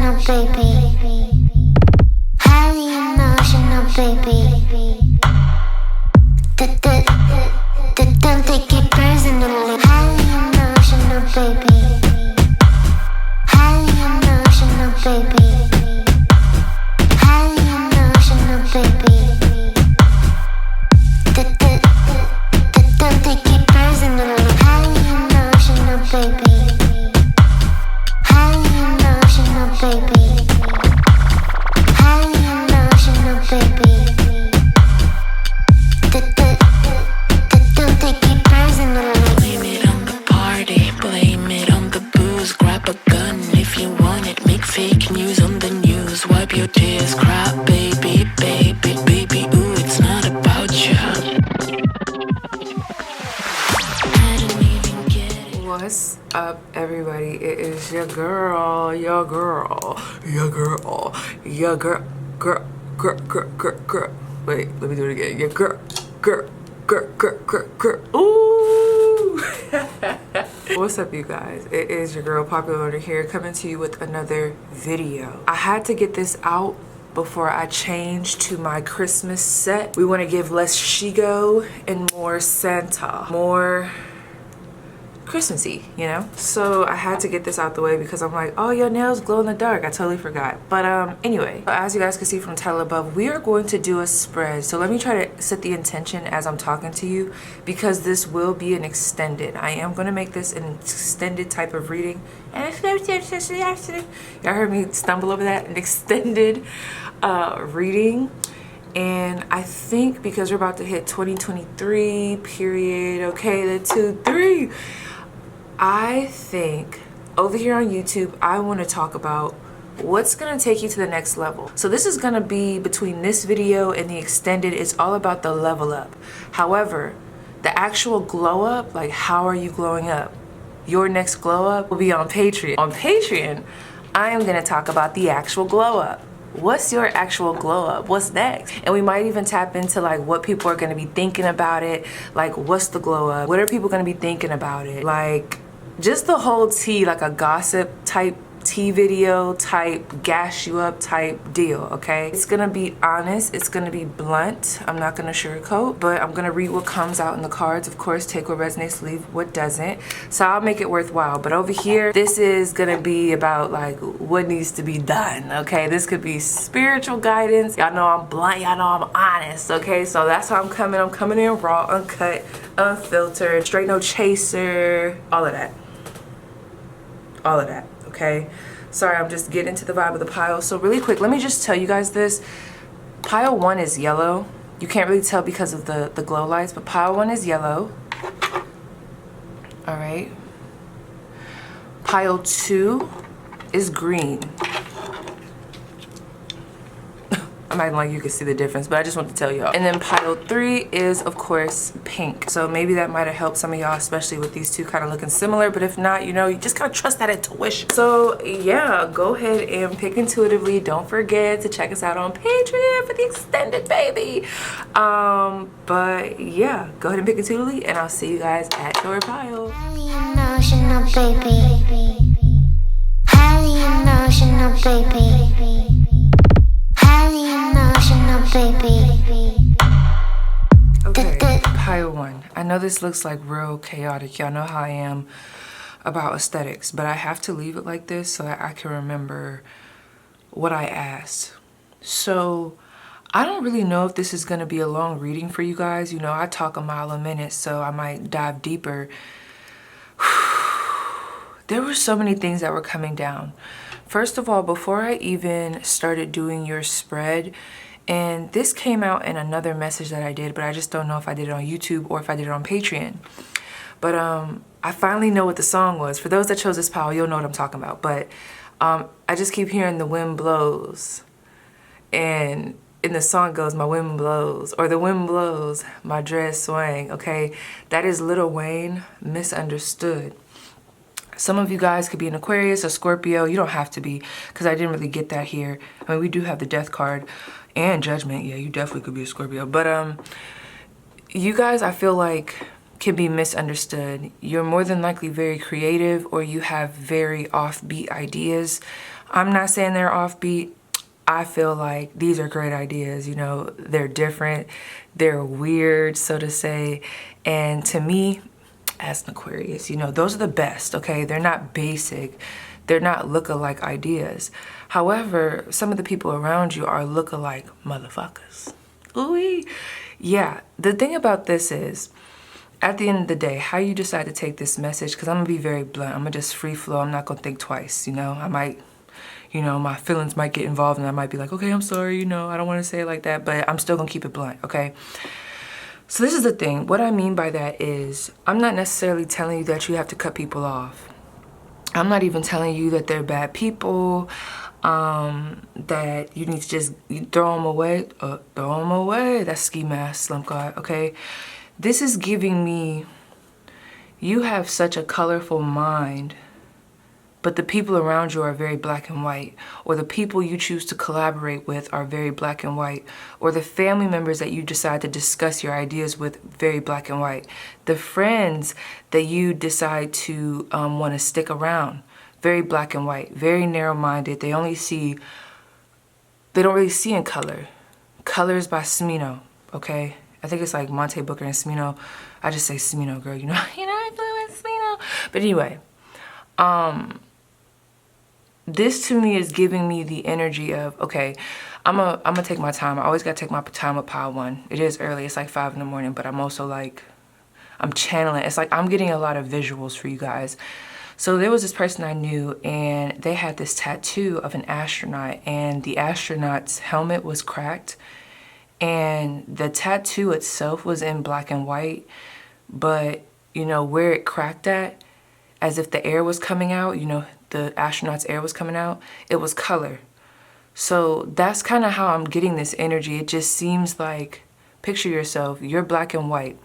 emotional, baby. Highly emotional, baby. Don't take it personally. Highly emotional, baby. Highly emotional, baby. Highly emotional, baby. Don't take it personally. Highly emotional, baby. Highly emotional, baby. Highly emotional, baby. Don't take it personally. Blame it on the party, blame it on the booze. Grab a gun if you want it. Make fake news on the news. Wipe your tears, cry, baby, baby, baby. Ooh, it's not about you. I don't even get it. What's up, everybody? It is your girl, your girl, your girl, your girl, girl. Wait, let me do it again. Your girl. Ooh. What's up, you guys? It is your girl Popular here, coming to you with another video. I had to get this out before I change to my Christmas set. We want to give less Shigo and more Santa, more Christmassy, you know? So I had to get this out the way because I'm like, oh, your nails glow in the dark. I totally forgot. But anyway, as you guys can see from the title above, we are going to do a spread. So let me try to set the intention as I'm talking to you, because this will be an extended. I am going to make this an extended type of reading. Y'all heard me stumble over that? An extended reading. And I think because we're about to hit 2023 period, okay, the 2, 3. I think over here on YouTube, I want to talk about what's going to take you to the next level. So this is going to be between this video and the extended. It's all about the level up. However, the actual glow up, like how are you glowing up? Your next glow up will be on Patreon. On Patreon, I am going to talk about the actual glow up. What's your actual glow up? What's next? And we might even tap into like what people are going to be thinking about it. Like, what's the glow up? What are people going to be thinking about it? Like, just the whole tea, like a gossip type tea video type, gas you up type deal, okay? It's gonna be honest, it's gonna be blunt. I'm not gonna sugarcoat, but I'm gonna read what comes out in the cards. Of course, take what resonates, leave what doesn't. So I'll make it worthwhile. But over here, this is gonna be about like what needs to be done, okay? This could be spiritual guidance. Y'all know I'm blunt, y'all know I'm honest, okay? So that's how I'm coming. I'm coming in raw, uncut, unfiltered, straight no chaser, all of that. All of that. Okay, sorry, I'm just getting into the vibe of the pile. So really quick, let me just tell you guys this. Pile 1 is yellow. You can't really tell because of the glow lights, but pile 1 is yellow. All right. Pile 2 is green. I'm acting like you can see the difference, but I just want to tell y'all. And then pile 3 is, of course, pink. So maybe that might have helped some of y'all, especially with these two kind of looking similar. But if not, you know, you just gotta trust that intuition. So yeah, go ahead and pick intuitively. Don't forget to check us out on Patreon for the extended, baby. But yeah, go ahead and pick intuitively, and I'll see you guys at your pile. Highly emotional, baby. Highly emotional, baby. Highly emotional, baby. Okay, pile 1. I know this looks like real chaotic. Y'all know how I am about aesthetics, but I have to leave it like this so that I can remember what I asked. So I don't really know if this is going to be a long reading for you guys. You know, I talk a mile a minute, so I might dive deeper. There were so many things that were coming down. First of all, before I even started doing your spread, and this came out in another message that I did, but I just don't know if I did it on YouTube or if I did it on Patreon. But I finally know what the song was. For those that chose this pile, you'll know what I'm talking about. But I just keep hearing the wind blows. And in the song goes, my wind blows, or the wind blows, my dress swang, okay? That is Lil Wayne, Misunderstood. Some of you guys could be an Aquarius or Scorpio. You don't have to be, because I didn't really get that here. I mean, we do have the Death card and Judgment. Yeah, you definitely could be a Scorpio. But you guys, I feel like can be misunderstood. You're more than likely very creative, or you have very offbeat ideas. I'm not saying they're offbeat. I feel like these are great ideas, you know, they're different, they're weird, so to say. And to me, as an Aquarius, you know, those are the best, okay? They're not basic, they're not look-alike ideas. However, some of the people around you are look-alike motherfuckers. Ooh, yeah. The thing about this is, at the end of the day, how you decide to take this message, because I'm gonna be very blunt, I'm gonna just free flow, I'm not gonna think twice, you know? I might, you know, my feelings might get involved and I might be like, okay, I'm sorry, you know, I don't want to say it like that, but I'm still gonna keep it blunt, okay? So this is the thing. What I mean by that is, I'm not necessarily telling you that you have to cut people off. I'm not even telling you that they're bad people, that you need to just throw them away. Throw them away. That's ski mask, slump guard, okay? This is giving me, you have such a colorful mind, but the people around you are very black and white, or the people you choose to collaborate with are very black and white, or the family members that you decide to discuss your ideas with, very black and white. The friends that you decide to want to stick around, very black and white, very narrow-minded. They don't really see in color. Colors by Smino, okay? I think it's like Monte Booker and Smino. I just say Smino, girl, you know I play with Smino. But anyway, this to me is giving me the energy of, okay, I'm gonna take my time. I always gotta take my time with pile one. It is early, it's like 5 in the morning, but I'm also like, I'm channeling. It's like I'm getting a lot of visuals for you guys. So there was this person I knew, and they had this tattoo of an astronaut, and the astronaut's helmet was cracked, and the tattoo itself was in black and white, but you know where it cracked at, as if the air was coming out, you know, the astronaut's air was coming out, it was color. So that's kind of how I'm getting this energy. It just seems like, picture yourself, you're black and white,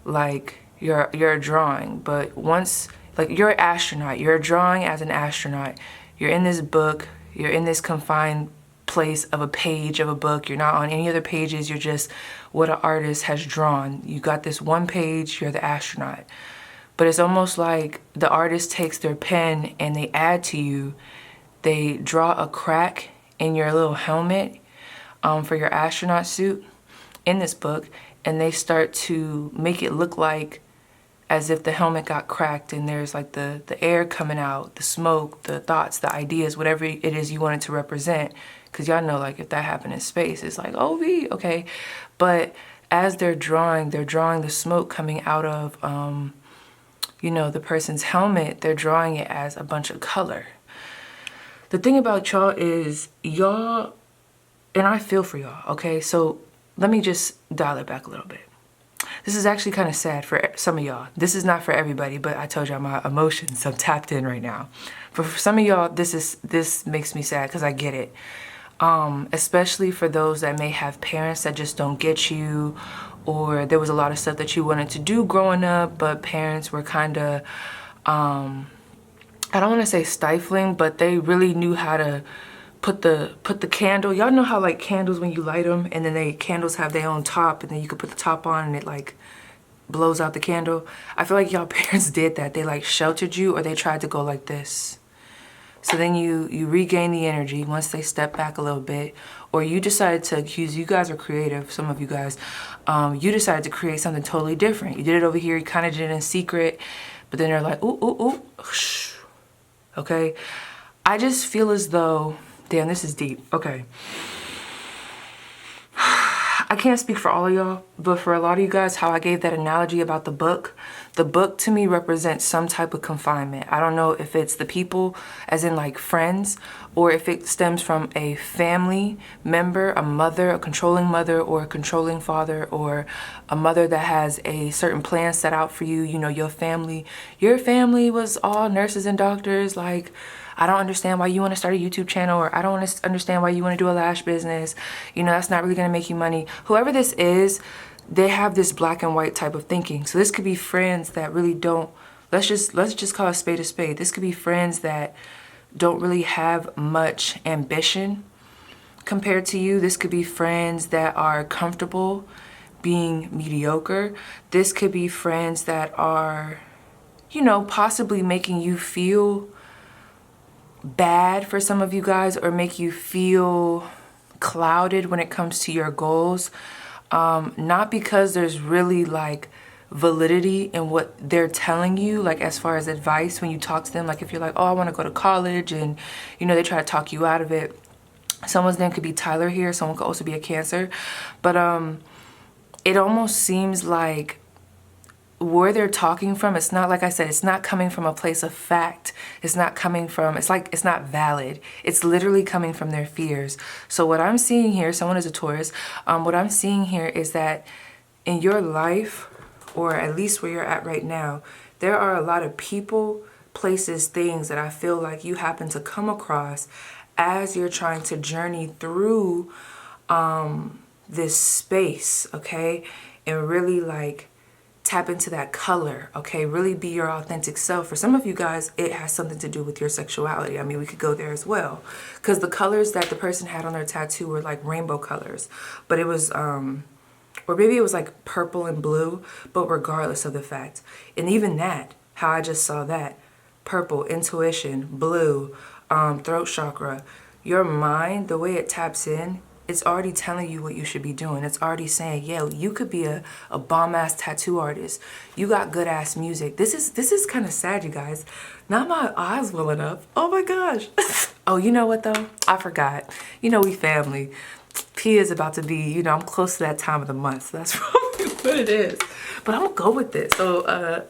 like you're a drawing, but once, like you're an astronaut, you're a drawing as an astronaut, you're in this book, you're in this confined place of a page of a book, you're not on any other pages, you're just what an artist has drawn. You got this one page, you're the astronaut. But it's almost like the artist takes their pen and they add to you. They draw a crack in your little helmet for your astronaut suit in this book, and they start to make it look like as if the helmet got cracked and there's like the air coming out, the smoke, the thoughts, the ideas, whatever it is you want it to represent. Because y'all know, like, if that happened in space, it's like, oh, okay. But as they're drawing the smoke coming out of, you know, the person's helmet, they're drawing it as a bunch of color. The thing about y'all is, y'all, and I feel for y'all, okay? So let me just dial it back a little bit. This is actually kind of sad for some of y'all. This is not for everybody, but I told y'all my emotions, I'm tapped in right now. But for some of y'all, this makes me sad because I get it. Especially for those that may have parents that just don't get you, or there was a lot of stuff that you wanted to do growing up, but parents were kind of, I don't want to say stifling, but they really knew how to put the candle. Y'all know how like candles, when you light them and then candles have their own top, and then you could put the top on and it like blows out the candle. I feel like y'all parents did that. They like sheltered you, or they tried to go like this. So then you regain the energy once they step back a little bit, or you decided to, you guys are creative, some of you guys, you decided to create something totally different. You did it over here, you kind of did it in secret, but then they're like, ooh, shh, okay? I just feel as though, damn, this is deep, okay. I can't speak for all of y'all, but for a lot of you guys, how I gave that analogy about the book to me represents some type of confinement. I don't know if it's the people, as in like friends, or if it stems from a family member, a mother, a controlling mother, or a controlling father, or a mother that has a certain plan set out for you. You know, your family was all nurses and doctors. Like, I don't understand why you want to start a YouTube channel, or I don't understand why you want to do a lash business. You know, that's not really going to make you money. Whoever this is, they have this black and white type of thinking. So this could be friends that really don't, let's just call a spade a spade. This could be friends that don't really have much ambition compared to you. This could be friends that are comfortable being mediocre. This could be friends that are, you know, possibly making you feel bad for some of you guys, or make you feel clouded when it comes to your goals. Not because there's really like validity in what they're telling you, like as far as advice when you talk to them. Like if you're like, oh, I want to go to college, and you know, they try to talk you out of it. Someone's name could be Tyler here. Someone could also be a Cancer. But it almost seems like where they're talking from, it's not, like I said, it's not coming from a place of fact. It's not coming from, it's like, it's not valid. It's literally coming from their fears. So what I'm seeing here, someone is a Taurus. What I'm seeing here is that in your life, or at least where you're at right now, there are a lot of people, places, things that I feel like you happen to come across as you're trying to journey through this space, okay? And really like tap into that color, okay? Really be your authentic self. For some of you guys, it has something to do with your sexuality. I mean, we could go there as well. Because the colors that the person had on their tattoo were like rainbow colors. But it was, or maybe it was like purple and blue, but regardless of the fact. And even that, how I just saw that, purple, intuition, blue, throat chakra, your mind, the way it taps in, it's already telling you what you should be doing. It's already saying, yeah, you could be a bomb-ass tattoo artist. You got good-ass music. This is kind of sad, you guys. Not my eyes welling up. Oh my gosh. Oh, you know what though? I forgot. You know, we family. P is about to be, you know, I'm close to that time of the month. So that's probably what it is. But I'm gonna go with this. So,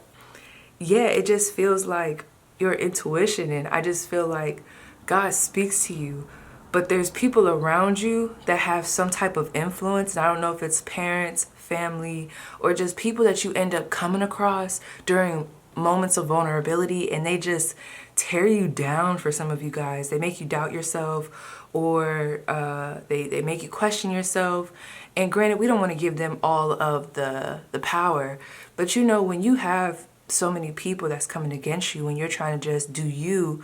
yeah, it just feels like your intuition, and I just feel like God speaks to you. But there's people around you that have some type of influence. And I don't know if it's parents, family, or just people that you end up coming across during moments of vulnerability, and they just tear you down. For some of you guys, they make you doubt yourself, or they make you question yourself. And granted, we don't want to give them all of the power, but you know, when you have so many people that's coming against you, when you're trying to just do you,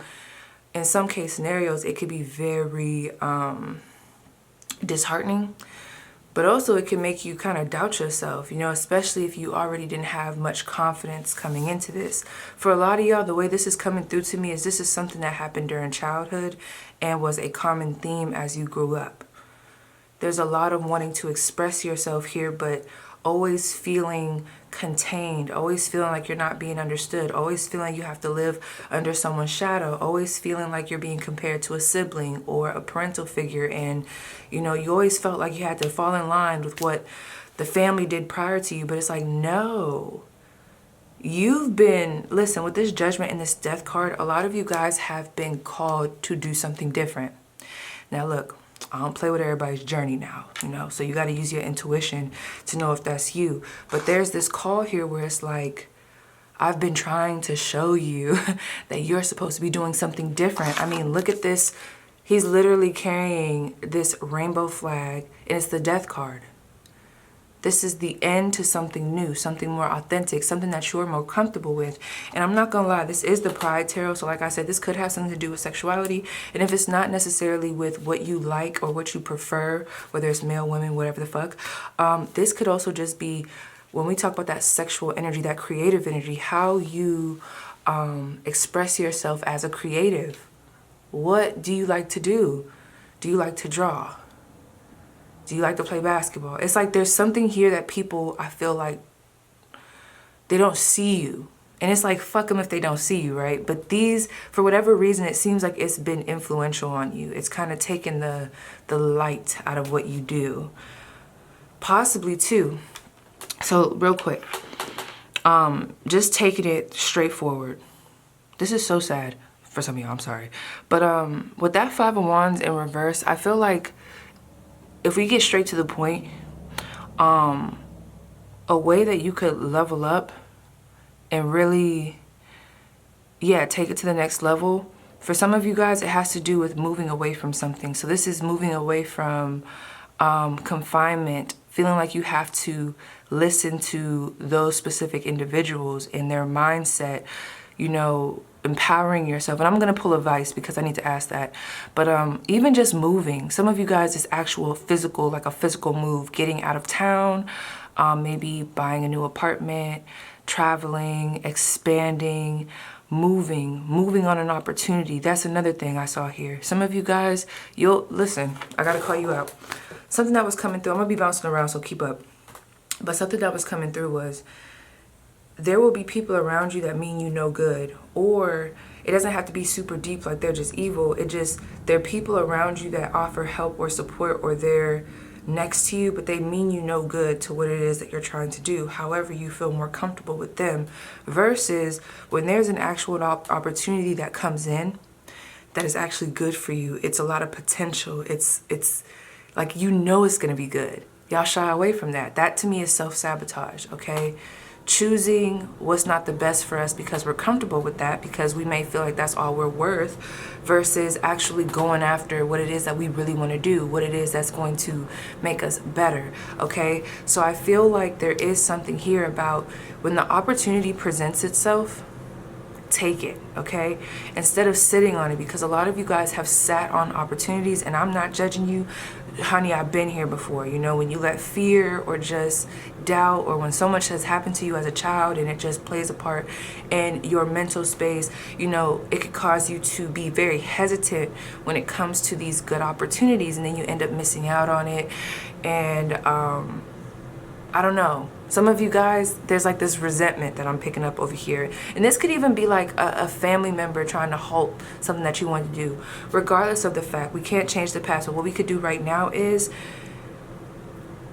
in some case scenarios, it could be very disheartening, but also it can make you kind of doubt yourself, you know, especially if you already didn't have much confidence coming into this. For a lot of y'all, the way this is coming through to me is this is something that happened during childhood and was a common theme as you grew up. There's a lot of wanting to express yourself here, but always feeling contained, always feeling like you're not being understood, always feeling you have to live under someone's shadow, always feeling like you're being compared to a sibling or a parental figure. And you know, you always felt like you had to fall in line with what the family did prior to you. But it's like, no, you've been, listen, with this Judgment and this Death card, a lot of you guys have been called to do something different. Now look, I don't play with everybody's journey now, you know, so you got to use your intuition to know if that's you. But there's this call here where it's like, I've been trying to show you that you're supposed to be doing something different. I mean, look at this. He's literally carrying this rainbow flag, and it's the Death card. This is the end to something new, something more authentic, something that you're more comfortable with. And I'm not gonna lie, this is the Pride Tarot. So like I said, this could have something to do with sexuality. And if it's not necessarily with what you like or what you prefer, whether it's male, women, whatever the fuck, this could also just be, when we talk about that sexual energy, that creative energy, how you express yourself as a creative. What do you like to do? Do you like to draw? Do you like to play basketball? It's like there's something here that people, I feel like, they don't see you. And it's like, fuck them if they don't see you, right? But these, for whatever reason, it seems like it's been influential on you. It's kind of taken the light out of what you do. Possibly too. So real quick, just taking it straightforward. This is so sad for some of y'all, I'm sorry. But with that Five of Wands in reverse, I feel like if we get straight to the point, a way that you could level up and really, yeah, take it to the next level. For some of you guys, it has to do with moving away from something. So this is moving away from confinement, feeling like you have to listen to those specific individuals and their mindset, you know, empowering yourself. And I'm going to pull advice because I need to ask that. But even just moving, some of you guys is actual physical, like a physical move, getting out of town, maybe buying a new apartment, traveling, expanding, moving on an opportunity. That's another thing I saw here. Some of you guys, you'll listen, I gotta call you out. Something that was coming through, I'm gonna be bouncing around, so keep up. But something that was coming through was there will be people around you that mean you no good, or it doesn't have to be super deep like they're just evil. They're people around you that offer help or support, or they're next to you, but they mean you no good to what it is that you're trying to do. However, you feel more comfortable with them, versus when there's an actual opportunity that comes in that is actually good for you. It's a lot of potential. It's like, you know, it's gonna be good. Y'all shy away from that. That to me is self-sabotage, okay? Choosing what's not the best for us because we're comfortable with that, because we may feel like that's all we're worth, versus actually going after what it is that we really want to do, what it is that's going to make us better, okay? So I feel like there is something here about when the opportunity presents itself, take it, okay? Instead of sitting on it, because a lot of you guys have sat on opportunities, and I'm not judging you, honey, I've been here before. You know, when you let fear or just doubt, or when so much has happened to you as a child and it just plays a part in your mental space, you know, it could cause you to be very hesitant when it comes to these good opportunities, and then you end up missing out on it. And I don't know. Some of you guys, there's like this resentment that I'm picking up over here. And this could even be like a family member trying to halt something that you want to do. Regardless of the fact, we can't change the past. But what we could do right now is,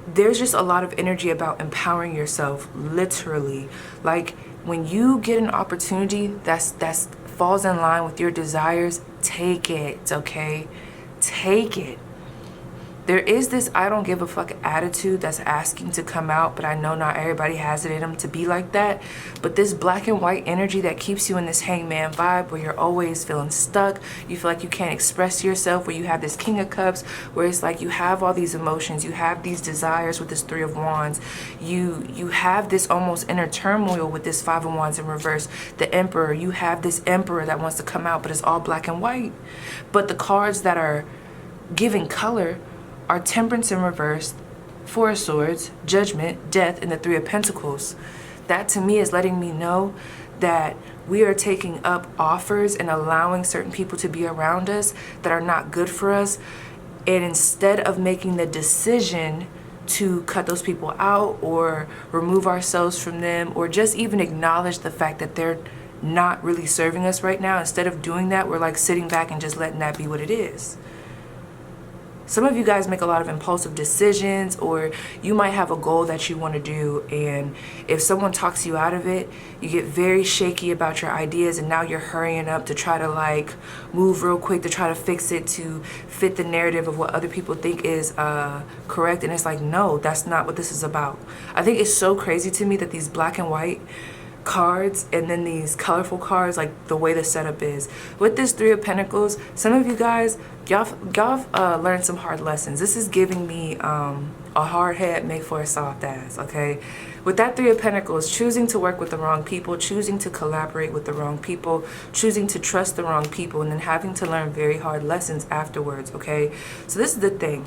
there's just a lot of energy about empowering yourself, literally. Like, when you get an opportunity that's falls in line with your desires, take it, okay? Take it. There is this I don't give a fuck attitude that's asking to come out, but I know not everybody has it in them to be like that. But this black and white energy that keeps you in this hangman vibe, where you're always feeling stuck, you feel like you can't express yourself, where you have this King of Cups, where it's like you have all these emotions, you have these desires with this Three of Wands, you have this almost inner turmoil with this Five of Wands in reverse, the Emperor, you have this Emperor that wants to come out, but it's all black and white. But the cards that are giving color are Temperance in reverse, Four of Swords, Judgment, Death, and the Three of Pentacles. That to me is letting me know that we are taking up offers and allowing certain people to be around us that are not good for us. And instead of making the decision to cut those people out or remove ourselves from them, or just even acknowledge the fact that they're not really serving us right now, instead of doing that, we're like sitting back and just letting that be what it is. Some of you guys make a lot of impulsive decisions, or you might have a goal that you want to do, and if someone talks you out of it, you get very shaky about your ideas, and now you're hurrying up to try to like move real quick to try to fix it to fit the narrative of what other people think is correct. And it's like, no, that's not what this is about. I think it's so crazy to me that these black and white cards and then these colorful cards, like the way the setup is with this Three of Pentacles, some of you guys, y'all learned some hard lessons. This is giving me a hard head made for a soft ass, okay? With that Three of Pentacles, choosing to work with the wrong people, choosing to collaborate with the wrong people, choosing to trust the wrong people, and then having to learn very hard lessons afterwards, okay? So this is the thing.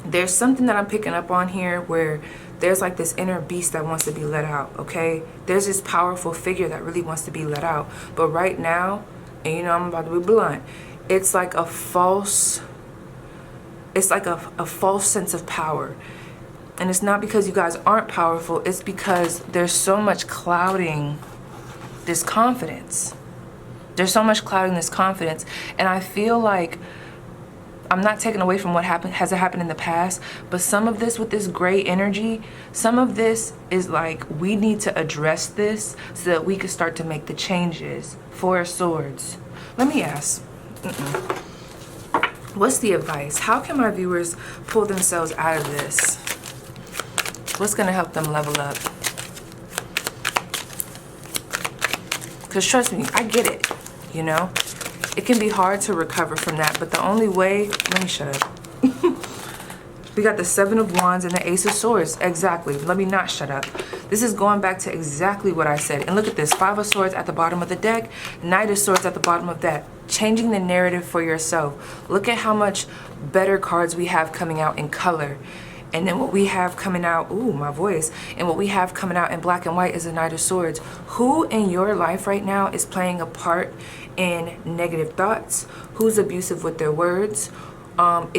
There's something that I'm picking up on here where there's like this inner beast that wants to be let out, okay? There's this powerful figure that really wants to be let out. But right now, and you know I'm about to be blunt, it's like a false, it's like a false sense of power. And it's not because you guys aren't powerful, it's because there's so much clouding this confidence. There's so much clouding this confidence. And I feel like, I'm not taking away from what has happened in the past, but some of this with this gray energy, some of this is like, we need to address this so that we can start to make the changes. Four of Swords. Let me ask, what's the advice? How can my viewers pull themselves out of this? What's gonna help them level up? Because trust me, I get it, you know? It can be hard to recover from that, but the only way, let me shut up. We got the Seven of Wands and the Ace of Swords. Exactly. Let me not shut up. This is going back to exactly what I said. And look at this. Five of Swords at the bottom of the deck. Knight of Swords at the bottom of that. Changing the narrative for yourself. Look at how much better cards we have coming out in color. And then what we have coming out, ooh, my voice. And what we have coming out in black and white is the Knight of Swords. Who in your life right now is playing a part in negative thoughts? Who's abusive with their words?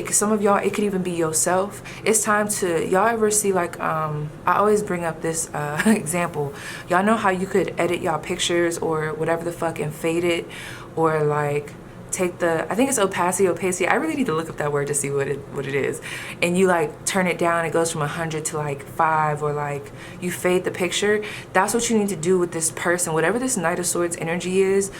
Some of y'all, it could even be yourself. It's time to, y'all ever see like, I always bring up this example. Y'all know how you could edit y'all pictures or whatever the fuck and fade it, or like take the, I think it's opacity. I really need to look up that word to see what it is. And you like turn it down, it goes from 100 to like 5, or like you fade the picture. That's what you need to do with this person. Whatever this Knight of Swords energy is,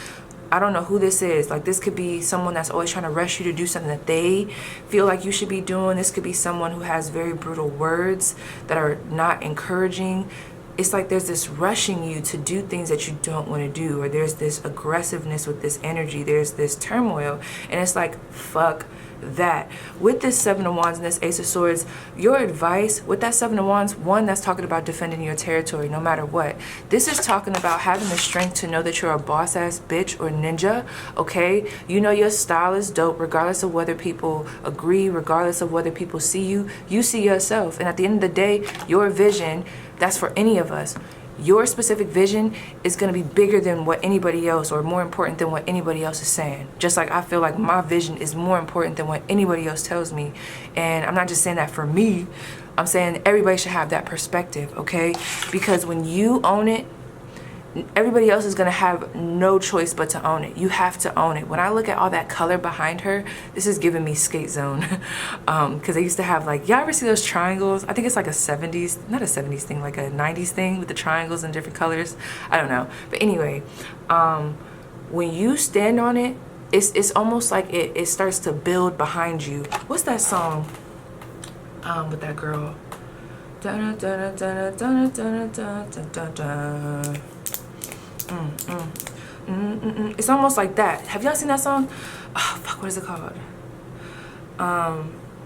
I don't know who this is. Like, this could be someone that's always trying to rush you to do something that they feel like you should be doing. This could be someone who has very brutal words that are not encouraging. It's like there's this rushing you to do things that you don't want to do, or there's this aggressiveness with this energy. There's this turmoil, and it's like, fuck that. With this Seven of Wands and this Ace of Swords, your advice with that Seven of Wands, one, that's talking about defending your territory no matter what. This is talking about having the strength to know that you're a boss ass bitch or ninja, okay? You know your style is dope regardless of whether people agree, regardless of whether people see you. You see yourself, and at the end of the day, your vision, that's for any of us. Your specific vision is going to be bigger than what anybody else, or more important than what anybody else is saying. Just like I feel like my vision is more important than what anybody else tells me. And I'm not just saying that for me. I'm saying everybody should have that perspective, okay? Because when you own it, everybody else is going to have no choice but to own it. You have to own it. When I look at all that color behind her, this is giving me Skate Zone. Because they used to have, like, y'all ever see those triangles? I think it's like a 70s, not a 70s thing, like a 90s thing with the triangles in different colors. I don't know. But anyway, when you stand on it, it's almost like it starts to build behind you. What's that song with that girl? It's almost like that. Have y'all seen that song? Oh fuck, what is it called?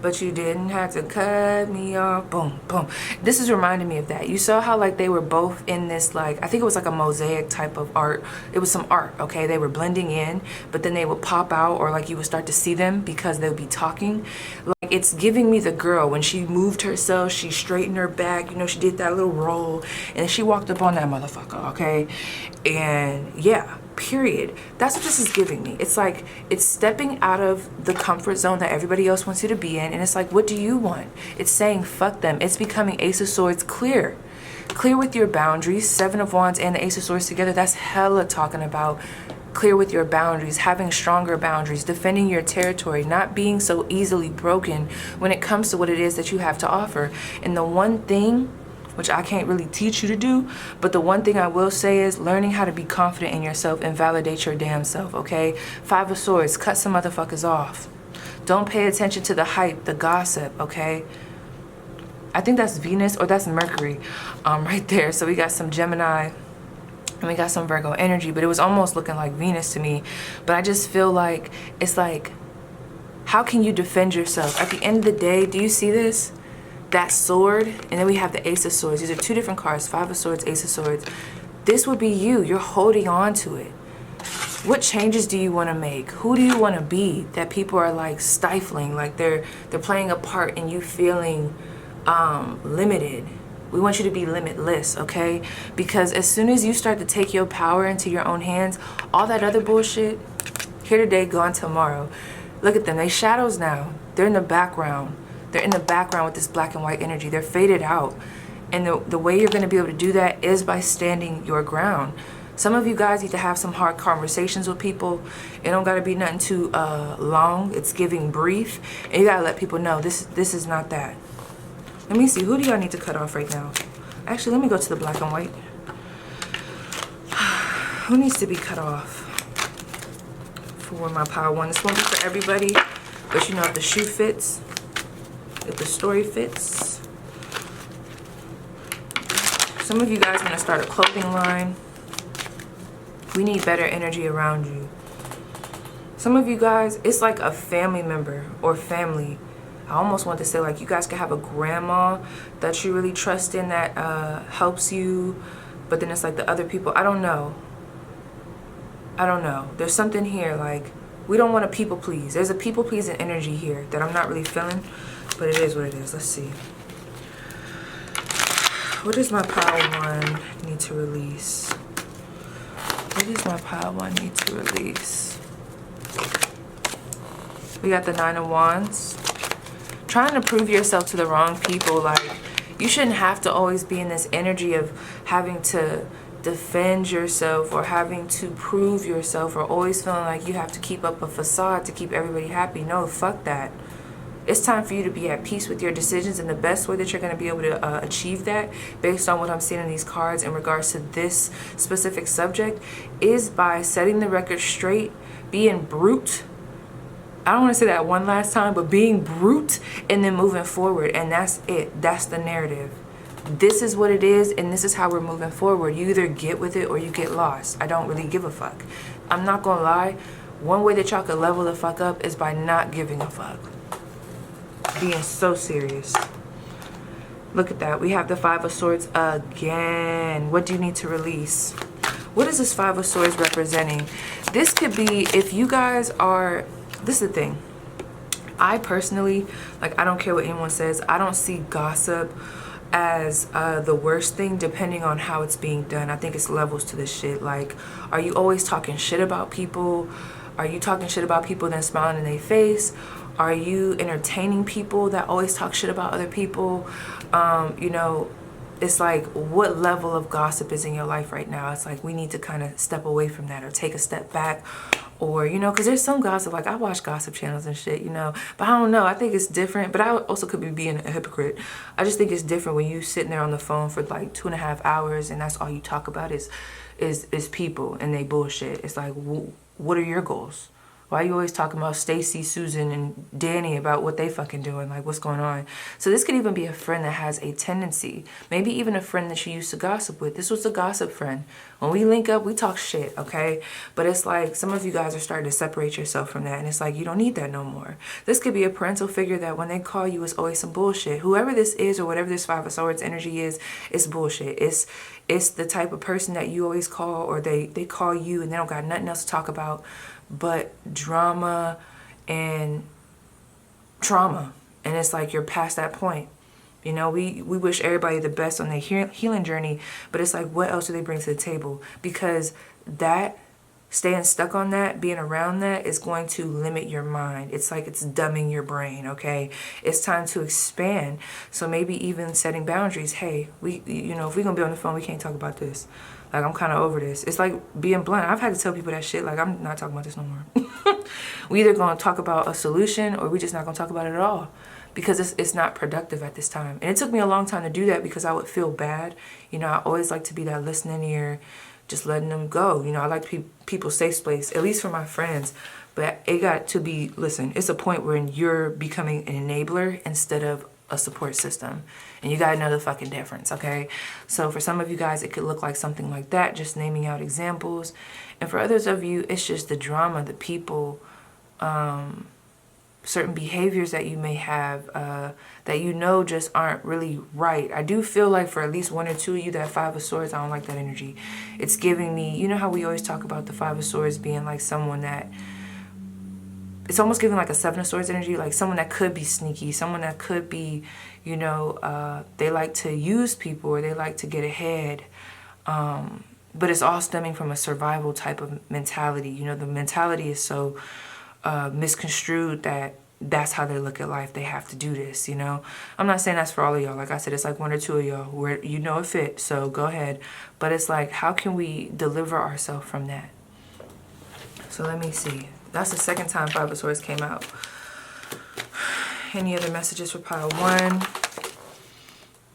But you didn't have to cut me off. Boom, boom. This is reminding me of that. You saw how like they were both in this, like, I think it was like a mosaic type of art. It was some art, okay? They were blending in, but then they would pop out, or like you would start to see them because they would be talking. Like, it's giving me the girl when she moved herself, she straightened her back, you know, she did that little roll, and she walked up on that motherfucker, okay? And yeah, period. That's what this is giving me. It's like, it's stepping out of the comfort zone that everybody else wants you to be in, and it's like, what do you want? It's saying fuck them. It's becoming Ace of Swords clear. Clear with your boundaries. Seven of Wands and the Ace of Swords together, that's hella talking about clear with your boundaries, having stronger boundaries, defending your territory, not being so easily broken when it comes to what it is that you have to offer. And the one thing, which I can't really teach you to do, but the one thing I will say is learning how to be confident in yourself and validate your damn self, okay? Five of Swords, cut some motherfuckers off. Don't pay attention to the hype, the gossip, okay? I think that's Venus, or that's Mercury right there. So we got some Gemini and we got some Virgo energy, but it was almost looking like Venus to me. But I just feel like, it's like, how can you defend yourself? At the end of the day, do you see this? That sword, and then we have the Ace of Swords. These are two different cards, Five of Swords, Ace of Swords. This would be you. You're holding on to it. What changes do you want to make? Who do you want to be that people are like stifling, like they're playing a part in you feeling limited? We want you to be limitless, okay? Because as soon as you start to take your power into your own hands, all that other bullshit, here today, gone tomorrow. Look at them. They shadows now. They're in the background. They're in the background with this black and white energy. They're faded out. And the way you're going to be able to do that is by standing your ground. Some of you guys need to have some hard conversations with people. It don't got to be nothing too long. It's giving brief. And you got to let people know this is not that. Let me see. Who do y'all need to cut off right now? Actually, let me go to the black and white. Who needs to be cut off for my power one? This won't be for everybody. But you know, if the shoe fits, if the story fits. Some of you guys want to start a clothing line. We need better energy around you. Some of you guys, it's like a family member or family. I almost want to say like you guys could have a grandma that you really trust in that helps you. But then it's like the other people. I don't know. I don't know. There's something here like we don't want to people please. There's a people pleasing energy here that I'm not really feeling. But it is what it is. Let's see. What does my pile 1 need to release? What does my pile 1 need to release? We got the 9 of Wands. Trying to prove yourself to the wrong people. Like, you shouldn't have to always be in this energy of having to defend yourself or having to prove yourself or always feeling like you have to keep up a facade to keep everybody happy. No, fuck that. It's time for you to be at peace with your decisions, and the best way that you're going to be able to achieve that, based on what I'm seeing in these cards in regards to this specific subject, is by setting the record straight, being brute. I don't want to say that one last time, but being brute and then moving forward. And that's it. That's the narrative. This is what it is, and this is how we're moving forward. You either get with it or you get lost. I don't really give a fuck. I'm not going to lie. One way that y'all could level the fuck up is by not giving a fuck. Being so serious. Look at that. We have the 5 of Swords again. What do you need to release? What is this 5 of Swords representing? This could be, if you guys are, this is the thing. I personally, like, I don't care what anyone says. I don't see gossip as the worst thing, depending on how it's being done. I think it's levels to this shit. Like, are you always talking shit about people? Are you talking shit about people then smiling in their face? Are you entertaining people that always talk shit about other people? You know, it's like, what level of gossip is in your life right now? It's like, we need to kind of step away from that or take a step back. Or, you know, because there's some gossip, like, I watch gossip channels and shit, you know, but I don't know. I think it's different, but I also could be being a hypocrite. I just think it's different when you sitting there on the phone for like 2.5 hours and that's all you talk about is people and they bullshit. It's like, what are your goals? Why are you always talking about Stacy, Susan, and Danny about what they fucking doing? Like, what's going on? So this could even be a friend that has a tendency. Maybe even a friend that you used to gossip with. This was a gossip friend. When we link up, we talk shit, okay? But it's like, some of you guys are starting to separate yourself from that. And it's like, you don't need that no more. This could be a parental figure that when they call you, it's always some bullshit. Whoever this is or whatever this 5 of Swords energy is, it's bullshit. It's the type of person that you always call, or they call you and they don't got nothing else to talk about but drama and trauma. And it's like, you're past that point. You know, we wish everybody the best on their healing journey, but it's like, what else do they bring to the table? Because that, staying stuck on that, being around that, is going to limit your mind. It's like it's dumbing your brain, okay? It's time to expand. So maybe even setting boundaries. Hey, you know, if we're gonna be on the phone, we can't talk about this. Like, I'm kind of over this. It's like being blunt. I've had to tell people that shit. Like, I'm not talking about this no more. We either going to talk about a solution or we just not going to talk about it at all. Because it's not productive at this time. And it took me a long time to do that because I would feel bad. You know, I always like to be that listening ear, just letting them go. You know, I like to be people's safe space, at least for my friends. But it got to be, listen, it's a point where you're becoming an enabler instead of a support system. And you gotta know the fucking difference, okay? So for some of you guys, it could look like something like that, just naming out examples. And for others of you, it's just the drama, the people, certain behaviors that you may have that you know just aren't really right. I do feel like for at least 1 or 2 of you, that 5 of Swords, I don't like that energy. It's giving me, you know how we always talk about the 5 of Swords being like someone that, it's almost giving like a 7 of Swords energy, like someone that could be sneaky, someone that could be, you know, they like to use people or they like to get ahead. But it's all stemming from a survival type of mentality. You know, the mentality is so misconstrued that that's how they look at life. They have to do this, you know. I'm not saying that's for all of y'all. Like I said, it's like 1 or 2 of y'all where you know it fits, so go ahead. But it's like, how can we deliver ourselves from that? So let me see. That's the second time 5 of Swords came out. Any other messages for pile 1?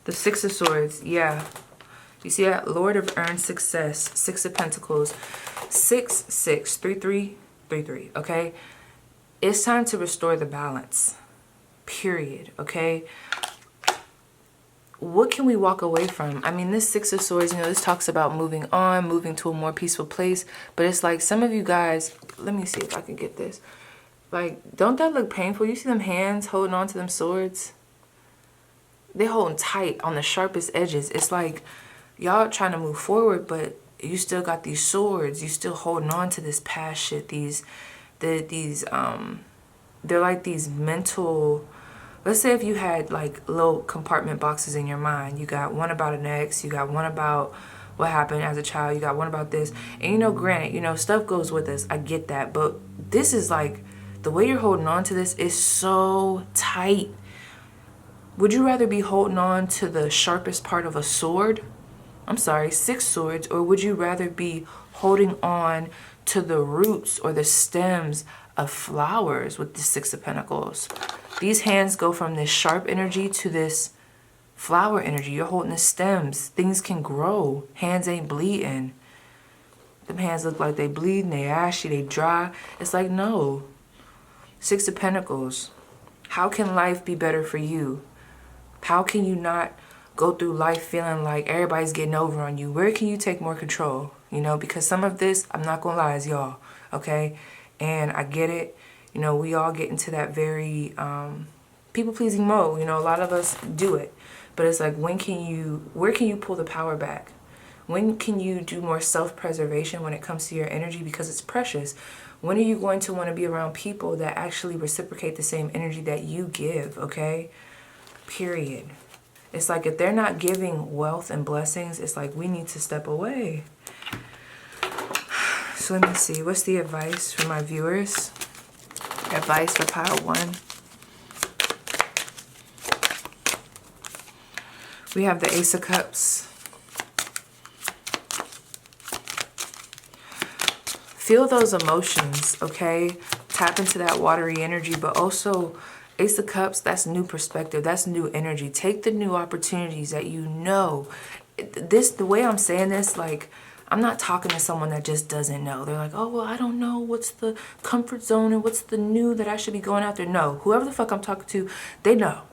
The 6 of Swords, yeah. You see that? Lord of Earned Success, 6 of Pentacles, 6, 6, 3, 3, 3, 3, okay? It's time to restore the balance, period, okay? What can we walk away from? I mean, this 6 of Swords, you know, this talks about moving on, moving to a more peaceful place. But it's like some of you guys, let me see if I can get this. Like, don't that look painful? You see them hands holding on to them swords? They're holding tight on the sharpest edges. It's like y'all trying to move forward, but you still got these swords. You still holding on to this past shit. They're like these mental let's say if you had like little compartment boxes in your mind. You got one about an ex, you got one about what happened as a child, you got one about this. And you know, granted, you know, stuff goes with us. I get that. But this is like, the way you're holding on to this is so tight. Would you rather be holding on to the sharpest part of a sword? I'm sorry, 6 swords. Or would you rather be holding on to the roots or the stems of flowers with the 6 of Pentacles? These hands go from this sharp energy to this flower energy. You're holding the stems. Things can grow. Hands ain't bleeding. Them hands look like they bleeding, they ashy, they dry. It's like, no. 6 of Pentacles. How can life be better for you? How can you not go through life feeling like everybody's getting over on you? Where can you take more control? You know, because some of this, I'm not gonna lie, is y'all, okay? And I get it. You know, we all get into that very people-pleasing mode. You know, a lot of us do it. But it's like, where can you pull the power back? When can you do more self-preservation when it comes to your energy? Because it's precious. When are you going to want to be around people that actually reciprocate the same energy that you give, okay? Period. It's like, if they're not giving wealth and blessings, it's like, we need to step away. So let me see. What's the advice for my viewers? Advice for pile 1. We have the Ace of Cups. Feel those emotions, okay? Tap into that watery energy, but also Ace of Cups, that's new perspective. That's new energy. Take the new opportunities that you know. The way I'm saying this, like, I'm not talking to someone that just doesn't know. They're like, oh, well, I don't know what's the comfort zone and what's the new that I should be going after. No, whoever the fuck I'm talking to, they know.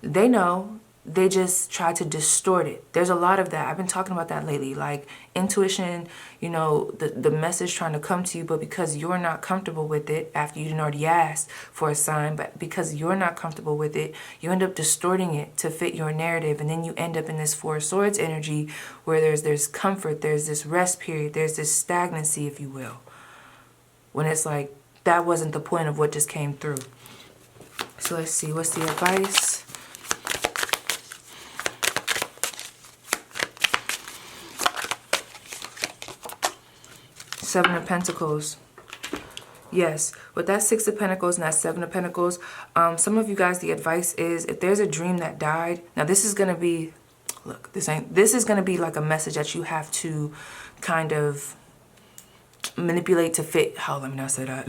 They know. They just try to distort it. There's a lot of that. I've been talking about that lately. Like intuition, you know, the message trying to come to you, but because you're not comfortable with it after you didn't already ask for a sign, but because you're not comfortable with it, you end up distorting it to fit your narrative. And then you end up in this 4 of Swords energy where there's comfort, there's this rest period, there's this stagnancy, if you will. When it's like, that wasn't the point of what just came through. So let's see, what's the advice? Seven of Pentacles. Yes, with that 6 of Pentacles and that 7 of Pentacles, some of you guys, the advice is, if there's a dream that died, now this is going to be, look, this is going to be like a message that you have to kind of manipulate to fit. How, let me not say that.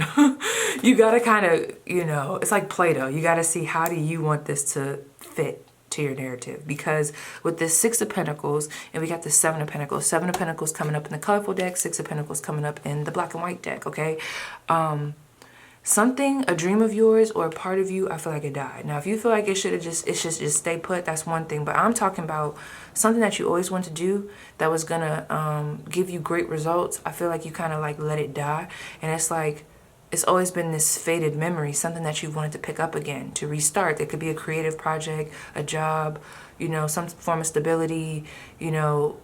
You got to kind of, you know, it's like Play-Doh. You got to see, how do you want this to fit to your narrative? Because with this 6 of Pentacles and we got the 7 of Pentacles, 7 of Pentacles coming up in the colorful deck, 6 of Pentacles coming up in the black and white deck, okay? Something, a dream of yours or a part of you, I feel like it died. Now, if you feel like it should just stay put, that's one thing. But I'm talking about something that you always want to do that was gonna give you great results. I feel like you kind of like let it die. And it's like, it's always been this faded memory, something that you've wanted to pick up again, to restart. It could be a creative project, a job, you know, some form of stability, you know,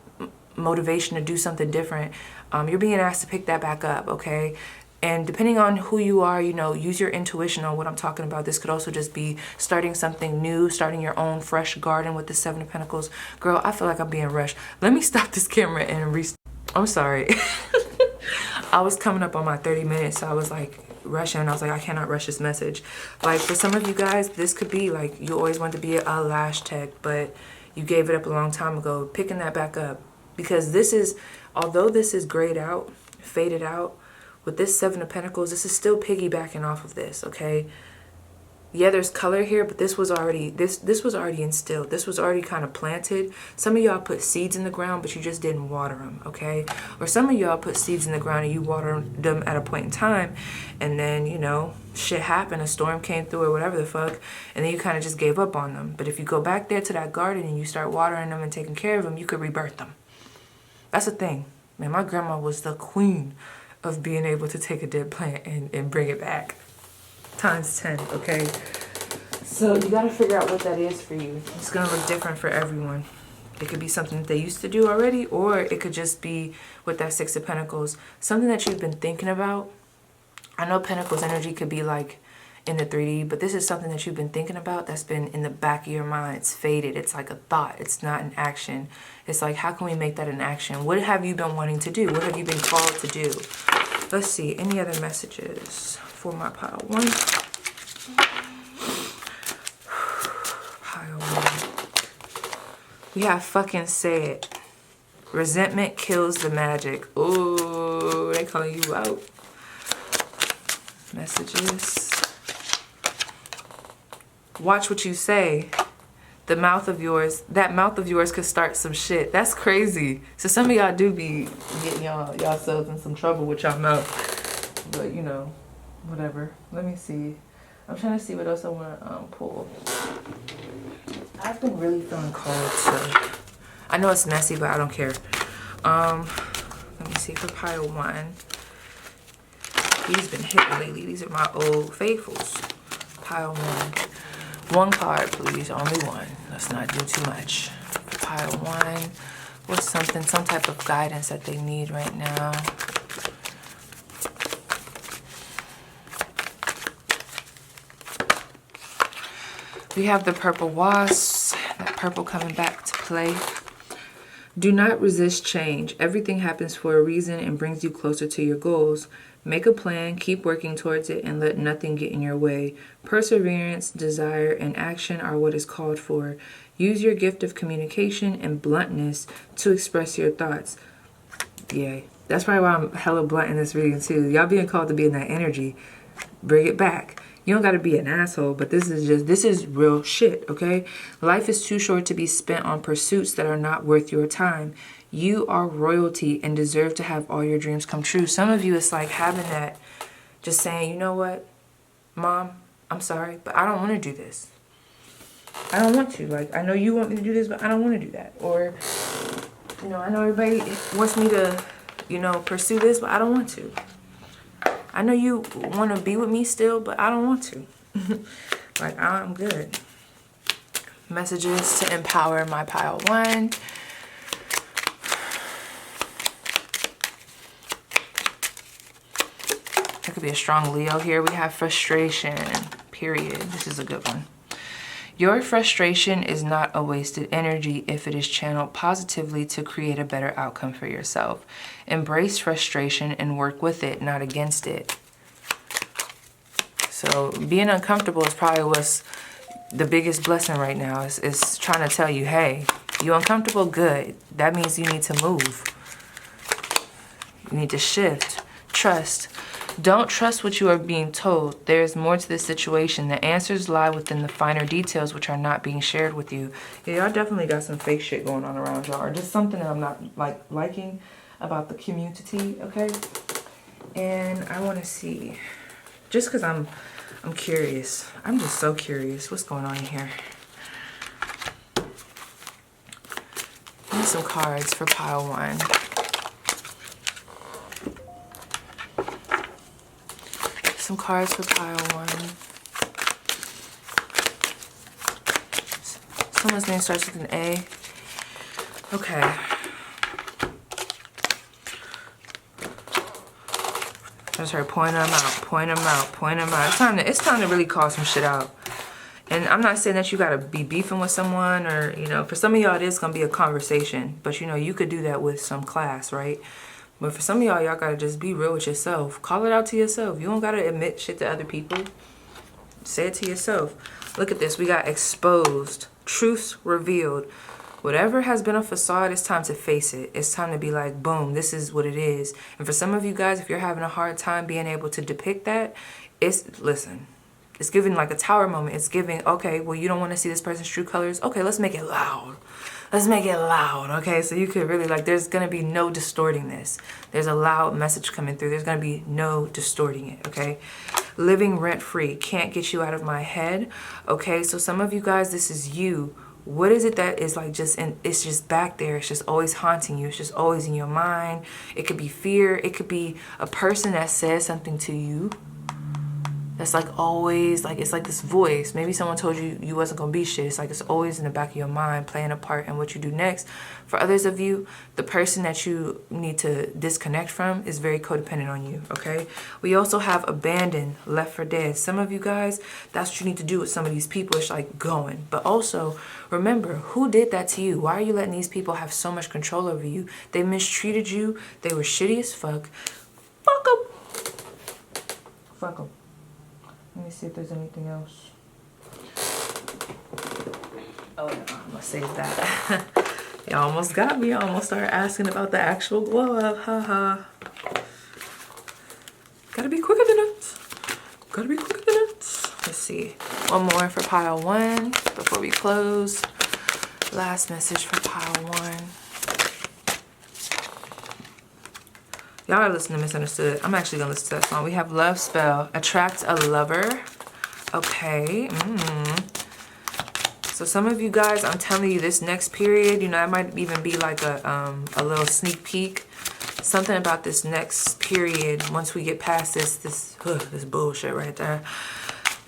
motivation to do something different. You're being asked to pick that back up, okay? And depending on who you are, you know, use your intuition on what I'm talking about. This could also just be starting something new, starting your own fresh garden with the 7 of Pentacles. Girl, I feel like I'm being rushed. Let me stop this camera and restart. I'm sorry. I was coming up on my 30 minutes, so I was like rushing. I was like, I cannot rush this message. Like for some of you guys, this could be like you always wanted to be a lash tech, but you gave it up a long time ago. Picking that back up, because this is, although this is grayed out, faded out, with this 7 of Pentacles, this is still piggybacking off of this, okay? Yeah, there's color here, but this was already this was already instilled. This was already kind of planted. Some of y'all put seeds in the ground, but you just didn't water them, okay? Or some of y'all put seeds in the ground and you watered them at a point in time, and then, you know, shit happened, a storm came through or whatever the fuck, and then you kind of just gave up on them. But if you go back there to that garden and you start watering them and taking care of them, you could rebirth them. That's the thing. Man, my grandma was the queen of being able to take a dead plant and bring it back. Times 10, okay? So you got to figure out what that is for you. It's going to look different for everyone. It could be something that they used to do already, or it could just be with that 6 of Pentacles, something that you've been thinking about. I know Pentacles energy could be like in the 3D, but this is something that you've been thinking about that's been in the back of your mind. It's faded. It's like a thought. It's not an action. It's like, how can we make that an action? What have you been wanting to do? What have you been called to do? Let's see. Any other messages for my pile 1? Pile 1. We have fucking say it. Resentment kills the magic. Oh, they calling you out. Messages. Watch what you say. The mouth of yours, that mouth of yours could start some shit. That's crazy. So some of y'all do be getting y'allselves in some trouble with y'all mouth. But you know, whatever. Let me see. I'm trying to see what else I want to pull. I've been really feeling called to. I know it's messy, but I don't care. Let me see for pile 1. He's been hitting lately. These are my old faithfuls. Pile 1. 1 card, please. Only 1. Let's not do too much. Pile 1. What's something, some type of guidance that they need right now? We have the purple wasp. That purple coming back to play. Do not resist change. Everything happens for a reason and brings you closer to your goals. Make a plan, keep working towards it, and let nothing get in your way. Perseverance, desire, and action are what is called for. Use your gift of communication and bluntness to express your thoughts. Yay. That's probably why I'm hella blunt in this reading too. Y'all being called to be in that energy. Bring it back. You don't got to be an asshole, but this is real shit, okay? Life is too short to be spent on pursuits that are not worth your time. You are royalty and deserve to have all your dreams come true. Some of you, it's like having that, just saying, you know what, Mom, I'm sorry, but I don't want to do this. I don't want to. Like, I know you want me to do this, but I don't want to do that. Or, you know, I know everybody wants me to, you know, pursue this, but I don't want to. I know you want to be with me still, but I don't want to. Like, I'm good. Messages to empower my pile 1. There could be a strong Leo here. We have frustration, period. This is a good one. Your frustration is not a wasted energy if it is channeled positively to create a better outcome for yourself. Embrace frustration and work with it, not against it. So being uncomfortable is probably what's the biggest blessing right now. Is trying to tell you, hey, you uncomfortable? Good. That means you need to move. You need to shift. Trust. Don't trust what you are being told. There is more to this situation. The answers lie within the finer details which are not being shared with you. Yeah, y'all definitely got some fake shit going on around y'all. Or just something that I'm not liking about the community, okay? And I want to see, just because I'm curious. I'm just so curious. What's going on in here? I need some cards for pile 1. Some cards for pile 1. Someone's name starts with an A. Okay. I just heard point them out, point them out, point them out. It's time to really call some shit out. And I'm not saying that you gotta be beefing with someone, or, you know, for some of y'all it is gonna be a conversation. But you know, you could do that with some class, right? But for some of y'all gotta just be real with yourself. Call it out to yourself. You don't gotta admit shit to other people. Say it to yourself. Look at this. We got exposed. Truths revealed. Whatever has been a facade, it's time to face it. It's time to be like, boom, this is what it is. And for some of you guys, if you're having a hard time being able to depict that, listen, it's giving like a tower moment. It's giving, okay, well, you don't want to see this person's true colors. Okay, let's make it loud. Let's make it loud, okay? So you could really, like, there's going to be no distorting this. There's a loud message coming through. There's going to be no distorting it, okay? Living rent-free. Can't get you out of my head, okay? So some of you guys, this is you. What is it that is like it's just back there. It's just always haunting you. It's just always in your mind. It could be fear. It could be a person that says something to you that's like always like, it's like this voice. Maybe someone told you you wasn't gonna be shit. It's like it's always in the back of your mind playing a part in what you do next. For others of you, the person that you need to disconnect from is very codependent on you, okay? We also have abandoned, left for dead. Some of you guys, that's what you need to do with some of these people. It's like going. But also, remember, who did that to you? Why are you letting these people have so much control over you? They mistreated you. They were shitty as fuck. Fuck them. Fuck them. Let me see if there's anything else. Oh, no, I'm gonna save that. You almost got me. I almost started asking about the actual glow up. Haha. Gotta be quicker than it. Gotta be quicker than it. Let's see. One more for pile 1 before we close. Last message for pile 1. Y'all are listening to Misunderstood. I'm actually gonna listen to that song. We have Love Spell. Attract a lover. Okay. So some of you guys, I'm telling you, this next period, you know, that might even be like a little sneak peek. Something about this next period, once we get past this bullshit right there.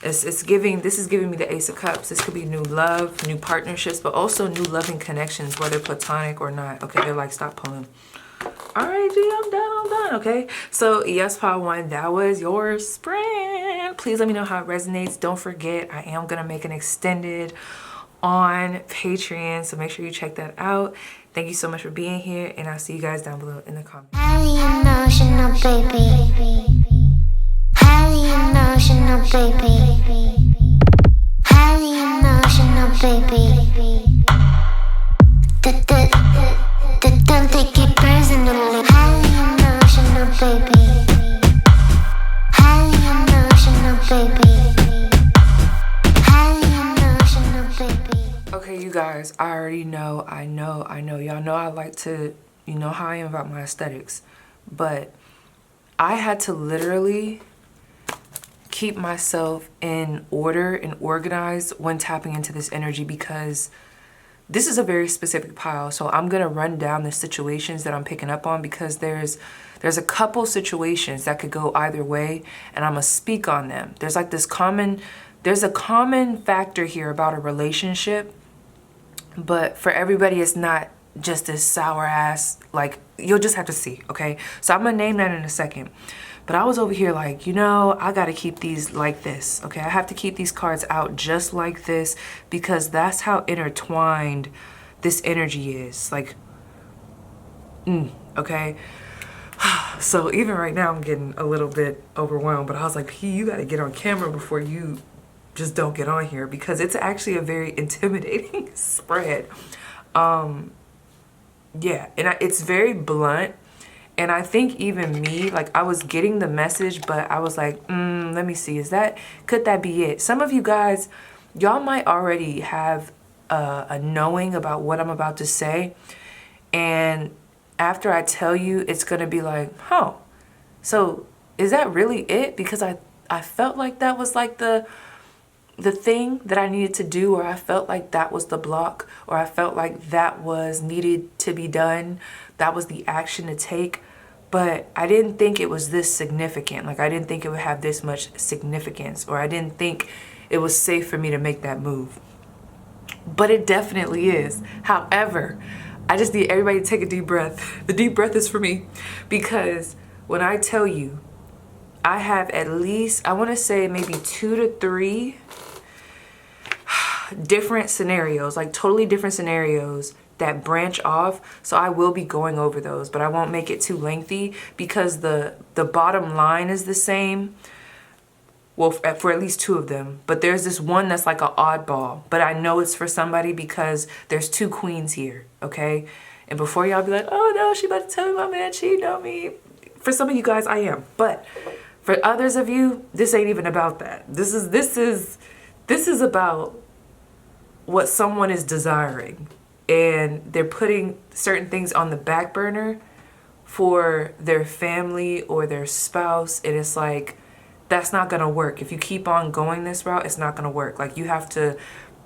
This is giving me the Ace of Cups. This could be new love, new partnerships, but also new loving connections, whether platonic or not. Okay, they're like, stop pulling. All right, G, I'm done, okay? So, yes, pile 1, that was your sprint. Please let me know how it resonates. Don't forget, I am going to make an extended on Patreon, so make sure you check that out. Thank you so much for being here, and I'll see you guys down below in the comments. Highly emotional, baby. Highly emotional, baby. Highly emotional, baby. Don't take it personally. Highly emotional, baby. Highly emotional, baby. Highly emotional, baby. Okay, you guys, I already know, I know. Y'all know I like to, you know how I am about my aesthetics. But I had to literally keep myself in order and organized when tapping into this energy, because this is a very specific pile. So I'm gonna run down the situations that I'm picking up on, because there's a couple situations that could go either way, and I'm gonna speak on them. There's like this there's a common factor here about a relationship, but for everybody it's not just this sour ass, like, you'll just have to see, okay? So I'm gonna name that in a second. But I was over here like, you know, I gotta keep these like this, okay? I have to keep these cards out just like this, because that's how intertwined this energy is. Like, okay? So even right now I'm getting a little bit overwhelmed, but I was like, P, you gotta get on camera before you just don't get on here, because it's actually a very intimidating spread. Yeah, and it's very blunt. And I think even me, like, I was getting the message, but I was like, let me see, could that be it? Some of you guys, y'all might already have a knowing about what I'm about to say. And after I tell you, it's gonna be like, oh, so is that really it? Because I felt like that was like the thing that I needed to do, or I felt like that was the block, or I felt like that was needed to be done. That was the action to take. But I didn't think it was this significant. Like, I didn't think it would have this much significance, or I didn't think it was safe for me to make that move. But it definitely is. However, I just need everybody to take a deep breath. The deep breath is for me, because when I tell you, I have at least, I want to say maybe 2 to 3 different scenarios, like totally different scenarios that branch off. So I will be going over those, but I won't make it too lengthy, because the bottom line is the same. Well, for at least 2 of them. But there's this one that's like an oddball, but I know it's for somebody because there's 2 queens here, okay? And before y'all be like, oh no, she about to tell me my man cheated on me. For some of you guys, I am. But for others of you, this ain't even about that. This is about what someone is desiring, and they're putting certain things on the back burner for their family or their spouse, and it's like, that's not gonna work. If you keep on going this route, it's not gonna work. Like, you have to,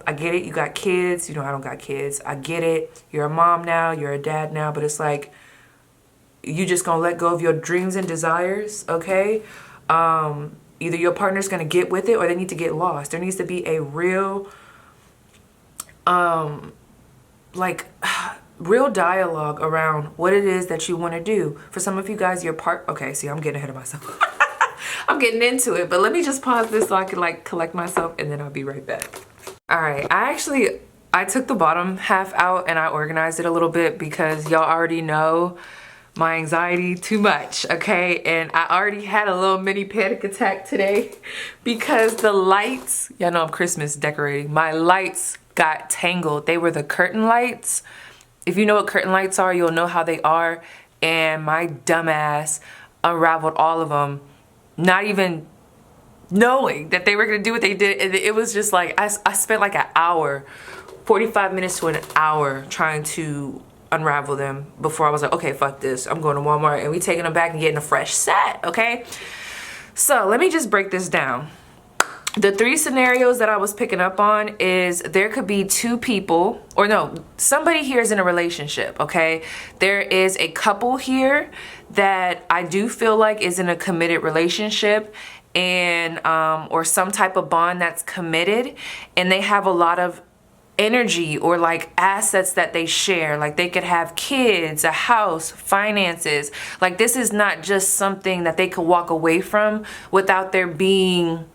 I get it, you got kids, you know, I don't got kids, I get it, you're a mom now, you're a dad now, but it's like, you just gonna let go of your dreams and desires, okay? Either your partner's going to get with it or they need to get lost. There needs to be a real, real dialogue around what it is that you want to do. For some of you guys, okay, see, I'm getting ahead of myself. I'm getting into it, but let me just pause this so I can like collect myself and then I'll be right back. All right, I took the bottom half out and I organized it a little bit because y'all already know my anxiety too much, okay? And I already had a little mini panic attack today because the lights, y'all know I'm Christmas decorating, my lights got tangled. They were the curtain lights. If you know what curtain lights are, you'll know how they are. And my dumbass unraveled all of them, not even knowing that they were gonna do what they did. And it was just like, I spent like an hour, 45 minutes to an hour trying to unravel them before I was like, okay, fuck this. I'm going to Walmart and we taking them back and getting a fresh set, okay? So let me just break this down. The 3 scenarios that I was picking up on is there could be 2 people, or no, somebody here is in a relationship, okay? There is a couple here that I do feel like is in a committed relationship and or some type of bond that's committed, and they have a lot of energy or like assets that they share. Like they could have kids, a house, finances. Like this is not just something that they could walk away from without there being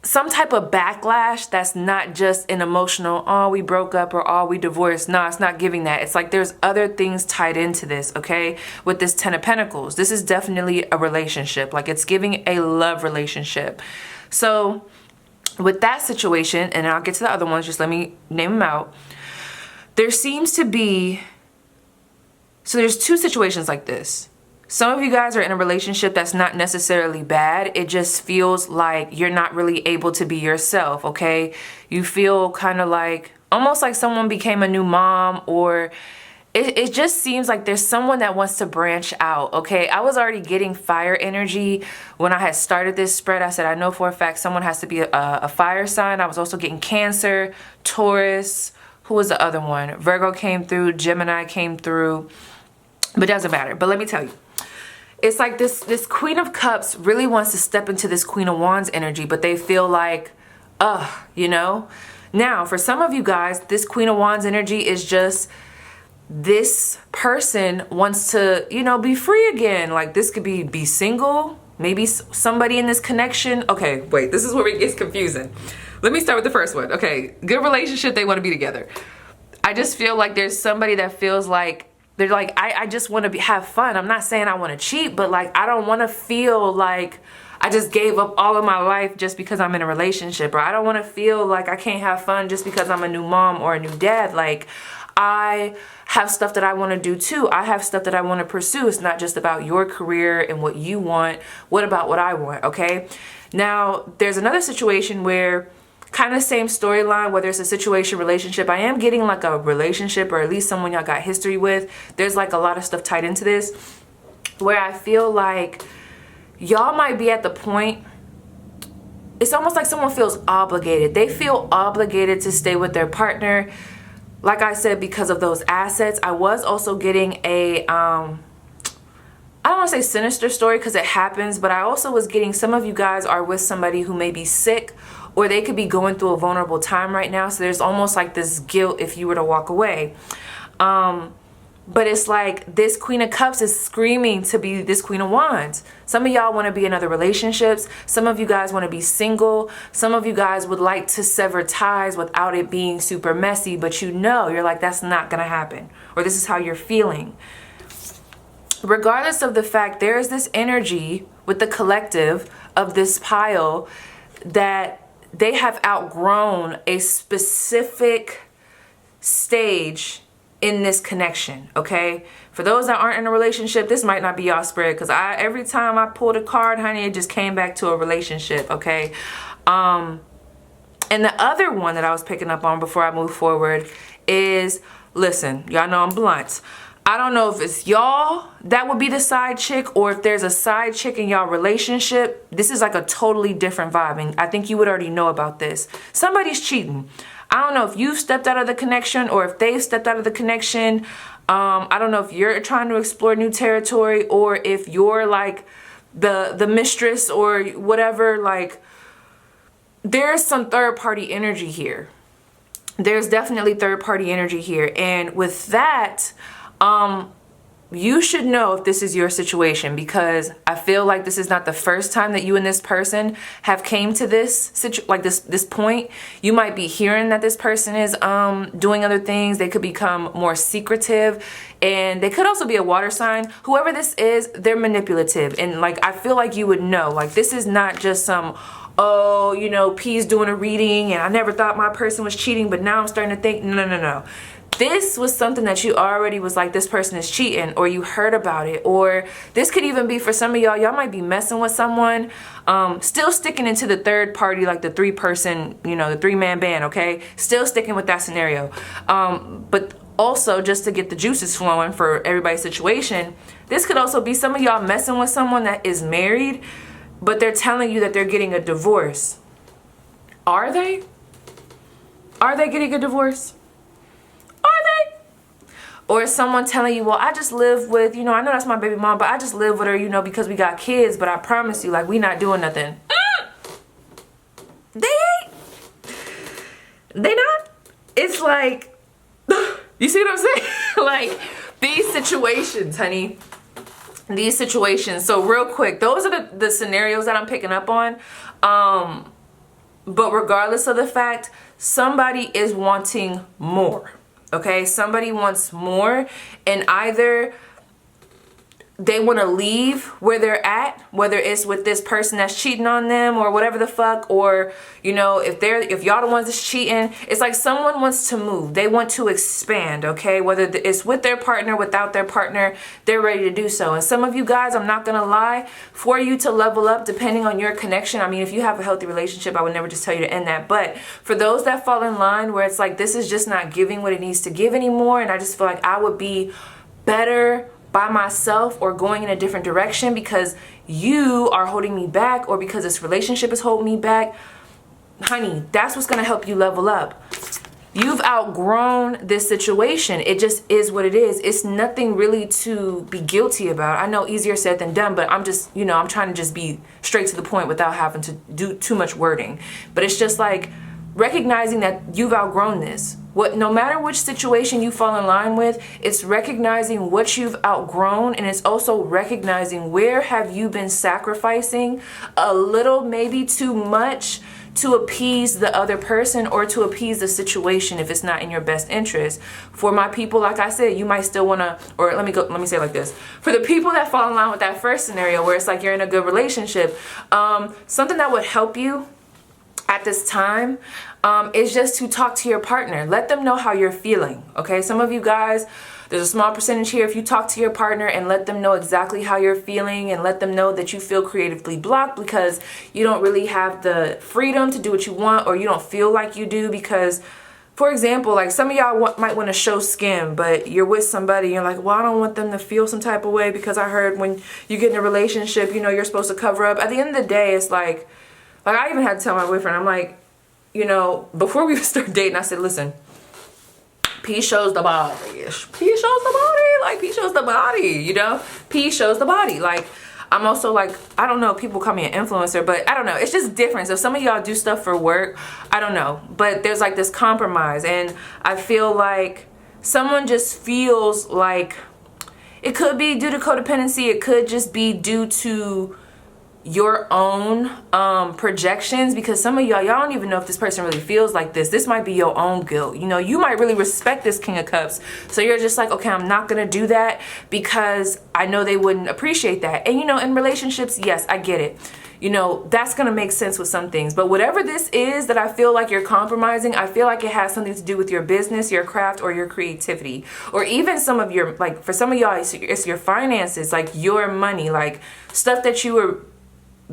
some type of backlash that's not just an emotional, oh, we broke up or oh, we divorced. No, it's not giving that. It's like there's other things tied into this, okay? With this 10 of Pentacles, this is definitely a relationship. Like it's giving a love relationship. So with that situation, and I'll get to the other ones, just let me name them out. There seems to be, so there's 2 situations like this. Some of you guys are in a relationship that's not necessarily bad. It just feels like you're not really able to be yourself, okay? You feel kind of like, almost like someone became a new mom, or it just seems like there's someone that wants to branch out, okay? I was already getting fire energy when I had started this spread. I said, I know for a fact someone has to be a fire sign. I was also getting Cancer, Taurus, who was the other one? Virgo came through, Gemini came through, but it doesn't matter. But let me tell you, it's like this Queen of Cups really wants to step into this Queen of Wands energy, but they feel like, you know? Now, for some of you guys, this Queen of Wands energy is just, this person wants to, you know, be free again. Like this could be single, maybe somebody in this connection. Okay, wait, this is where it gets confusing. Let me start with the first one. Okay, good relationship, they want to be together. I just feel like there's somebody that feels like, they're like, I just want to have fun. I'm not saying I want to cheat, but like, I don't want to feel like I just gave up all of my life just because I'm in a relationship, or I don't want to feel like I can't have fun just because I'm a new mom or a new dad. Like, I have stuff that I want to do too. I have stuff that I want to pursue. It's not just about your career and what you want. What about what I want, okay? Now, there's another situation where kind of same storyline, whether it's a situation, relationship. I am getting like a relationship, or at least someone y'all got history with. There's like a lot of stuff tied into this where I feel like y'all might be at the point, it's almost like someone feels obligated. They feel obligated to stay with their partner. Like I said, because of those assets. I was also getting a, I don't want to say sinister story because it happens, but I also was getting, some of you guys are with somebody who may be sick, or they could be going through a vulnerable time right now. So there's almost like this guilt if you were to walk away. But it's like this Queen of Cups is screaming to be this Queen of Wands. Some of y'all want to be in other relationships. Some of you guys want to be single. Some of you guys would like to sever ties without it being super messy, but you know, you're like, that's not going to happen, or this is how you're feeling. Regardless of the fact, there is this energy with the collective of this pile that they have outgrown a specific stage in this connection, okay? For those that aren't in a relationship, this might not be y'all spread, because every time I pulled a card, honey, it just came back to a relationship, okay? And the other one that I was picking up on before I move forward is, listen, y'all know I'm blunt. I don't know if it's y'all that would be the side chick, or if there's a side chick in y'all relationship. This is like a totally different vibe, and I think you would already know about this. Somebody's cheating. I don't know if you've stepped out of the connection or if they've stepped out of the connection. I don't know if you're trying to explore new territory, or if you're like the mistress or whatever, like there's some third party energy here. There's definitely third party energy here. And with that, you should know if this is your situation, because I feel like this is not the first time that you and this person have came to this this point. You might be hearing that this person is doing other things. They could become more secretive, and they could also be a water sign. Whoever this is, they're manipulative, and like I feel like you would know, like this is not just some, oh, you know, P's doing a reading and I never thought my person was cheating, but now I'm starting to think, no. This was something that you already was like, this person is cheating, or you heard about it. Or this could even be for some of y'all might be messing with someone, still sticking into the third party, like the 3-person, you know, the 3-man band, okay? Still sticking with that scenario. But also, just to get the juices flowing for everybody's situation, this could also be some of y'all messing with someone that is married, but they're telling you that they're getting a divorce. Are they? Are they getting a divorce? Are they? Or is someone telling you, well, I just live with, you know, I know that's my baby mom, but I just live with her, you know, because we got kids, but I promise you, like, we not doing nothing. They ain't. They not. It's like, you see what I'm saying? Like, these situations, honey. These situations. So real quick, those are the scenarios that I'm picking up on. But regardless of the fact, somebody is wanting more. Okay, somebody wants more, and either they want to leave where they're at, whether it's with this person that's cheating on them or whatever the fuck, or you know, if y'all the ones that's cheating, it's like someone wants to move. They want to expand, okay? Whether it's with their partner, without their partner, they're ready to do so. And some of you guys, I'm not gonna lie, for you to level up, depending on your connection, I mean, if you have a healthy relationship, I would never just tell you to end that. But for those that fall in line where it's like, this is just not giving what it needs to give anymore, and I just feel like I would be better by myself or going in a different direction because you are holding me back, or because this relationship is holding me back, honey, that's what's going to help you level up. You've outgrown this situation. It just is what it is. It's nothing really to be guilty about. I know easier said than done, but I'm just, you know, I'm trying to just be straight to the point without having to do too much wording. But it's just like recognizing that you've outgrown this. No matter which situation you fall in line with, it's recognizing what you've outgrown, and it's also recognizing where have you been sacrificing a little, maybe too much, to appease the other person or to appease the situation if it's not in your best interest. For my people, like I said, you might still want to, or let me say it like this. For the people that fall in line with that first scenario where it's like you're in a good relationship, something that would help you at this time is just to talk to your partner. Let them know how you're feeling, okay? Some of you guys, there's a small percentage here. If you talk to your partner and let them know exactly how you're feeling, and let them know that you feel creatively blocked because you don't really have the freedom to do what you want, or you don't feel like you do because, for example, like some of y'all might want to show skin, but you're with somebody and you're like, well, I don't want them to feel some type of way because I heard when you get in a relationship, you know, you're supposed to cover up. At the end of the day, it's like I even had to tell my boyfriend, I'm like, you know, before we start dating, I said, listen, P shows the body. P shows the body. Like, P shows the body, you know? P shows the body. Like, I'm also like, I don't know, people call me an influencer, but I don't know. It's just different. So some of y'all do stuff for work. I don't know. But there's like this compromise. And I feel like someone just feels like it could be due to codependency. It could just be due to your own projections, because some of y'all don't even know if this person really feels like this. This might be your own guilt. You know, you might really respect this King of Cups, so you're just like, okay, I'm not gonna do that because I know they wouldn't appreciate that. And you know, in relationships, yes, I get it, you know, that's gonna make sense with some things. But whatever this is that I feel like you're compromising, I feel like it has something to do with your business, your craft, or your creativity, or even some of your, like, for some of y'all, it's your finances, like your money, like stuff that you were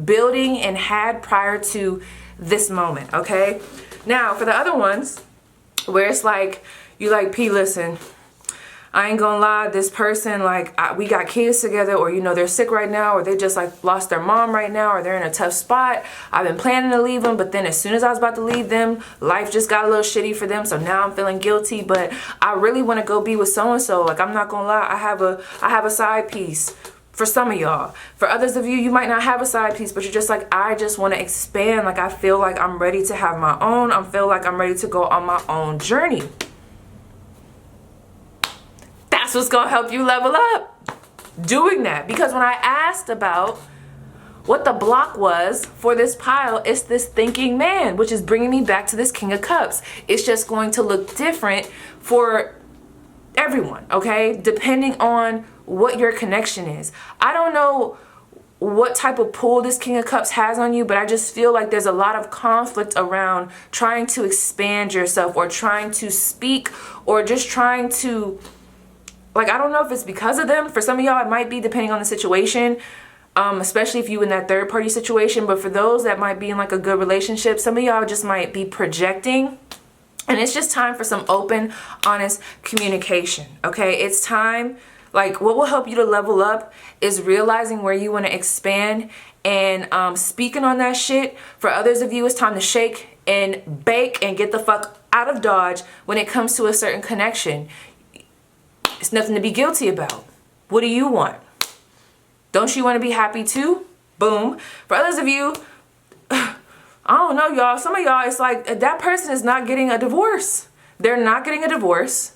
building and had prior to this moment, okay? Now, for the other ones, where it's like, you like, P, listen, I ain't gonna lie, this person, like, we got kids together, or, you know, they're sick right now, or they just, like, lost their mom right now, or they're in a tough spot. I've been planning to leave them, but then as soon as I was about to leave them, life just got a little shitty for them, so now I'm feeling guilty, but I really want to go be with so-and-so. Like, I'm not gonna lie, I have a side piece For some of y'all. For others of you, you might not have a side piece, but you're just like, I just want to expand. Like, I feel like I'm ready to have my own. I feel like I'm ready to go on my own journey. That's what's going to help you level up. Doing that. Because when I asked about what the block was for this pile, it's this thinking man, which is bringing me back to this King of Cups. It's just going to look different for everyone, okay? Depending on what your connection is. I don't know what type of pull this King of Cups has on you, but I just feel like there's a lot of conflict around trying to expand yourself or trying to speak or just trying to, like, I don't know if it's because of them. For some of y'all, it might be depending on the situation, especially if you in that third party situation. But for those that might be in like a good relationship, some of y'all just might be projecting. And it's just time for some open, honest communication, okay? It's time. Like, what will help you to level up is realizing where you want to expand and speaking on that shit. For others of you, it's time to shake and bake and get the fuck out of Dodge when it comes to a certain connection. It's nothing to be guilty about. What do you want? Don't you want to be happy too? Boom. For others of you, I don't know, y'all. Some of y'all, it's like that person is not getting a divorce. They're not getting a divorce.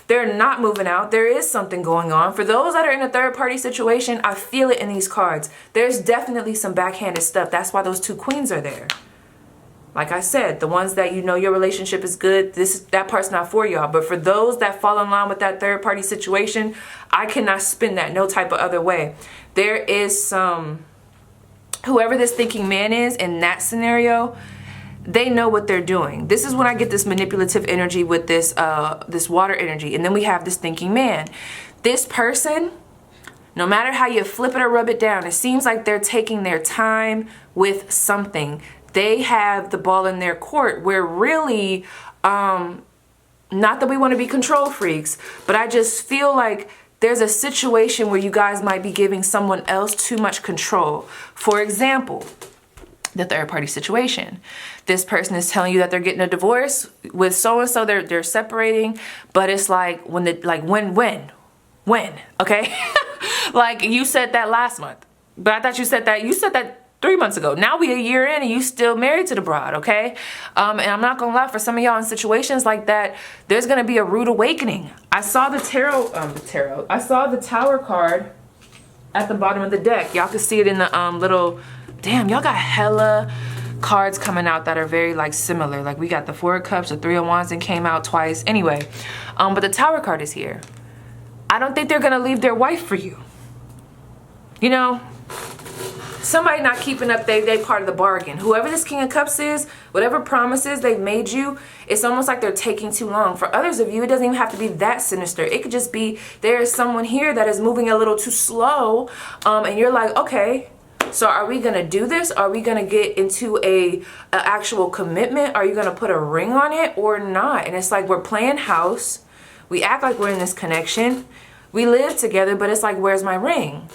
They're not moving out. There is something going on. For those that are in a third party situation, I feel it in these cards. There's definitely some backhanded stuff. That's why those two queens are there. Like I said, the ones that you know your relationship is good, that part's not for y'all. But for those that fall in line with that third party situation, I cannot spin that no type of other way. There is some, whoever this thinking man is in that scenario, they know what they're doing. This is when I get this manipulative energy with this this water energy. And then we have this thinking man. This person, no matter how you flip it or rub it down, it seems like they're taking their time with something. They have the ball in their court where really, not that we want to be control freaks, but I just feel like there's a situation where you guys might be giving someone else too much control. For example, the third party situation. This person is telling you that they're getting a divorce with so-and-so, they're separating, but it's like when, okay? Like you said that last month, but I thought you said that 3 months ago. Now we a year in and you still married to the broad, okay? And I'm not gonna lie, for some of y'all in situations like that, there's gonna be a rude awakening. I saw the I saw the Tower card at the bottom of the deck. Y'all can see it in the little, damn, y'all got hella cards coming out that are very like similar. Like we got the Four of Cups, the Three of Wands, and came out twice. Anyway, but the Tower card is here. I don't think they're gonna leave their wife for you. You know, somebody not keeping up they part of the bargain. Whoever this King of Cups is, whatever promises they've made you, it's almost like they're taking too long. For others of you, it doesn't even have to be that sinister. It could just be there is someone here that is moving a little too slow, and you're like, okay, so are we gonna do this? Are we gonna get into a actual commitment? Are you gonna put a ring on it or not? And it's like we're playing house. We act like we're in this connection. We live together, but it's like, where's my ring?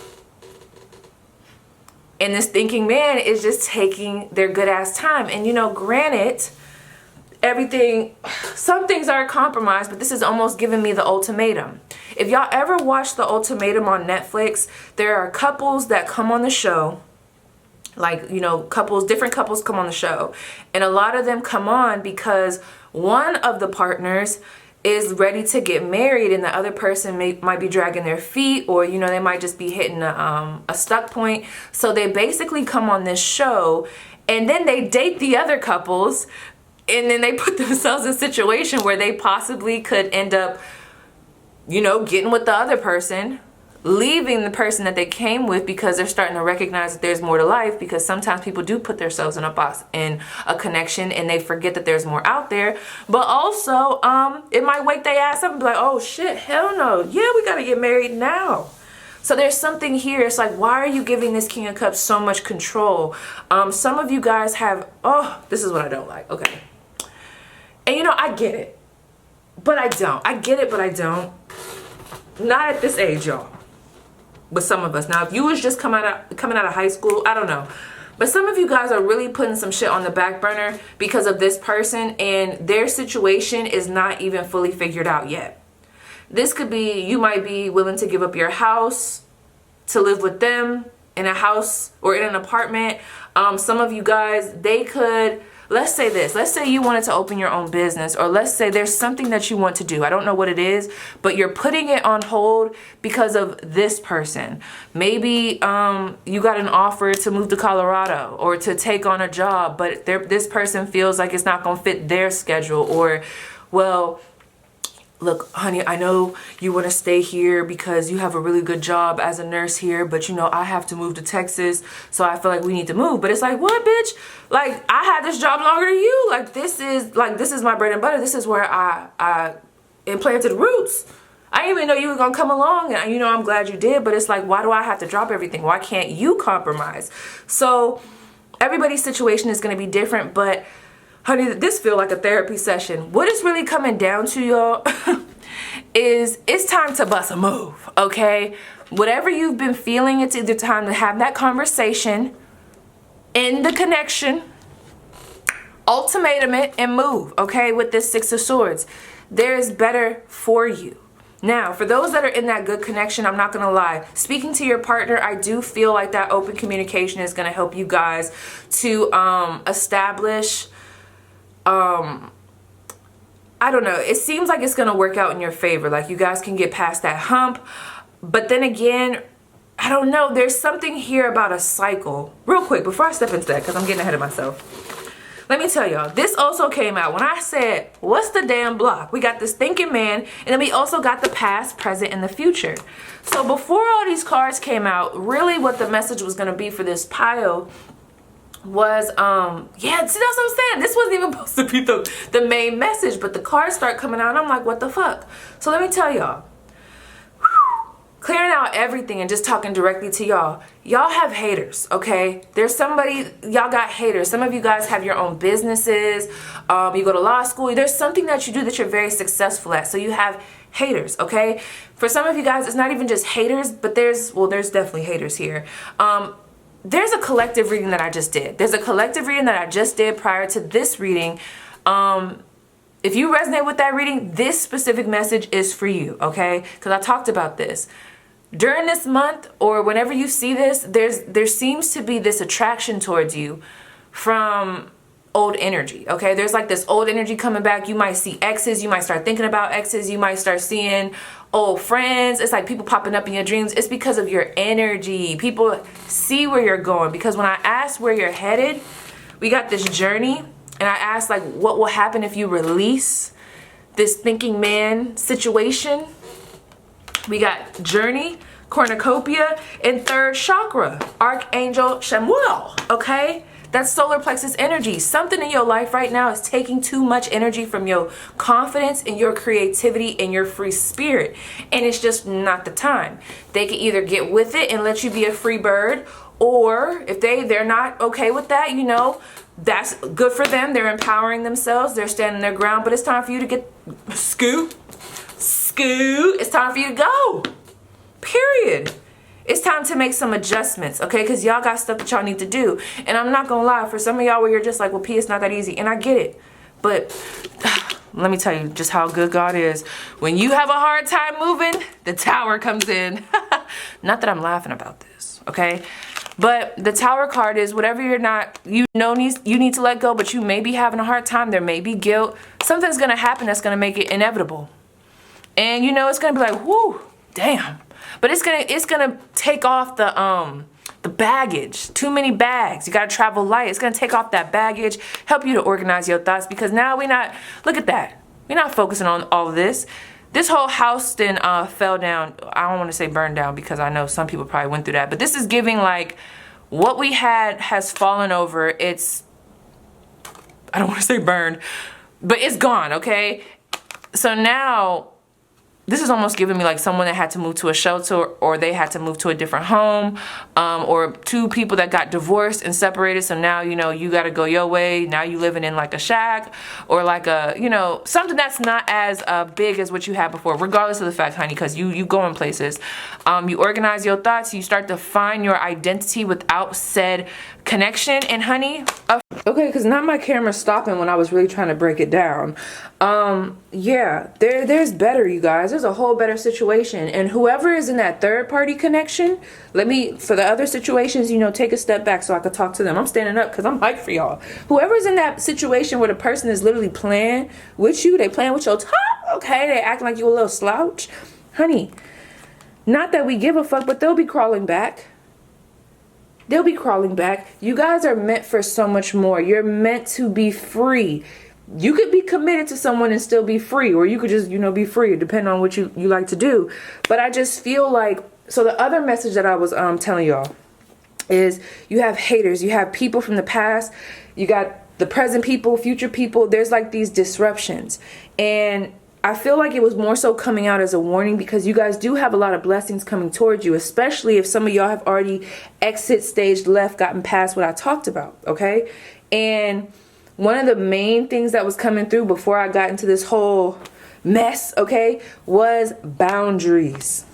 And this thinking man is just taking their good ass time. And you know, granted, everything, some things are a compromise, but this is almost giving me the ultimatum. If y'all ever watch The Ultimatum on Netflix, there are couples that come on the show, like, you know, different couples come on the show. And a lot of them come on because one of the partners is ready to get married and the other person might be dragging their feet, or you know, they might just be hitting a stuck point. So they basically come on this show and then they date the other couples, and then they put themselves in a situation where they possibly could end up, you know, getting with the other person, leaving the person that they came with because they're starting to recognize that there's more to life, because sometimes people do put themselves in a box, in a connection, and they forget that there's more out there. But also, it might wake their ass up and be like, oh shit, hell no. Yeah, we gotta get married now. So there's something here. It's like, why are you giving this King of Cups so much control? Some of you guys have, oh, this is what I don't like. Okay. And you know, I get it, but I don't. I get it, but I don't. Not at this age, y'all. With some of us. Now, if you was just coming out of high school, I don't know. But some of you guys are really putting some shit on the back burner because of this person, and their situation is not even fully figured out yet. This could be, you might be willing to give up your house to live with them in a house or in an apartment. Some of you guys, they could, let's say this, let's say you wanted to open your own business, or let's say there's something that you want to do. I don't know what it is, but you're putting it on hold because of this person. Maybe you got an offer to move to Colorado or to take on a job, but this person feels like it's not going to fit their schedule. Or, well, look, honey, I know you want to stay here because you have a really good job as a nurse here, but you know, I have to move to Texas, so I feel like we need to move. But it's like, what, bitch? Like, I had this job longer than you. Like, this is my bread and butter. This is where I implanted roots. I didn't even know you were going to come along, and you know, I'm glad you did, but it's like, why do I have to drop everything? Why can't you compromise? So everybody's situation is going to be different, but honey, this feel like a therapy session. What it's really coming down to, y'all, is it's time to bust a move, okay? Whatever you've been feeling, it's either time to have that conversation, end the connection, ultimatum it, and move, okay, with this Six of Swords. There is better for you. Now, for those that are in that good connection, I'm not going to lie. Speaking to your partner, I do feel like that open communication is going to help you guys to establish... I don't know, it seems like it's gonna work out in your favor, like you guys can get past that hump. But then again, I don't know, there's something here about a cycle. Real quick, before I step into that, because I'm getting ahead of myself, let me tell y'all, this also came out when I said, what's the damn block? We got this thinking man, and then we also got the past, present, and the future. So before all these cards came out, really what the message was gonna be for this pile was yeah, see, that's what I'm saying. This wasn't even supposed to be the main message, but the cards start coming out and I'm like, what the fuck? So let me tell y'all, clearing out everything and just talking directly to y'all. Y'all have haters, okay? There's somebody, y'all got haters. Some of you guys have your own businesses, you go to law school, there's something that you do that you're very successful at, so you have haters, okay? For some of you guys, it's not even just haters, but there's definitely haters here. There's a collective reading that I just did. There's a collective reading that I just did prior to this reading. If you resonate with that reading, this specific message is for you, okay? Because I talked about this. During this month, or whenever you see this, there seems to be this attraction towards you from old energy, okay? There's like this old energy coming back. You might see exes. You might start thinking about exes. You might start seeing old friends. It's like people popping up in your dreams. It's because of your energy. People see where you're going, because when I asked where you're headed, we got this journey, and I asked like, what will happen if you release this thinking man situation? We got journey, cornucopia, and third chakra, Archangel Chamuel, okay? That's solar plexus energy. Something in your life right now is taking too much energy from your confidence and your creativity and your free spirit. And it's just not the time. They can either get with it and let you be a free bird, or if they're not okay with that, you know, that's good for them. They're empowering themselves. They're standing their ground. But it's time for you to get scoot. It's time for you to go. Period. It's time to make some adjustments, okay? Because y'all got stuff that y'all need to do. And I'm not going to lie, for some of y'all where you're just like, well, P, it's not that easy. And I get it. But let me tell you just how good God is. When you have a hard time moving, the tower comes in. Not that I'm laughing about this, okay? But the tower card is whatever you're not, you need to let go, but you may be having a hard time. There may be guilt. Something's going to happen that's going to make it inevitable. And you know, it's going to be like, whoo, damn. But it's gonna take off the baggage. Too many bags. You gotta travel light. It's gonna take off that baggage, help you to organize your thoughts, because now look at that. We're not focusing on all of this. This whole house then fell down. I don't want to say burned down, because I know some people probably went through that. But this is giving like what we had has fallen over. It's, I don't want to say burned, but it's gone, okay? So now, this is almost giving me like someone that had to move to a shelter, or they had to move to a different home, or two people that got divorced and separated. So now, you know, you got to go your way. Now you living in like a shack, or like a, you know, something that's not as big as what you had before, regardless of the fact, honey, because you go in places. You organize your thoughts. You start to find your identity without said connection. And honey, okay, because not my camera stopping when I was really trying to break it down. Yeah, there's better, you guys. There's a whole better situation. And whoever is in that third party connection, for the other situations, you know, take a step back so I could talk to them. I'm standing up because I'm hyped for y'all. Whoever's in that situation where the person is literally playing with you, they playing with your top, okay, they acting like you a little slouch. Honey, not that we give a fuck, but they'll be crawling back. They'll be crawling back. You guys are meant for so much more. You're meant to be free. You could be committed to someone and still be free, or you could just, you know, be free, depending on what you like to do. But I just feel like, so the other message that I was telling y'all is you have haters, you have people from the past, you got the present people, future people. There's like these disruptions. And I feel like it was more so coming out as a warning because you guys do have a lot of blessings coming towards you, especially if some of y'all have already exit stage left, gotten past what I talked about, okay? And one of the main things that was coming through before I got into this whole mess, okay, was boundaries.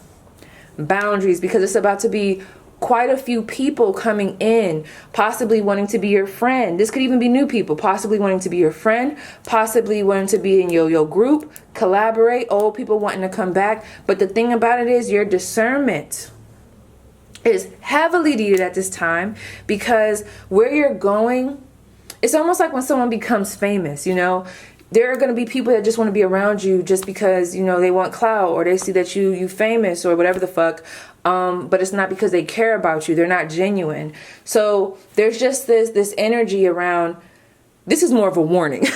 Boundaries, because it's about to be quite a few people coming in, possibly wanting to be your friend. This could even be new people, possibly wanting to be your friend, possibly wanting to be in your group, collaborate, old people wanting to come back. But the thing about it is your discernment is heavily needed at this time, because where you're going, it's almost like when someone becomes famous, you know, there are going to be people that just want to be around you just because, you know, they want clout, or they see that you famous or whatever the fuck. But it's not because they care about you. They're not genuine. So there's just this energy around, this is more of a warning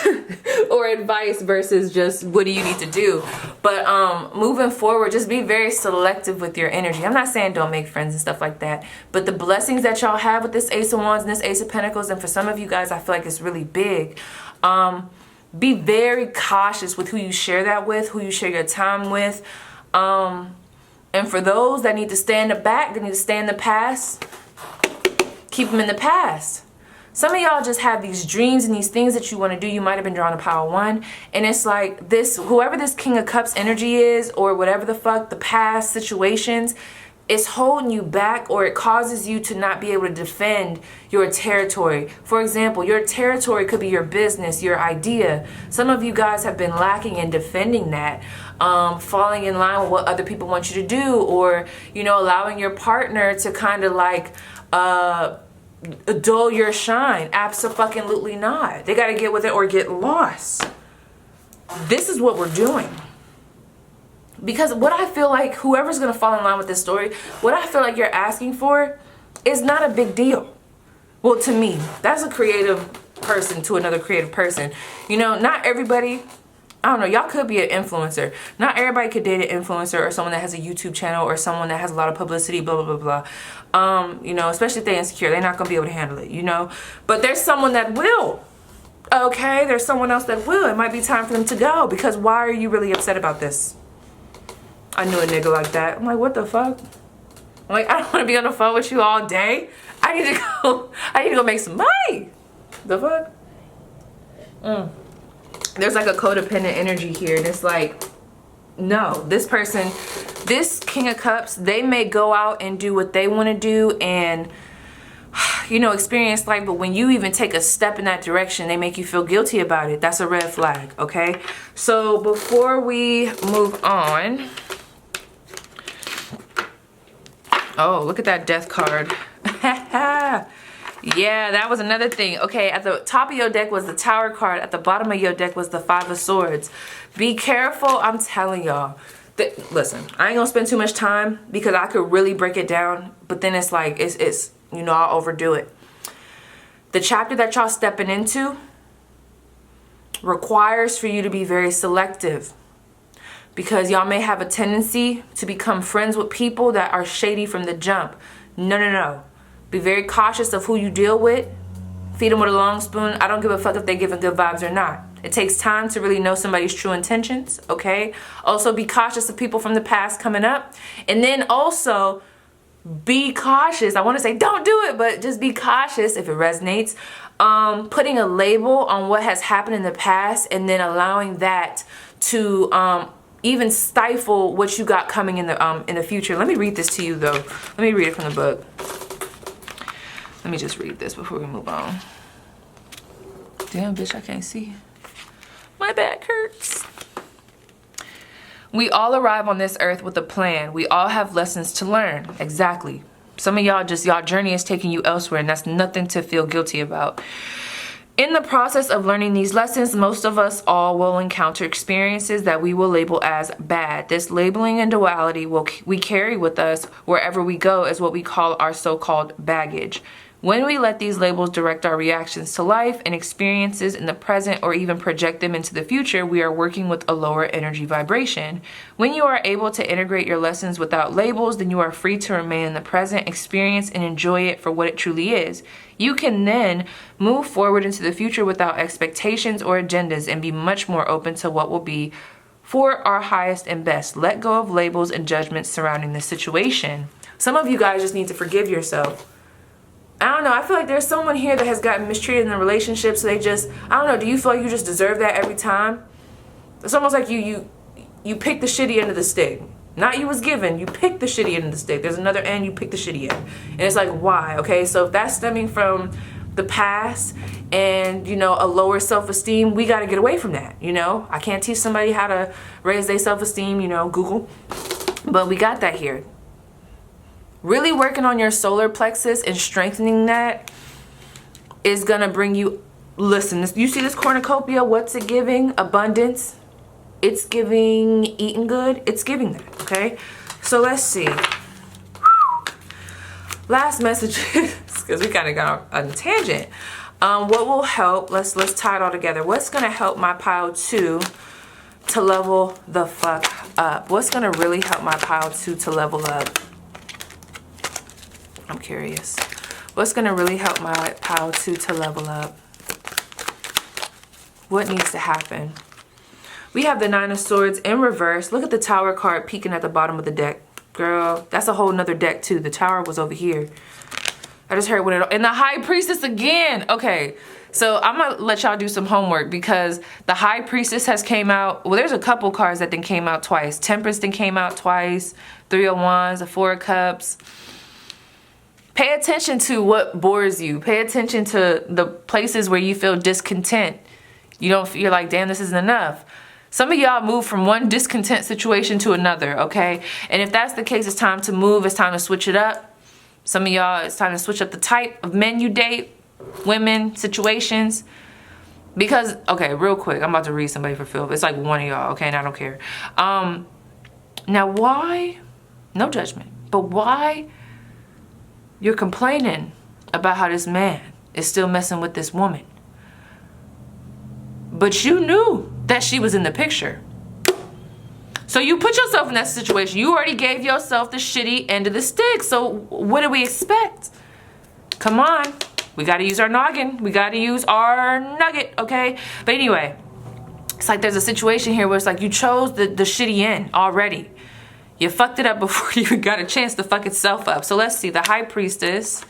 or advice versus just what do you need to do. But moving forward, just be very selective with your energy. I'm not saying don't make friends and stuff like that, but the blessings that y'all have with this Ace of Wands and this Ace of Pentacles, and for some of you guys, I feel like it's really big. Be very cautious with who you share that with, who you share your time with. And for those that need to stay in the back, that need to stay in the past, keep them in the past. Some of y'all just have these dreams and these things that you want to do. You might have been drawn to Power 1. And it's like this, whoever this King of Cups energy is, or whatever the fuck, the past situations, it's holding you back, or it causes you to not be able to defend your territory. For example, your territory could be your business, your idea. Some of you guys have been lacking in defending that, falling in line with what other people want you to do, or, you know, allowing your partner to kind of like dull your shine. Abso-fucking-lutely not. They got to get with it or get lost. This is what we're doing. Because what I feel like, whoever's going to fall in line with this story, what I feel like you're asking for is not a big deal. Well, to me, that's a creative person to another creative person. You know, not everybody, I don't know, y'all could be an influencer. Not everybody could date an influencer or someone that has a YouTube channel or someone that has a lot of publicity, blah, blah, blah, blah. You know, especially if they're insecure, they're not going to be able to handle it, you know. But there's someone that will. Okay, there's someone else that will. It might be time for them to go, because why are you really upset about this? I knew a nigga like that. I'm like, what the fuck? I'm like, I don't want to be on the phone with you all day. I need to go make some money. The fuck? There's like a codependent energy here, and it's like, no, this person, this King of Cups, they may go out and do what they want to do and, you know, experience life, but when you even take a step in that direction, they make you feel guilty about it. That's a red flag, okay? So before we move on, oh, look at that death card. Yeah, that was another thing. Okay, at the top of your deck was the Tower card. At the bottom of your deck was the Five of Swords. Be careful, I'm telling y'all. Listen, I ain't gonna spend too much time because I could really break it down, but then it's like, it's you know, I'll overdo it. The chapter that y'all stepping into requires for you to be very selective, because y'all may have a tendency to become friends with people that are shady from the jump. No, no, no. Be very cautious of who you deal with. Feed them with a long spoon. I don't give a fuck if they're giving good vibes or not. It takes time to really know somebody's true intentions, okay? Also, be cautious of people from the past coming up. And then also, be cautious. I want to say don't do it, but just be cautious if it resonates. Putting a label on what has happened in the past and then allowing that to even stifle what you got coming in the future. Let me read this to you though. Let me read it from the book. Let me just read this before we move on. Damn, bitch, I can't see. My back hurts. We all arrive on this earth with a plan. We all have lessons to learn. Exactly. Some of y'all y'all journey is taking you elsewhere, and that's nothing to feel guilty about. In the process of learning these lessons, most of us all will encounter experiences that we will label as bad. This labeling and duality we carry with us wherever we go is what we call our so-called baggage. When we let these labels direct our reactions to life and experiences in the present or even project them into the future, we are working with a lower energy vibration. When you are able to integrate your lessons without labels, then you are free to remain in the present, experience, and enjoy it for what it truly is. You can then move forward into the future without expectations or agendas and be much more open to what will be for our highest and best. Let go of labels and judgments surrounding the situation. Some of you guys just need to forgive yourself. I don't know, I feel like there's someone here that has gotten mistreated in a relationship, so they just, I don't know, do you feel like you just deserve that every time? It's almost like you pick the shitty end of the stick. Not you was given, you pick the shitty end of the stick. There's another end, you pick the shitty end. And it's like, why? Okay, so if that's stemming from the past and, you know, a lower self-esteem, we gotta get away from that, you know? I can't teach somebody how to raise their self-esteem, you know, Google. But we got that here. Really working on your solar plexus and strengthening that is gonna bring you, listen, you see this cornucopia, what's it giving? Abundance. It's giving eating good. It's giving that, okay? So let's see. Last messages, because we kind of got on a tangent. What will help, let's tie it all together. What's gonna help my pile 2 to level the fuck up? What's gonna really help my pile 2 to level up? I'm curious. What's gonna really help my pile 2 to level up? What needs to happen? We have the 9 of Swords in reverse. Look at the Tower card peeking at the bottom of the deck. Girl, that's a whole nother deck too. The Tower was over here. I just heard when it, and the High Priestess again. Okay, so I'm gonna let y'all do some homework because the High Priestess has came out. Well, there's a couple cards that then came out twice. Temperance then came out twice. 3 of Wands, the 4 of Cups. Pay attention to what bores you. Pay attention to the places where you feel discontent. You're like, damn, this isn't enough. Some of y'all move from one discontent situation to another, okay? And if that's the case, it's time to move. It's time to switch it up. Some of y'all, it's time to switch up the type of men you date, women, situations. Because, okay, real quick, I'm about to read somebody for Phil. It's like one of y'all, okay, and I don't care. Now, why, no judgment, but why you're complaining about how this man is still messing with this woman? But you knew that she was in the picture. So you put yourself in that situation. You already gave yourself the shitty end of the stick. So what do we expect? Come on. We got to use our noggin. We got to use our nugget, okay? But anyway, it's like there's a situation here where it's like you chose the shitty end already. You fucked it up before you even got a chance to fuck itself up. So let's see. The High Priestess.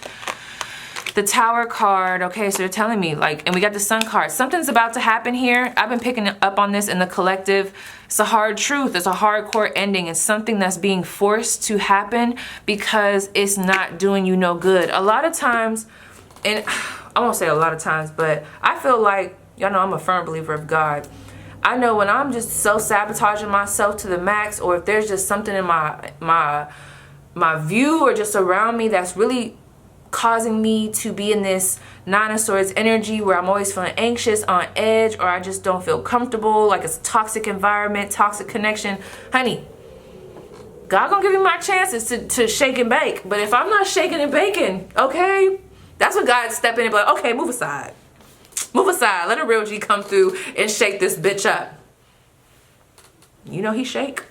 The Tower card. Okay, so they're telling me, like, and we got the Sun card. Something's about to happen here. I've been picking up on this in the collective. It's a hard truth. It's a hardcore ending. It's something that's being forced to happen because it's not doing you no good. A lot of times, and I won't say a lot of times, but I feel like, y'all know I'm a firm believer of God. I know when I'm just self-sabotaging myself to the max, or if there's just something in my view or just around me that's really causing me to be in this 9 of Swords energy where I'm always feeling anxious, on edge, or I just don't feel comfortable, like it's a toxic environment, toxic connection. Honey, God gonna give me my chances to shake and bake. But if I'm not shaking and baking, okay, that's when God step in and be like, okay, move aside. Move aside. Let a real G come through and shake this bitch up. You know he shake.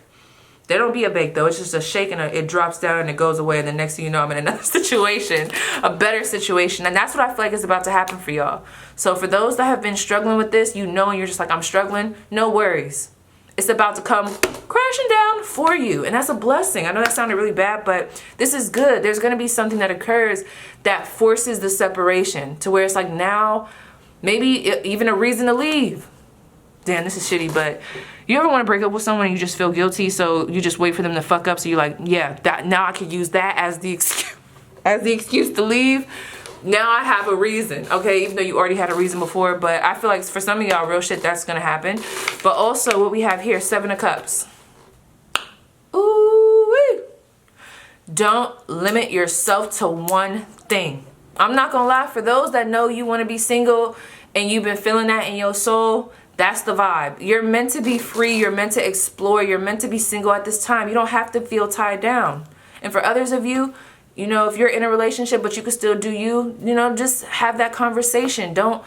There don't be a bake though. It's just a shake and it drops down and it goes away. And the next thing you know, I'm in another situation, a better situation. And that's what I feel like is about to happen for y'all. So for those that have been struggling with this, you know, and you're just like, I'm struggling, no worries. It's about to come crashing down for you. And that's a blessing. I know that sounded really bad, but this is good. There's going to be something that occurs that forces the separation to where it's like now, maybe even a reason to leave. Damn, this is shitty, but you ever want to break up with someone and you just feel guilty, so you just wait for them to fuck up, so you're like, yeah, that now I could use that as the excuse to leave. now I have a reason, okay? Even though you already had a reason before, but I feel like for some of y'all, real shit, that's gonna happen. But also what we have here, 7 of Cups. Ooh-wee. Don't limit yourself to one thing. I'm not gonna lie, for those that know you wanna be single and you've been feeling that in your soul, that's the vibe. You're meant to be free, you're meant to explore, you're meant to be single at this time. You don't have to feel tied down. And for others of you, you know, if you're in a relationship but you can still do you, you know, just have that conversation. Don't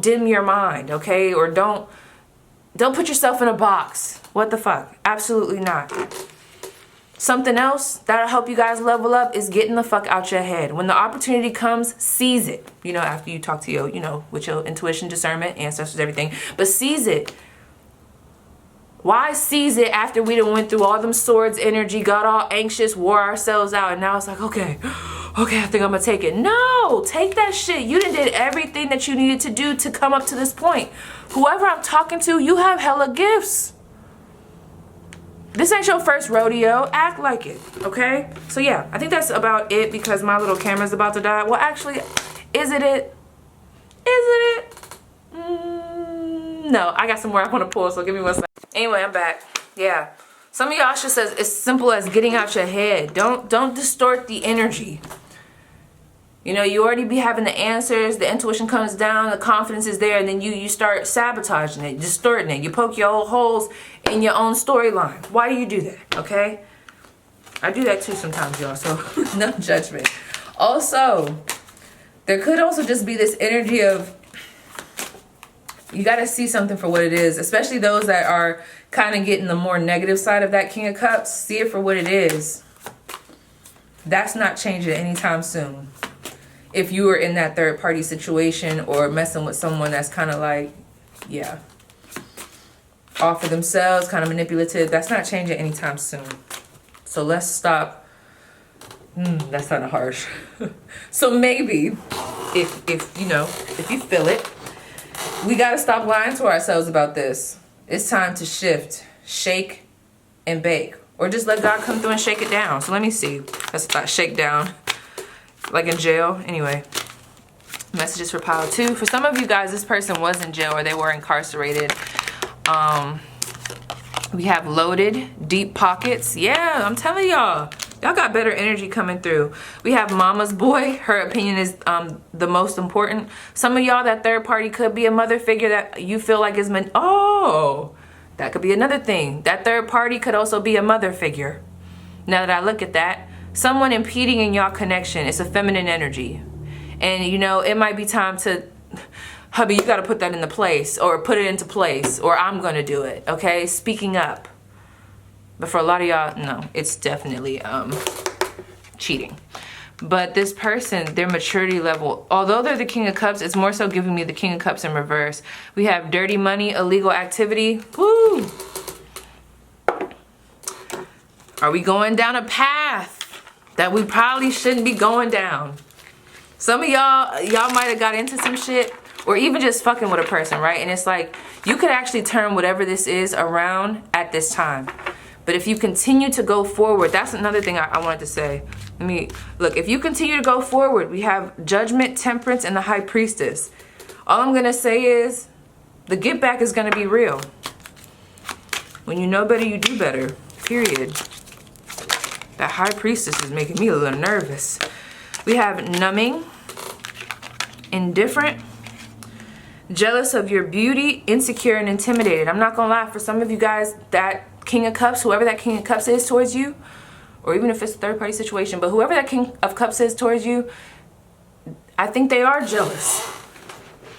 dim your mind, okay? Or don't put yourself in a box. What the fuck? Absolutely not. Something else that'll help you guys level up is getting the fuck out your head. When the opportunity comes, seize it. You know, after you talk to your, you know, with your intuition, discernment, ancestors, everything. But seize it. Why seize it after we done went through all them swords energy, got all anxious, wore ourselves out, and now it's like, okay, I think I'm gonna take it. No, take that shit. You done did everything that you needed to do to come up to this point. Whoever I'm talking to, you have hella gifts. This ain't your first rodeo. Act like it, okay? So yeah, I think that's about it because my little camera's about to die. Well, actually, is it it? Is it it? No, I got some more I want to pull, so give me 1 second. Anyway, I'm back. Yeah. Some of y'all should say it's simple as getting out your head. Don't distort the energy. You know, you already be having the answers, the intuition comes down, the confidence is there, and then you start sabotaging it, distorting it. You poke your own holes in your own storyline. Why do you do that, okay? I do that too sometimes, y'all, so no judgment. Also, there could also just be this energy of, you got to see something for what it is, especially those that are kind of getting the more negative side of that King of Cups. See it for what it is. That's not changing anytime soon. If you were in that third party situation or messing with someone that's kind of like, yeah, off of themselves, kind of manipulative, that's not changing anytime soon. So let's stop. That's kind of harsh. So maybe if you know, if you feel it, we got to stop lying to ourselves about this. It's time to shift, shake, and bake. Or just let God come through and shake it down. So let me see. That's a thought, shake down. Like in jail. Anyway, messages for pile 2. For some of you guys, this person was in jail or they were incarcerated. We have loaded, deep pockets. Yeah, I'm telling y'all. Y'all got better energy coming through. We have mama's boy. Her opinion is the most important. Some of y'all, that third party could be a mother figure that you feel like is meant. Oh, that could be another thing. That third party could also be a mother figure. Now that I look at that, someone impeding in y'all connection. It's a feminine energy. And you know, it might be time to, hubby, you got to put that into place, or put it into place, or I'm going to do it. Okay? Speaking up. But for a lot of y'all, no, it's definitely cheating. But this person, their maturity level, although they're the King of Cups, it's more so giving me the King of Cups in reverse. We have dirty money, illegal activity. Woo! Are we going down a path that we probably shouldn't be going down? Some of y'all might have got into some shit, or even just fucking with a person, right? And it's like, you could actually turn whatever this is around at this time. But if you continue to go forward, that's another thing I wanted to say. Let me look. If you continue to go forward, we have Judgment, Temperance, and the High Priestess. All I'm gonna say is, the get back is gonna be real. When you know better, you do better. Period. That High Priestess is making me a little nervous. We have numbing, indifferent, jealous of your beauty, insecure, and intimidated. I'm not gonna lie, for some of you guys, that King of Cups, whoever that King of Cups is towards you, or even if it's a third party situation, but whoever that King of Cups is towards you, I think they are jealous.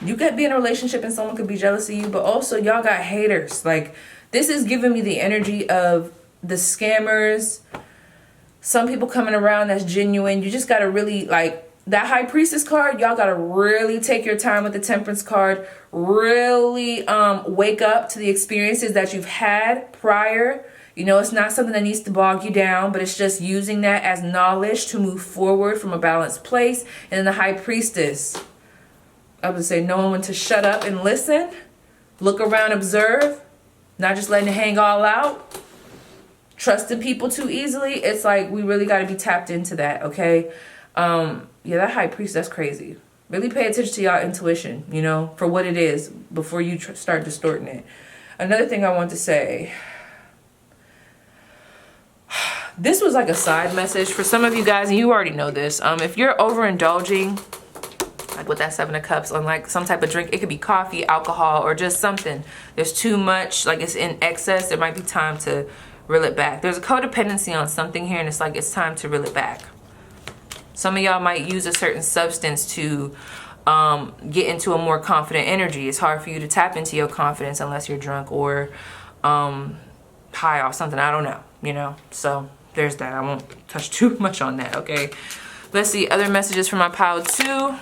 You could be in a relationship and someone could be jealous of you, but also y'all got haters. Like, this is giving me the energy of the scammers, some people coming around that's genuine. You just gotta really, like, that High Priestess card, y'all gotta really take your time with the Temperance card. Really wake up to the experiences that you've had prior. You know, it's not something that needs to bog you down, but it's just using that as knowledge to move forward from a balanced place. And then the High Priestess, I would say knowing when to shut up and listen, look around, observe, not just letting it hang all out, trusting people too easily. It's like we really got to be tapped into that, okay? Yeah, that high priest, that's crazy. Really pay attention to y'all intuition, you know, for what it is before you start distorting it. Another thing I want to say, this was like a side message for some of you guys, and you already know this. If you're overindulging, like with that 7 of Cups, on like some type of drink, it could be coffee, alcohol, or just something. There's too much, like it's in excess, it might be time to reel it back. There's a codependency on something here, and it's like it's time to reel it back. Some of y'all might use a certain substance to get into a more confident energy. It's hard for you to tap into your confidence unless you're drunk or high off something. I don't know, you know? So there's that. I won't touch too much on that, okay? Let's see, other messages from my pile 2.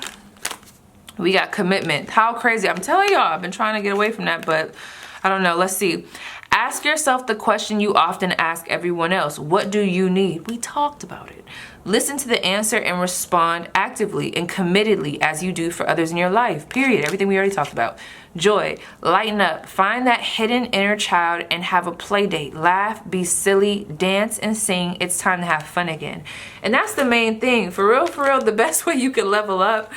We got commitment. How crazy. I'm telling y'all, I've been trying to get away from that, but I don't know. Let's see. Ask yourself the question you often ask everyone else. What do you need? We talked about it. Listen to the answer and respond actively and committedly as you do for others in your life. Period. Everything we already talked about. Joy. Lighten up. Find that hidden inner child and have a play date. Laugh, be silly, dance, and sing. It's time to have fun again. And that's the main thing. For real, the best way you can level up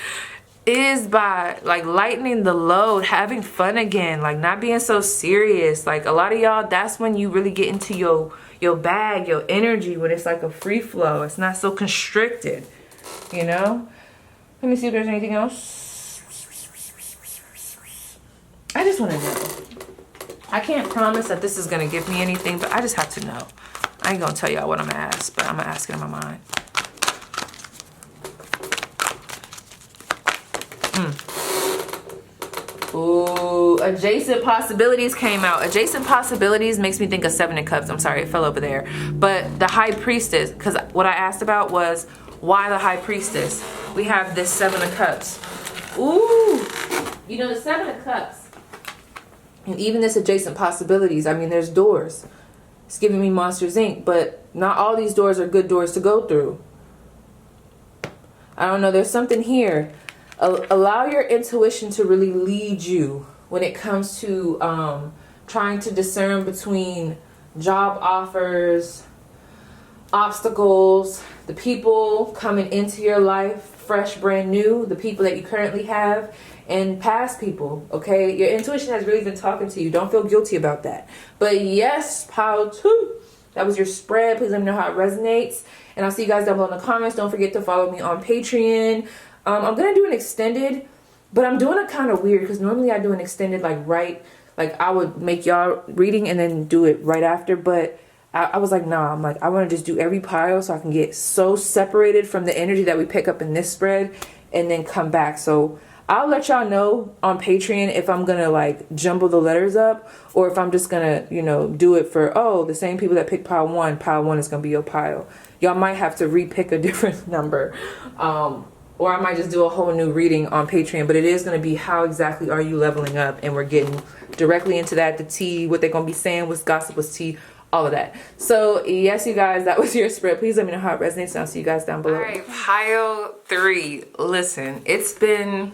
is by like lightening the load, having fun again, like not being so serious. Like a lot of y'all, that's when you really get into your bag, your energy, when it's like a free flow. It's not so constricted, you know? Let me see if there's anything else. I just want to know. I can't promise that this is going to give me anything, but I just have to know. I ain't going to tell y'all what I'm going to ask, but I'm going to ask it in my mind. Ooh, adjacent possibilities came out. Adjacent possibilities makes me think of 7 of Cups. I'm sorry, it fell over there. But the High Priestess, because what I asked about was why the High Priestess. We have this 7 of Cups. Ooh, you know, the 7 of Cups. And even this adjacent possibilities, I mean, there's doors. It's giving me Monsters Inc., but not all these doors are good doors to go through. I don't know, there's something here. Allow your intuition to really lead you when it comes to trying to discern between job offers, obstacles, the people coming into your life, fresh, brand new, the people that you currently have, and past people, okay? Your intuition has really been talking to you. Don't feel guilty about that. But yes, pile 2. That was your spread. Please let me know how it resonates. And I'll see you guys down below in the comments. Don't forget to follow me on Patreon. I'm going to do an extended, but I'm doing it kind of weird because normally I do an extended like I would make y'all reading and then do it right after. But I was like, nah, I'm like, I want to just do every pile so I can get so separated from the energy that we pick up in this spread and then come back. So I'll let y'all know on Patreon if I'm going to like jumble the letters up or if I'm just going to, you know, do it for, oh, the same people that pick pile 1 is going to be your pile. Y'all might have to repick a different number. Or I might just do a whole new reading on Patreon. But it is going to be how exactly are you leveling up. And we're getting directly into that. The tea, what they're going to be saying, what's gossip, what's tea, all of that. So, yes, you guys, that was your spread. Please let me know how it resonates. And I'll see you guys down below. All right, pile 3. Listen, it's been...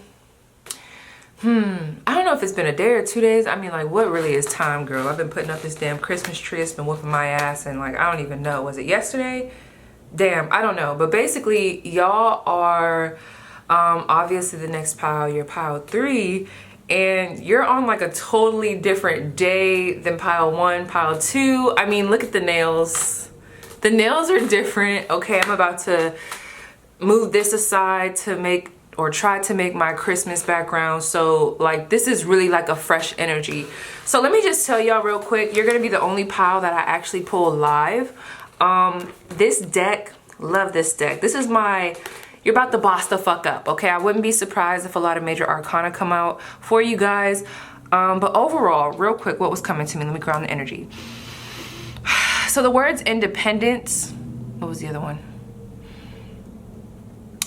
I don't know if it's been a day or 2 days. I mean, like, what really is time, girl? I've been putting up this damn Christmas tree. It's been whooping my ass. And, like, I don't even know. Was it yesterday? Damn, I don't know. But basically, y'all are obviously the next pile. You're pile 3. And you're on, like, a totally different day than pile 1, pile 2. I mean, look at the nails. The nails are different. Okay, I'm about to move this aside to make... or try to make my Christmas background. So like this is really like a fresh energy. So let me just tell y'all real quick, you're gonna be the only pile that I actually pull live. This deck, love this deck. This is my, you're about to boss the fuck up, okay? I wouldn't be surprised if a lot of major arcana come out for you guys. But overall, real quick, what was coming to me? Let me ground the energy. So the words independence, what was the other one?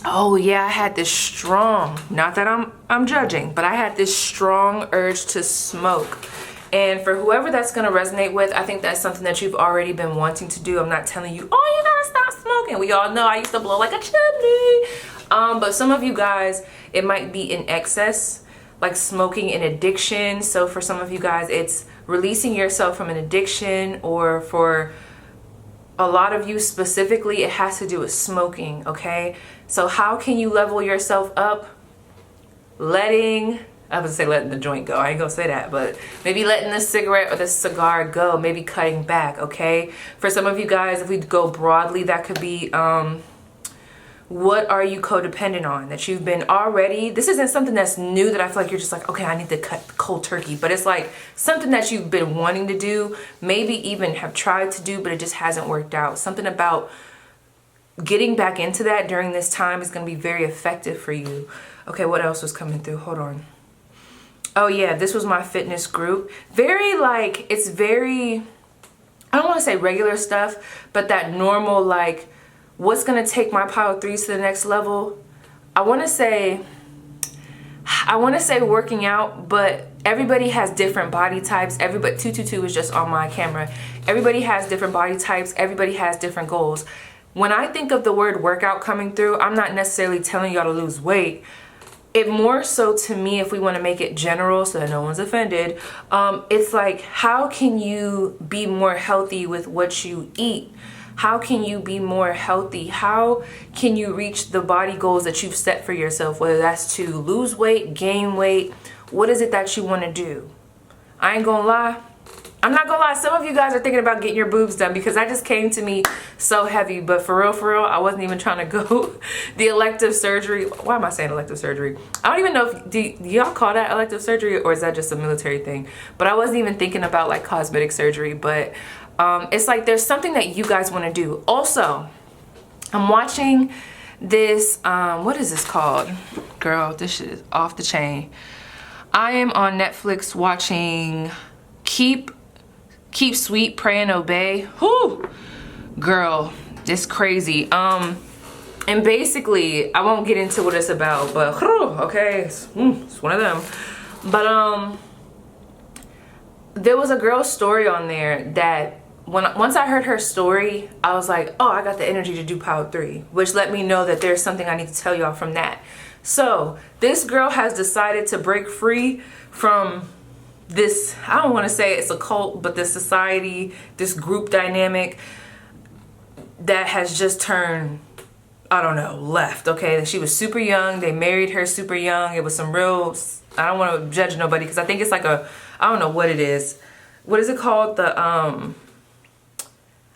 Oh yeah, I had this strong, not that I'm judging, but I had this strong urge to smoke. And for whoever that's gonna resonate with, I think that's something that you've already been wanting to do. I'm not telling you, oh, you gotta stop smoking. We all know I used to blow like a chimney. But some of you guys, it might be in excess, like smoking in addiction. So for some of you guys, it's releasing yourself from an addiction, or for a lot of you specifically, it has to do with smoking, okay? So how can you level yourself up? I would say letting the joint go. I ain't gonna say that, but maybe letting the cigarette or the cigar go, maybe cutting back, okay? For some of you guys, if we go broadly, that could be, what are you codependent on that you've been already? This isn't something that's new that I feel like you're just like, okay, I need to cut cold turkey, but it's like something that you've been wanting to do, maybe even have tried to do, but it just hasn't worked out. Something about getting back into that during this time is going to be very effective for you. Okay, what else was coming through? Hold on. Oh yeah, this was my fitness group. Very like, it's very, I don't want to say regular stuff, but that normal like, what's going to take my power threes to the next level? I want to say working out, but everybody has different body types. Everybody, 222 is just on my camera. Everybody has different body types. Everybody has different goals. When I think of the word workout coming through, I'm not necessarily telling y'all to lose weight. It more so to me, if we want to make it general so that no one's offended, it's like, how can you be more healthy with what you eat? How can you be more healthy? How can you reach the body goals that you've set for yourself? Whether that's to lose weight, gain weight, what is it that you want to do? I ain't gonna lie. I'm not gonna lie, some of you guys are thinking about getting your boobs done because that just came to me so heavy. But for real, I wasn't even trying to go the elective surgery. Why am I saying elective surgery? I don't even know if, do y'all call that elective surgery or is that just a military thing? But I wasn't even thinking about like cosmetic surgery, but it's like there's something that you guys want to do. Also, I'm watching this, what is this called? Girl, this shit is off the chain. I am on Netflix watching Keep Sweet, Pray and Obey. Whoo! Girl, it's crazy. And basically, I won't get into what it's about, but okay, it's one of them. But there was a girl's story on there that once I heard her story, I was like, oh, I got the energy to do Power 3, which let me know that there's something I need to tell y'all from that. So this girl has decided to break free from this, I don't want to say it's a cult, but this society, this group dynamic that has just turned, I don't know, left, okay? She was super young. They married her super young. It was some real, I don't want to judge nobody because I think it's like a, I don't know what it is. What is it called? The,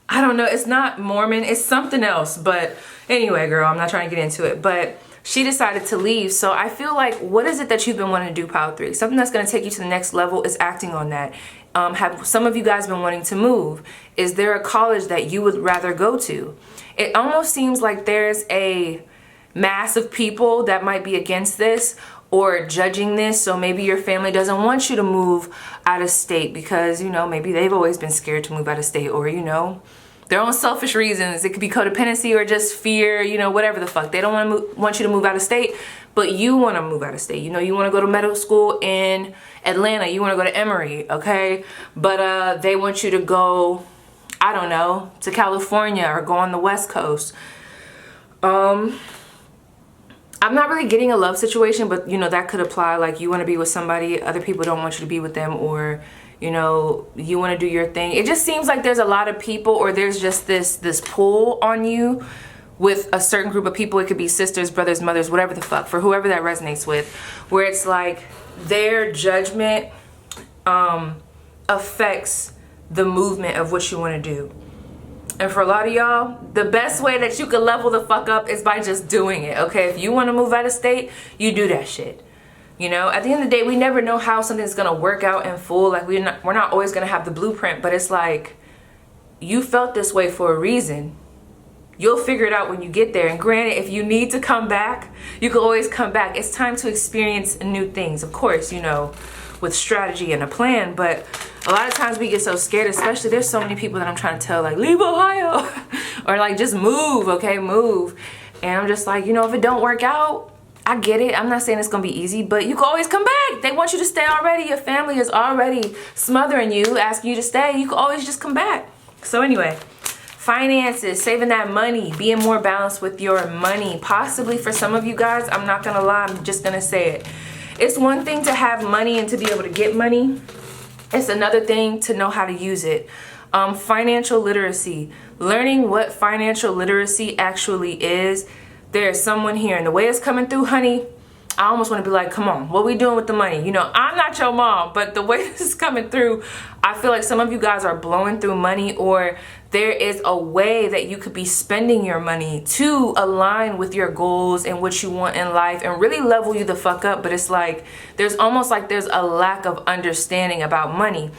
I don't know. It's not Mormon. It's something else. But anyway, girl, I'm not trying to get into it. But she decided to leave. So I feel like, what is it that you've been wanting to do, Power 3? Something that's going to take you to the next level is acting on that. Have some of you guys been wanting to move? Is there a college that you would rather go to? It almost seems like there's a mass of people that might be against this or judging this. So maybe your family doesn't want you to move out of state because, you know, maybe they've always been scared to move out of state, or, you know, their own selfish reasons. It could be codependency or just fear, you know, whatever the fuck. They don't want you to move out of state, but you want to move out of state. You know, you want to go to medical school in Atlanta. You want to go to Emory, okay? But they want you to go, I don't know, to California or go on the West Coast. I'm not really getting a love situation, but, you know, that could apply. Like, you want to be with somebody, other people don't want you to be with them, or, you know, you want to do your thing. It just seems like there's a lot of people, or there's just this pull on you with a certain group of people. It could be sisters, brothers, mothers, whatever the fuck, for whoever that resonates with, where it's like their judgment affects the movement of what you want to do. And for a lot of y'all, the best way that you can level the fuck up is by just doing it, okay? If you want to move out of state, you do that shit. You know, at the end of the day, we never know how something's going to work out in full. Like, we're not always going to have the blueprint, but it's like, you felt this way for a reason. You'll figure it out when you get there. And granted, if you need to come back, you can always come back. It's time to experience new things. Of course, you know, with strategy and a plan, but a lot of times we get so scared, especially there's so many people that I'm trying to tell, like, leave Ohio or like, just move, okay, move. And I'm just like, you know, if it don't work out, I get it. I'm not saying it's gonna be easy, but you can always come back. They want you to stay already. Your family is already smothering you, asking you to stay. You can always just come back. So anyway, finances, saving that money, being more balanced with your money. Possibly for some of you guys, I'm not gonna lie, I'm just gonna say it. It's one thing to have money and to be able to get money. It's another thing to know how to use it. Financial literacy, learning what financial literacy actually is. There's someone here, and the way it's coming through, honey, I almost want to be like, come on, what we doing with the money? You know, I'm not your mom, but the way this is coming through, I feel like some of you guys are blowing through money, or there is a way that you could be spending your money to align with your goals and what you want in life and really level you the fuck up. But it's like, there's almost like there's a lack of understanding about money.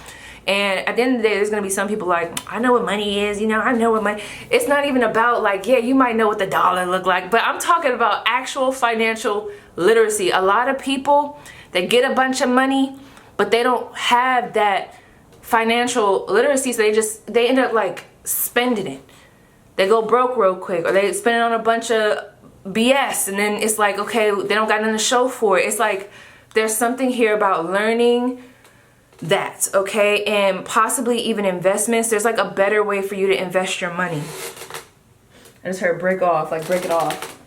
And at the end of the day, there's gonna be some people like, I know what money is, you know, I know what money. It's not even about like, yeah, you might know what the dollar look like, but I'm talking about actual financial literacy. A lot of people that get a bunch of money, but they don't have that financial literacy, so they end up like spending it. They go broke real quick, or they spend it on a bunch of BS, and then it's like, okay, they don't got nothing to show for it. It's like there's something here about learning that, okay, and possibly even investments. There's like a better way for you to invest your money. I just heard break off, like break it off.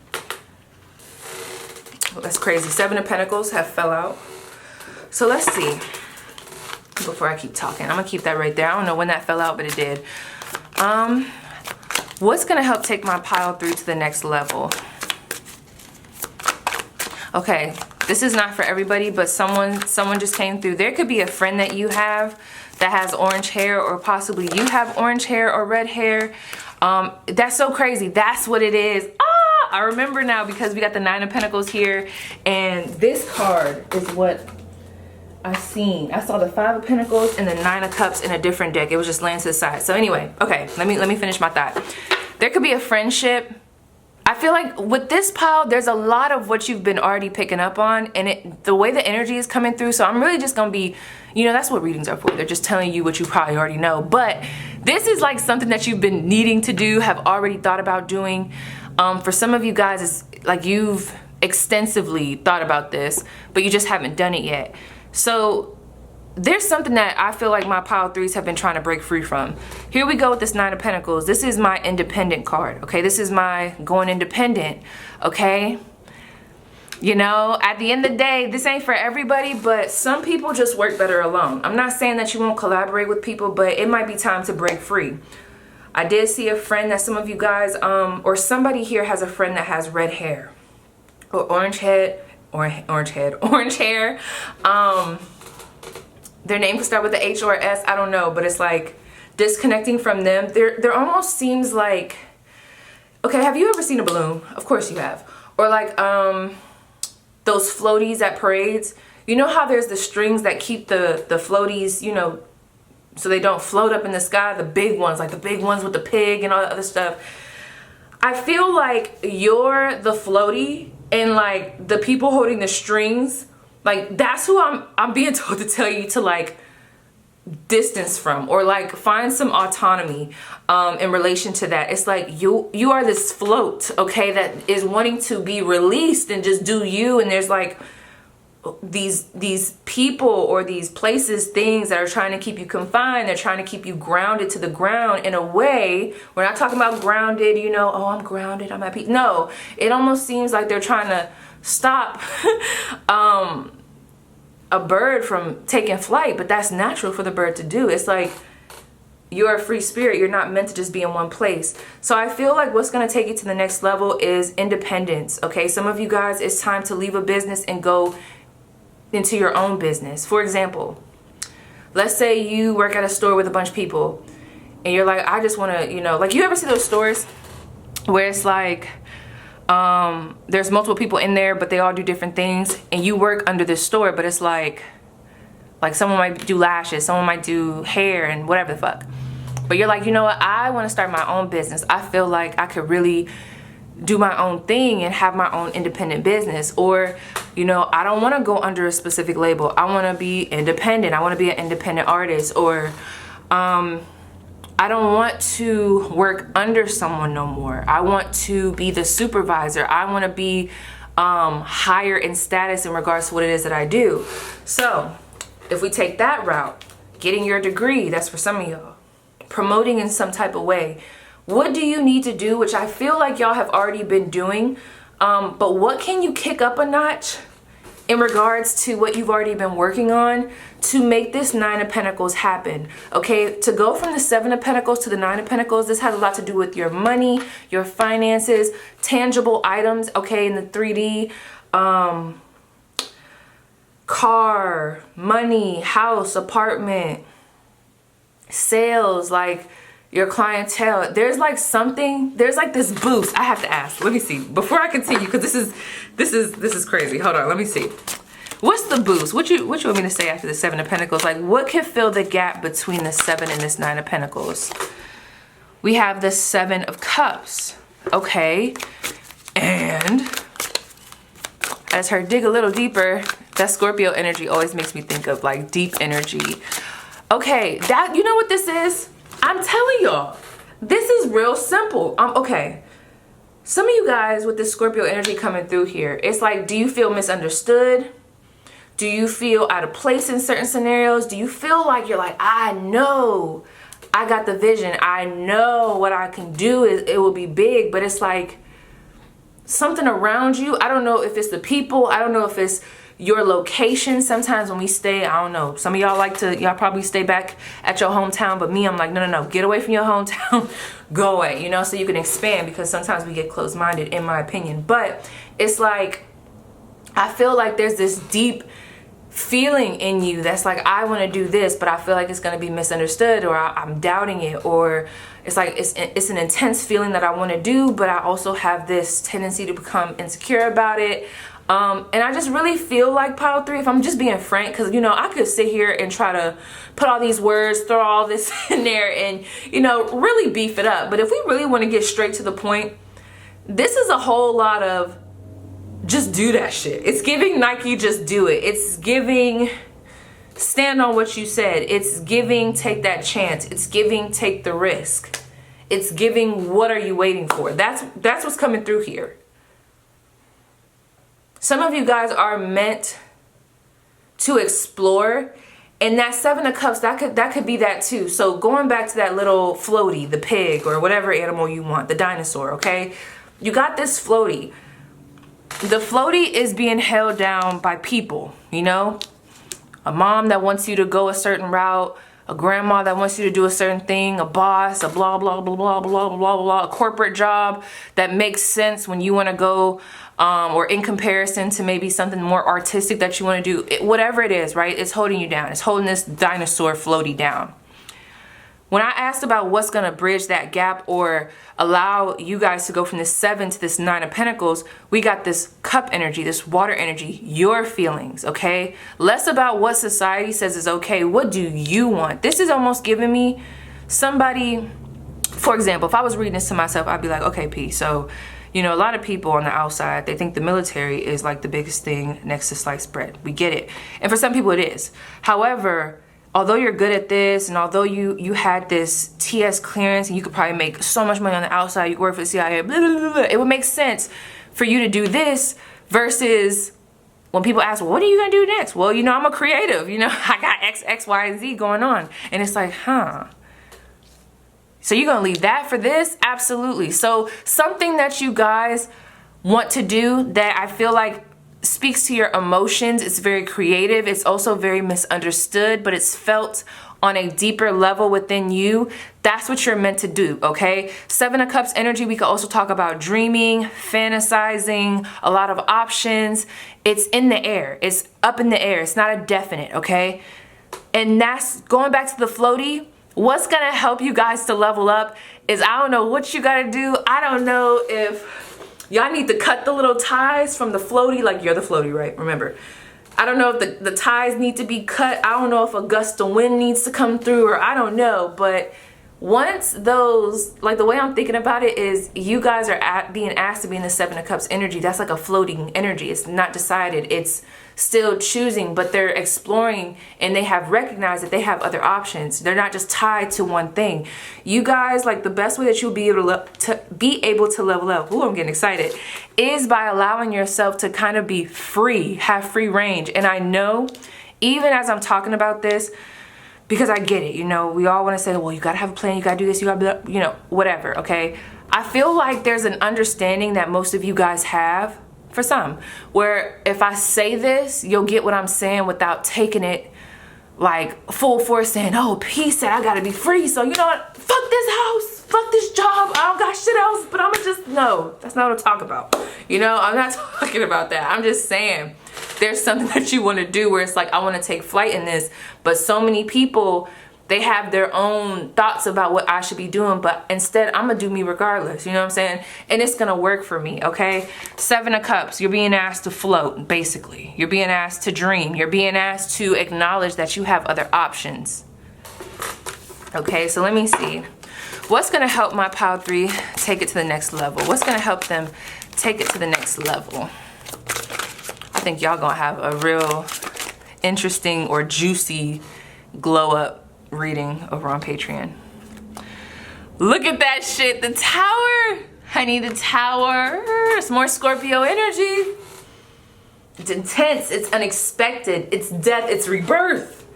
Oh, that's crazy. 7 of Pentacles have fell out. So let's see. Before I keep talking, I'm gonna keep that right there. I don't know when that fell out, but it did. What's gonna help take my pile 3 to the next level? Okay, this is not for everybody, but someone just came through. There could be a friend that you have that has orange hair, or possibly you have orange hair or red hair. That's so crazy. That's what it is. I remember now, because we got the 9 of Pentacles here, and this card is what I seen. I saw the 5 of Pentacles and the 9 of Cups in a different deck. It was just laying to the side. So anyway, okay, let me finish my thought. There could be a friendship. I feel like with this pile, there's a lot of what you've been already picking up on, and the way the energy is coming through. So I'm really just gonna be, you know, that's what readings are for. They're just telling you what you probably already know. But this is like something that you've been needing to do, have already thought about doing. For some of you guys, it's like you've extensively thought about this, but you just haven't done it yet. So there's something that I feel like my pile 3s have been trying to break free from. Here we go with this 9 of Pentacles. This is my independent card, okay? This is my going independent, okay? You know, at the end of the day, this ain't for everybody, but some people just work better alone. I'm not saying that you won't collaborate with people, but it might be time to break free. I did see a friend that some of you guys, or somebody here has a friend that has red hair or orange hair. Their name could start with the H or S, I don't know, but it's like disconnecting from them. There almost seems like, okay, have you ever seen a balloon? Of course you have. Or like those floaties at parades. You know how there's the strings that keep the floaties, you know, so they don't float up in the sky, the big ones, like the big ones with the pig and all that other stuff. I feel like you're the floaty, and like the people holding the strings, like that's who I'm being told to tell you to like distance from, or like find some autonomy in relation to that. It's like you are this float, okay, that is wanting to be released and just do you, and there's like these people or these places, things that are trying to keep you confined. They're trying to keep you grounded to the ground in a way. We're not talking about grounded, you know, oh, I'm grounded, I'm happy. No, it almost seems like they're trying to stop a bird from taking flight, but that's natural for the bird to do. It's like you're a free spirit. You're not meant to just be in one place. So I feel like what's going to take you to the next level is independence. Okay, some of you guys, it's time to leave a business and go into your own business. For example, let's say you work at a store with a bunch of people and you're like, I just want to, you know, like, you ever see those stores where it's like there's multiple people in there, but they all do different things, and you work under this store, but it's like someone might do lashes, someone might do hair and whatever the fuck, but you're like, you know what, I want to start my own business. I feel like I could really do my own thing and have my own independent business. Or, you know, I don't want to go under a specific label. I want to be independent. I want to be an independent artist. Or I don't want to work under someone no more. I want to be the supervisor. I want to be higher in status in regards to what it is that I do. So if we take that route, getting your degree, that's for some of y'all, promoting in some type of way, what do you need to do, which I feel like y'all have already been doing, but what can you kick up a notch in regards to what you've already been working on to make this Nine of Pentacles happen. Okay, to go from the Seven of Pentacles to the Nine of Pentacles, this has a lot to do with your money, your finances, tangible items, okay, in the 3D, car, money, house, apartment, sales, like your clientele. There's like something, there's like this boost. I have to ask, let me see before I continue, because this is crazy. Hold on, let me see. What's the boost? What you want me to say after the Seven of Pentacles? Like, what can fill the gap between the Seven and this Nine of Pentacles? We have the Seven of Cups. Okay, and as her dig a little deeper, that Scorpio energy always makes me think of like deep energy. Okay, that, you know what this is? I'm telling y'all, this is real simple. Okay, some of you guys with this Scorpio energy coming through here, it's like, do you feel misunderstood? Do you feel out of place in certain scenarios? Do you feel like you're like, I know I got the vision, I know what I can do, it will be big, but it's like something around you. I don't know if it's the people, I don't know if it's your location. Sometimes when we stay, I don't know, some of y'all like to, y'all probably stay back at your hometown, but me, I'm like, no, get away from your hometown, go away, you know, so you can expand, because sometimes we get closed-minded, in my opinion. But it's like, I feel like there's this deep feeling in you that's like, I want to do this, but I feel like it's going to be misunderstood, or I'm doubting it, or it's like it's an intense feeling that I want to do, but I also have this tendency to become insecure about it. And I just really feel like, pile 3, if I'm just being frank, because, you know, I could sit here and try to put all these words, throw all this in there and, you know, really beef it up. But if we really want to get straight to the point, this is a whole lot of just do that shit. It's giving Nike, just do it. It's giving stand on what you said. It's giving take that chance. It's giving take the risk. It's giving what are you waiting for? That's what's coming through here. Some of you guys are meant to explore, and that Seven of Cups, that could be that too. So going back to that little floaty, the pig or whatever animal you want, the dinosaur, okay? You got this floaty. The floaty is being held down by people, you know? A mom that wants you to go a certain route, a grandma that wants you to do a certain thing, a boss, a blah, blah, blah, blah, blah, blah, blah, blah, a corporate job that makes sense when you want to go, or in comparison to maybe something more artistic that you want to do. Whatever it is, right? It's holding you down. It's holding this dinosaur floaty down. When I asked about what's going to bridge that gap or allow you guys to go from this 7 to this 9 of Pentacles, we got this cup energy, this water energy, your feelings, okay? Less about what society says is okay. What do you want? This is almost giving me somebody, for example, if I was reading this to myself, I'd be like, okay, P, so, you know, a lot of people on the outside, they think the military is like the biggest thing next to sliced bread. We get it. And for some people it is. However, although you're good at this, and although you had this TS clearance and you could probably make so much money on the outside, you work for the CIA, blah, blah, blah, blah, it would make sense for you to do this versus when people ask, well, what are you gonna do next? Well, you know, I'm a creative, you know, I got X, Y, and Z going on. And it's like, huh. So you're gonna leave that for this? Absolutely. So something that you guys want to do that I feel like speaks to your emotions. It's very creative. It's also very misunderstood, but it's felt on a deeper level within you. That's what you're meant to do, okay? 7 of Cups energy, we could also talk about dreaming, fantasizing, a lot of options. It's in the air. It's up in the air. It's not a definite, okay? And that's going back to the floaty. What's gonna help you guys to level up is, I don't know what you gotta do. I don't know if y'all need to cut the little ties from the floaty, like you're the floaty, right? Remember, I don't know if the ties need to be cut. I don't know if a gust of wind needs to come through, or I don't know. But once those, like the way I'm thinking about it is you guys are being asked to be in the 7 of Cups energy. That's like a floating energy. It's not decided. It's still choosing, but they're exploring and they have recognized that they have other options. They're not just tied to one thing. You guys, like the best way that you'll be able to level up, ooh, I'm getting excited, is by allowing yourself to kind of be free, have free range. And I know, even as I'm talking about this, because I get it, you know, we all want to say, well, you got to have a plan, you got to do this, you got to, you know, whatever, okay? I feel like there's an understanding that most of you guys have for some, where if I say this, you'll get what I'm saying without taking it like full force, saying, oh, he said I gotta be free, so you know what, fuck this house, fuck this job, I don't got shit else, but I'ma just, no, that's not what I'm talking about. You know, I'm not talking about that. I'm just saying there's something that you want to do where it's like, I want to take flight in this, but so many people, they have their own thoughts about what I should be doing, but instead I'm gonna do me regardless, you know what I'm saying? And it's gonna work for me, okay? 7 of Cups, you're being asked to float, basically. You're being asked to dream. You're being asked to acknowledge that you have other options. Okay, so let me see. What's gonna help my Pile 3 take it to the next level? What's gonna help them take it to the next level? I think y'all gonna have a real interesting or juicy glow up reading over on Patreon. Look at that shit, the Tower. Honey, the Tower. It's more Scorpio energy. It's intense, it's unexpected, it's death, it's rebirth.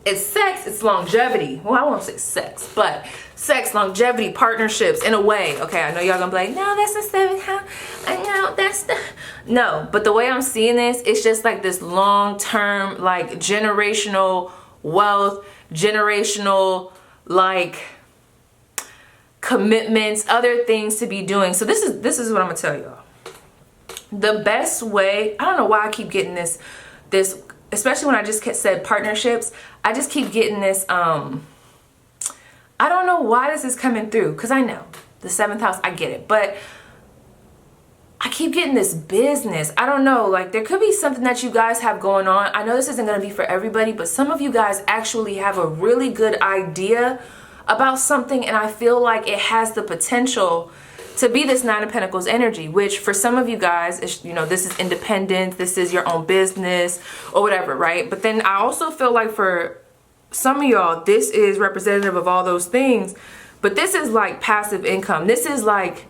It's sex, it's longevity. Well, I won't say sex, but sex, longevity, partnerships in a way. Okay, I know y'all gonna be like, no, that's the 7th house. I know, that's the... No, but the way I'm seeing this, it's just like this long-term, like generational wealth, generational like commitments, other things to be doing. So this is what I'm gonna tell y'all. The best way, I don't know why I keep getting this especially when I just said partnerships, I just keep getting this I don't know why this is coming through, because I know the 7th house, I get it, but I keep getting this business. I don't know, like there could be something that you guys have going on. I know this isn't going to be for everybody, but some of you guys actually have a really good idea about something, and I feel like it has the potential to be this 9 of Pentacles energy, which for some of you guys is, you know, this is independence, this is your own business or whatever, right? But then I also feel like for some of y'all, this is representative of all those things, but this is like passive income. This is like,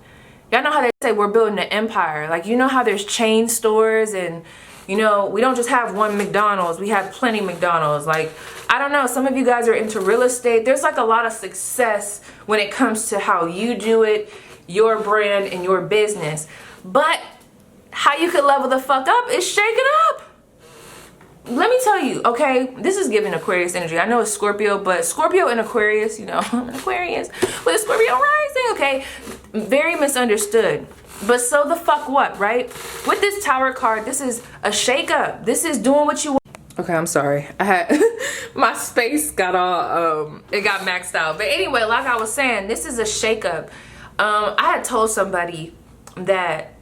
y'all know how they say we're building an empire. Like, you know how there's chain stores and, you know, we don't just have one McDonald's, we have plenty McDonald's. Like, I don't know, some of you guys are into real estate. There's like a lot of success when it comes to how you do it, your brand and your business. But how you could level the fuck up is shake it up. Let me tell you, okay, this is giving Aquarius energy. I know it's Scorpio, but Scorpio and Aquarius, you know, Aquarius with a Scorpio rising, okay, very misunderstood. But so the fuck what, right? With this Tower card, this is a shake up. This is doing what you want. Okay, I'm sorry. I had my space got all it got maxed out. But anyway, like I was saying, this is a shake up. I had told somebody that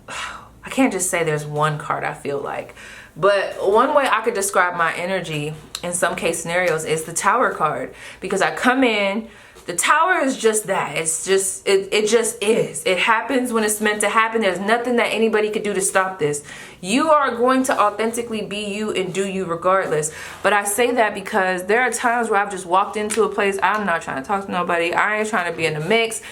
I can't just say there's one card, I feel like. But one way I could describe my energy in some case scenarios is the Tower card, because I come in, the Tower is just that. It's just, it just is. It happens when it's meant to happen. There's nothing that anybody could do to stop this. You are going to authentically be you and do you regardless. But I say that because there are times where I've just walked into a place, I'm not trying to talk to nobody, I ain't trying to be in the mix,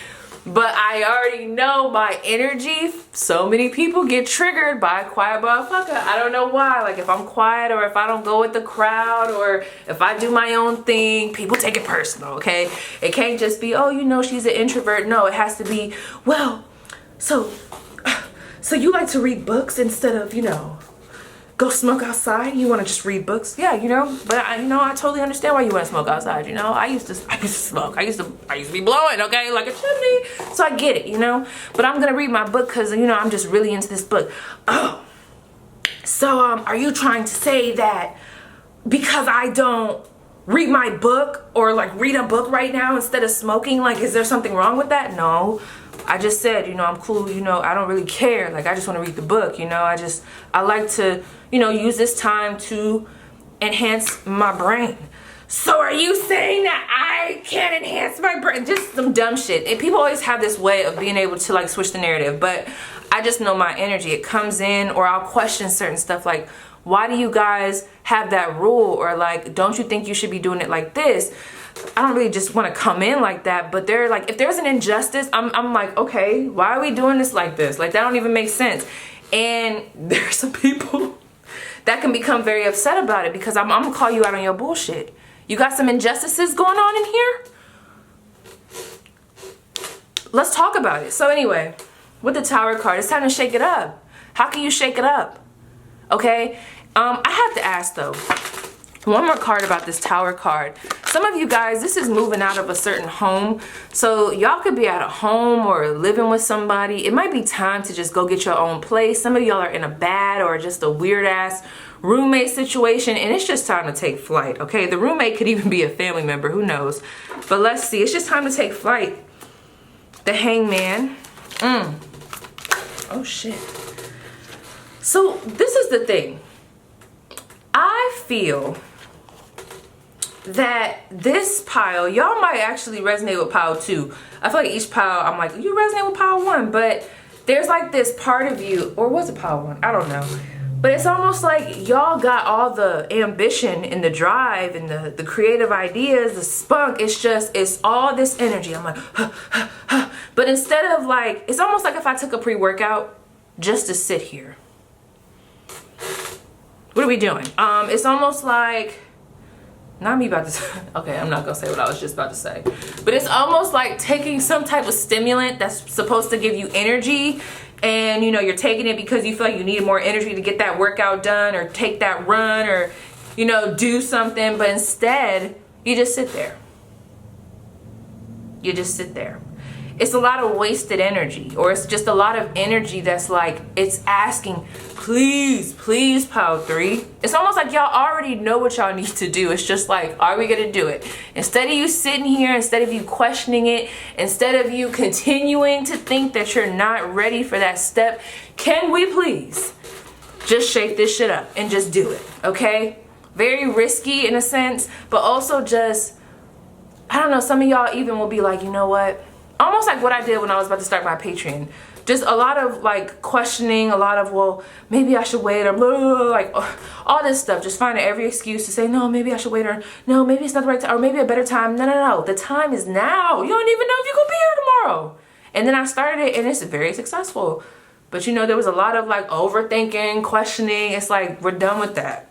but I already know my energy. So many people get triggered by a quiet motherfucker. I don't know why. Like if I'm quiet or if I don't go with the crowd or if I do my own thing, people take it personal, okay? It can't just be, oh, you know, she's an introvert. No, it has to be, well, so you like to read books instead of, you know, go smoke outside? You want to just read books? Yeah, you know, but I totally understand why you want to smoke outside. You know, I used to smoke. I used to be blowing, okay, like a chimney. So I get it, you know. But I'm gonna read my book because, you know, I'm just really into this book. Oh, so are you trying to say that because I don't read my book or like read a book right now instead of smoking, like is there something wrong with that? No. I just said, you know, I'm cool, you know, I don't really care. Like, I just want to read the book, you know. I like to, you know, use this time to enhance my brain. So are you saying that I can't enhance my brain? Just some dumb shit. And people always have this way of being able to, like, switch the narrative. But I just know my energy. It comes in, or I'll question certain stuff like, why do you guys have that rule? Or, like, don't you think you should be doing it like this? I don't really just want to come in like that, but they're like, if there's an injustice, I'm like, okay, why are we doing this like this? Like, that don't even make sense. And there's some people that can become very upset about it because I'm gonna call you out on your bullshit. You got some injustices going on in here? Let's talk about it. So anyway, with the Tower card, it's time to shake it up. How can you shake it up? Okay, I have to ask though, one more card about this Tower card. Some of you guys, this is moving out of a certain home. So y'all could be at a home or living with somebody. It might be time to just go get your own place. Some of y'all are in a bad or just a weird ass roommate situation, and it's just time to take flight. Okay, the roommate could even be a family member, who knows? But let's see, it's just time to take flight. The Hangman. Oh shit. So this is the thing. I feel that this pile, y'all might actually resonate with pile 2. I feel like each pile, I'm like, you resonate with pile 1, but there's like this part of you, or was it pile 1? I don't know. But it's almost like y'all got all the ambition and the drive and the creative ideas, the spunk. It's all this energy. I'm like, but instead of like, it's almost like if I took a pre-workout just to sit here. What are we doing? It's almost like, not me about to, okay, I'm not gonna say what I was just about to say. But it's almost like taking some type of stimulant that's supposed to give you energy, and you know, you're taking it because you feel like you need more energy to get that workout done or take that run or, you know, do something, but instead, you just sit there. You just sit there. It's a lot of wasted energy, or it's just a lot of energy that's like, it's asking, please, please, pile 3. It's almost like y'all already know what y'all need to do. It's just like, are we gonna do it? Instead of you sitting here, instead of you questioning it, instead of you continuing to think that you're not ready for that step, can we please just shake this shit up and just do it, okay? Very risky in a sense, but also just, I don't know, some of y'all even will be like, you know what? Almost like what I did when I was about to start my Patreon. Just a lot of like questioning, a lot of, well, maybe I should wait, or blah, blah, blah, like all this stuff. Just finding every excuse to say, no, maybe I should wait, or no, maybe it's not the right time, or maybe a better time. No, no, no, the time is now. You don't even know if you're gonna be here tomorrow. And then I started it and it's very successful. But you know, there was a lot of like overthinking, questioning. It's like, we're done with that.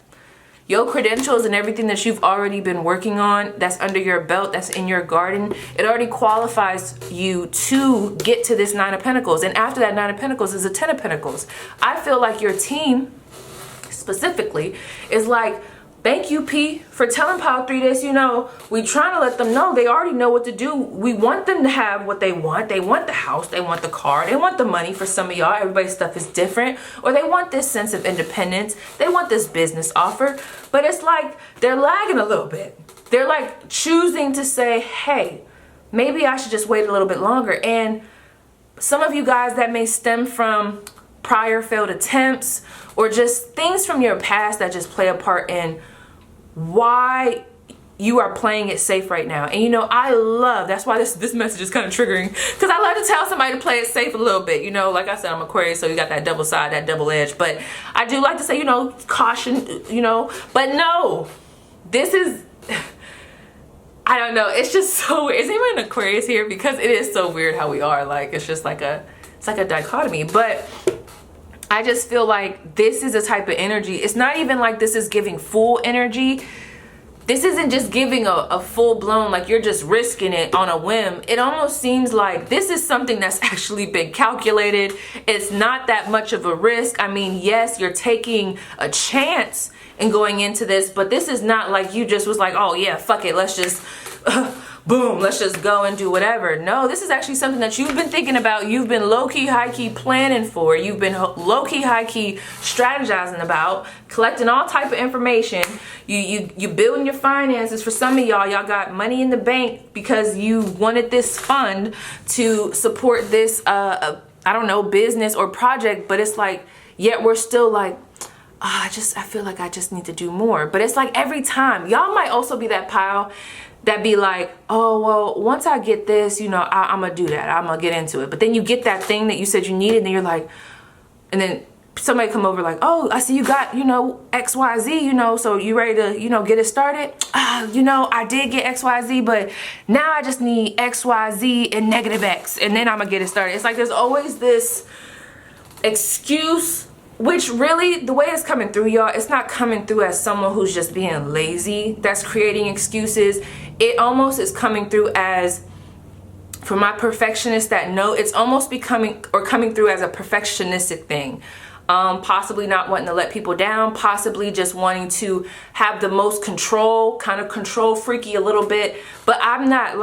Your credentials and everything that you've already been working on, that's under your belt, that's in your garden, it already qualifies you to get to this 9 of Pentacles. And after that 9 of Pentacles is a 10 of Pentacles. I feel like your team specifically is like, thank you, P, for telling pile 3 this. You know, we trying to let them know they already know what to do. We want them to have what they want. They want the house, they want the car, they want the money. For some of y'all, everybody's stuff is different. Or they want this sense of independence. They want this business offer. But it's like they're lagging a little bit. They're like choosing to say, hey, maybe I should just wait a little bit longer. And some of you guys, that may stem from prior failed attempts or just things from your past that just play a part in why you are playing it safe right now. And you know, I love, that's why this message is kind of triggering, because I love to tell somebody to play it safe a little bit. You know, like I said, I'm Aquarius, so you got that double side, that double edge. But I do like to say, you know, caution, you know, but no, this is, I don't know, it's just so weird. Is anyone an Aquarius here? Because it is so weird how we are. Like, it's just like it's like a dichotomy. But I just feel like this is a type of energy. It's not even like this is giving full energy. This isn't just giving a full-blown, like you're just risking it on a whim. It almost seems like this is something that's actually been calculated. It's not that much of a risk. I mean, yes, you're taking a chance in going into this, but this is not like you just was like, oh yeah, fuck it, let's just boom, let's just go and do whatever. No, this is actually something that you've been thinking about. You've been low-key, high-key planning for. You've been low-key, high-key strategizing about, collecting all type of information. You building your finances. For some of y'all got money in the bank because you wanted this fund to support this, I don't know, business or project. But it's like, yet we're still like, I feel like I just need to do more. But it's like every time, y'all might also be that pile that be like, oh, well, once I get this, you know, I'm gonna do that. I'm gonna get into it. But then you get that thing that you said you needed, and then you're like, and then somebody come over like, oh, I see you got, you know, XYZ, you know, so you ready to, you know, get it started? You know, I did get XYZ, but now I just need XYZ and negative X, and then I'm gonna get it started. It's like there's always this excuse, which really, the way it's coming through, y'all, it's not coming through as someone who's just being lazy that's creating excuses. It almost is coming through as, for my perfectionists that know, it's almost becoming or coming through as a perfectionistic thing. possibly not wanting to let people down, possibly just wanting to have the most control, kind of control freaky a little bit. But I'm not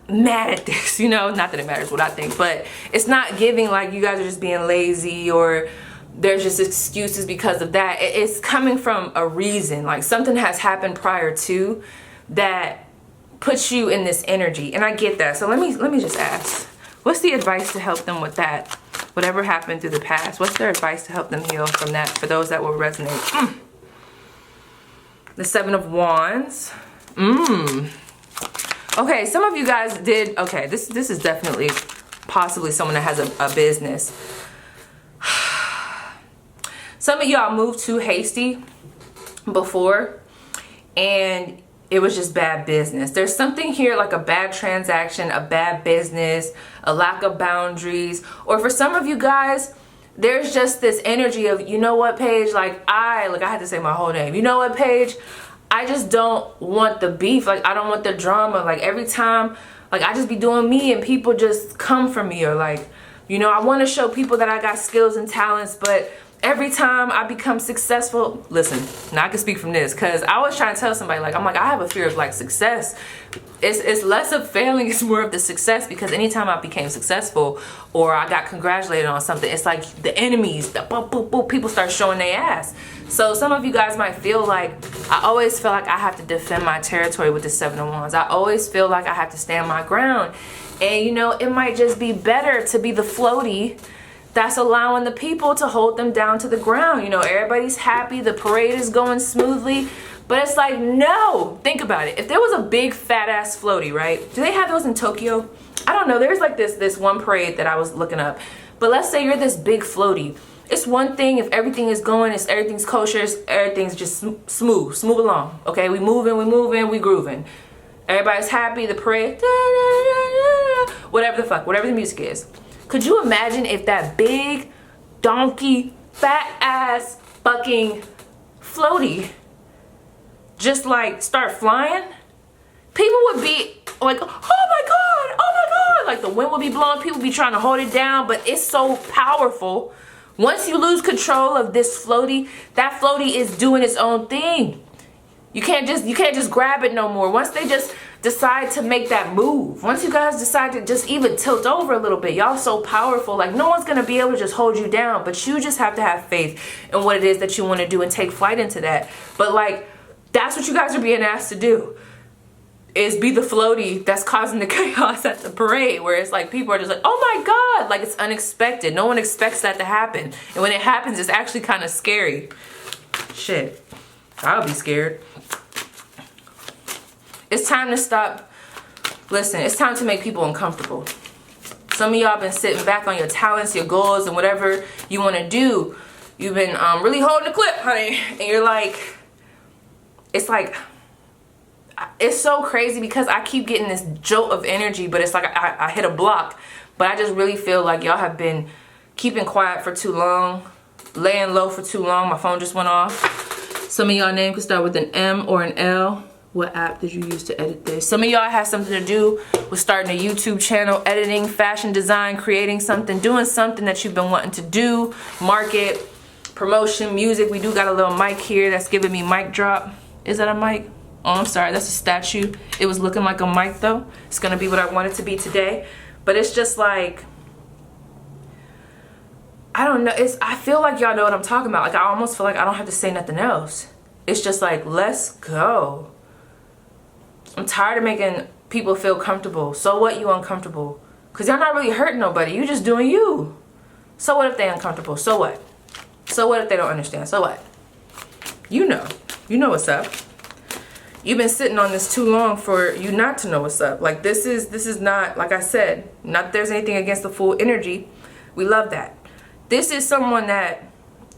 mad at this, you know, not that it matters what I think, but it's not giving like you guys are just being lazy or there's just excuses because of that. It's coming from a reason, like something has happened prior to that puts you in this energy, and I get that. So let me just ask, what's the advice to help them with that? Whatever happened through the past, what's their advice to help them heal from that, for those that will resonate? The 7 of Wands. Okay, some of you guys did, okay, this is definitely possibly someone that has a business. Some of y'all moved too hasty before, and it was just bad business. There's something here like a bad transaction, a bad business, a lack of boundaries. Or for some of you guys, there's just this energy of, you know what, Paige, like I had to say my whole name. You know what, Paige, I just don't want the beef. Like I don't want the drama. Like every time, like I just be doing me and people just come for me, or like, you know, I want to show people that I got skills and talents, but every time I become successful, listen, now I can speak from this, because I was trying to tell somebody, like, I'm like, I have a fear of like success. It's less of failing, it's more of the success, because anytime I became successful or I got congratulated on something, it's like the enemies, the boop, boop, boop, people start showing their ass. So some of you guys might feel like, I always feel like I have to defend my territory with the 7 of Wands. I always feel like I have to stand my ground. And you know, it might just be better to be the floaty that's allowing the people to hold them down to the ground. You know, everybody's happy, the parade is going smoothly, but it's like, no, think about it. If there was a big fat ass floaty, right? Do they have those in Tokyo? I don't know. There's like this one parade that I was looking up, but let's say you're this big floaty. It's one thing if everything is going, if everything's kosher, everything's just smooth along. Okay, we moving, we grooving. Everybody's happy, the parade, whatever the fuck, whatever the music is. Could you imagine if that big donkey fat ass fucking floaty just like start flying? People would be like, oh my god, like the wind would be blowing, people be trying to hold it down, but it's so powerful. Once you lose control of this floaty, that floaty is doing its own thing. You can't just grab it no more. Once they just decide to make that move, once you guys decide to just even tilt over a little bit, y'all so powerful, like no one's gonna be able to just hold you down, but you just have to have faith in what it is that you want to do and take flight into that. But like, that's what you guys are being asked to do, is be the floaty that's causing the chaos at the parade, where it's like people are just like, oh my god, like it's unexpected. No one expects that to happen, and when it happens, it's actually kind of scary. Shit, I'll be scared. It's time to stop. Listen, it's time to make people uncomfortable. Some of y'all been sitting back on your talents, your goals, and whatever you want to do. You've been really holding the clip, honey, and you're like, it's like, it's so crazy because I keep getting this jolt of energy, but it's like I hit a block. But I just really feel like y'all have been keeping quiet for too long, laying low for too long. My phone just went off. Some of y'all name could start with an M or an L. What app did you use to edit this? Some of y'all have something to do with starting a YouTube channel, editing, fashion design, creating something, doing something that you've been wanting to do, market, promotion, music. We do got a little mic here that's giving me mic drop. Is that a mic? Oh, I'm sorry, that's a statue. It was looking like a mic though. It's gonna be what I want it to be today. But it's just like, I don't know, I feel like y'all know what I'm talking about. Like I almost feel like I don't have to say nothing else. It's just like, let's go. I'm tired of making people feel comfortable. So what, you uncomfortable? Because y'all not really hurting nobody. You just doing you. So what if they uncomfortable? So what? So what if they don't understand? So what? You know what's up. You've been sitting on this too long for you not to know what's up. Like this is not, like I said, not that there's anything against the full energy. We love that. This is someone that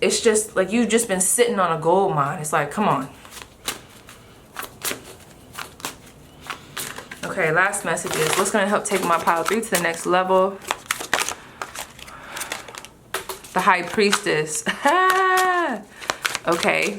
it's just like you've just been sitting on a gold mine. It's like, come on. Okay, last message is what's going to help take my pile 3 to the next level? The High Priestess. Okay.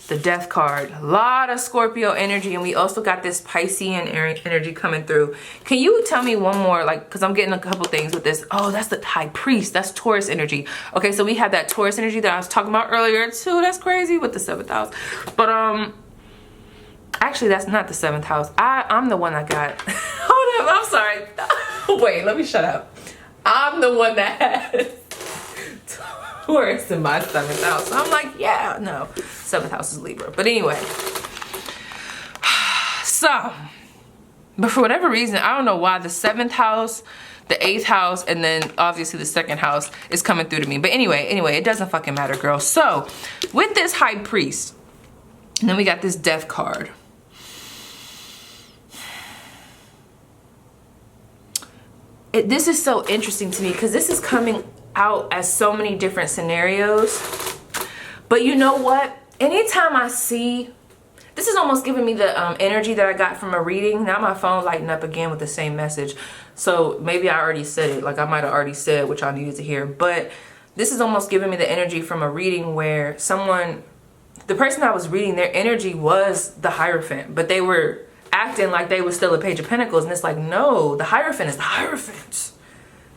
The the Death card. A lot of Scorpio energy, and we also got this Piscean energy coming through. Can you tell me one more, like, because I'm getting a couple things with this. Oh, that's the High Priest. That's Taurus energy. Okay, so we have that Taurus energy that I was talking about earlier too. That's crazy with the 7th house. But actually that's not the 7th house. I'm the one that got hold up, I'm sorry. Wait, let me shut up. I'm the one that has Taurus in my 7th house. So I'm like, yeah, no. 7th house is Libra. But anyway. So, but for whatever reason, I don't know why the 7th house, the 8th house, and then obviously the 2nd house is coming through to me. But anyway, it doesn't fucking matter, girl. So, with this High Priest, and then we got this Death card. This is so interesting to me because this is coming out as so many different scenarios. But you know what? Anytime I see, this is almost giving me the energy that I got from a reading. Now my phone lighting up again with the same message. So maybe I already said it. Like I might have already said what y'all needed to hear. But this is almost giving me the energy from a reading where someone, the person I was reading, their energy was the Hierophant. But they were acting like they was still a Page of Pentacles, and it's like, no, the Hierophant is the Hierophant.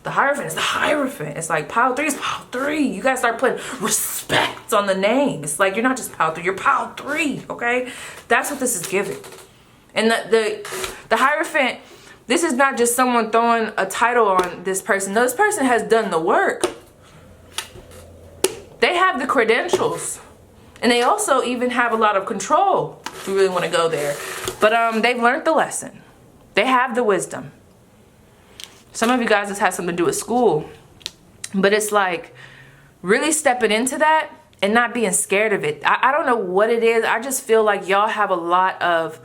The Hierophant is the Hierophant. It's like pile 3 is pile 3. You guys start putting respect on the name. It's like you're not just pile 3, you're pile 3, okay? That's what this is giving. And the Hierophant, this is not just someone throwing a title on this person. No, this person has done the work. They have the credentials. And they also even have a lot of control, if you really want to go there. But they've learned the lesson. They have the wisdom. Some of you guys, this has something to do with school. But it's like really stepping into that and not being scared of it. I don't know what it is. I just feel like y'all have a lot of,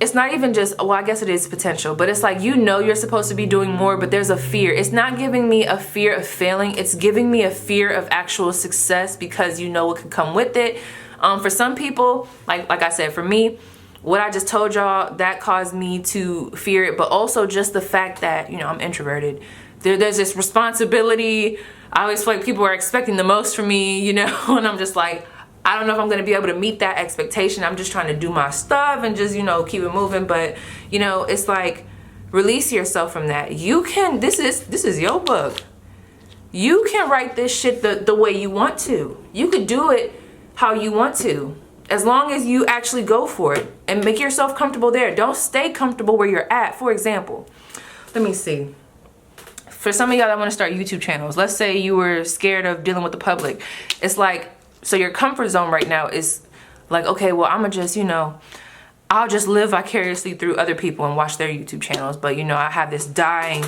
it's not even just, well, I guess it is potential, but it's like, you know, you're supposed to be doing more, but there's a fear. It's not giving me a fear of failing. It's giving me a fear of actual success because you know what could come with it. For some people, like I said, for me, what I just told y'all, that caused me to fear it, but also just the fact that, you know, I'm introverted. There's this responsibility. I always feel like people are expecting the most from me, you know, and I'm just like, I don't know if I'm gonna be able to meet that expectation. I'm just trying to do my stuff and just, you know, keep it moving. But, you know, it's like, release yourself from that. You can, this is your book. You can write this shit the way you want to. You could do it how you want to, as long as you actually go for it and make yourself comfortable there. Don't stay comfortable where you're at. For example, let me see. For some of y'all that want to start YouTube channels, let's say you were scared of dealing with the public. It's like, so your comfort zone right now is like, okay, well, I'm gonna just, you know, I'll just live vicariously through other people and watch their YouTube channels. But, you know, I have this dying,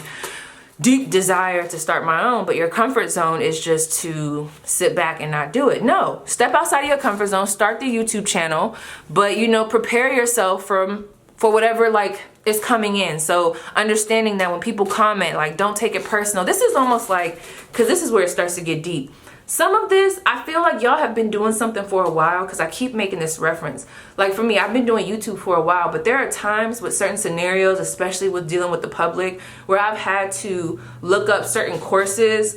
deep desire to start my own. But your comfort zone is just to sit back and not do it. No, step outside of your comfort zone, start the YouTube channel, but, you know, prepare yourself for whatever, like, is coming in. So understanding that when people comment, like, don't take it personal. This is almost like, because this is where it starts to get deep. Some of this, I feel like y'all have been doing something for a while, because I keep making this reference. Like for me, I've been doing YouTube for a while, but there are times with certain scenarios, especially with dealing with the public, where I've had to look up certain courses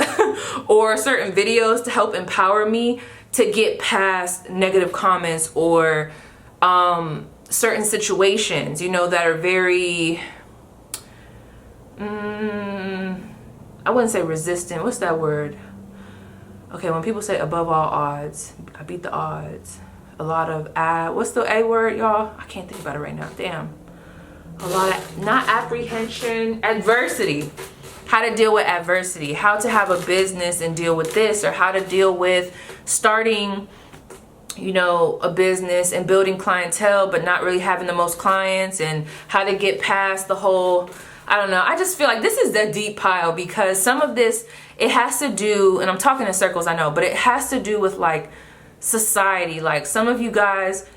or certain videos to help empower me to get past negative comments or certain situations, you know, that are very, I wouldn't say resistant. What's that word? Okay, when people say above all odds, I beat the odds. A lot of, what's the A word, y'all? I can't think about it right now. Damn. A lot of, not apprehension, adversity. How to deal with adversity. How to have a business and deal with this. Or how to deal with starting, you know, a business and building clientele, but not really having the most clients. And how to get past the whole, I don't know. I just feel like this is the deep pile, because some of this, it has to do, and I'm talking in circles, I know, but it has to do with like society. Like some of you guys,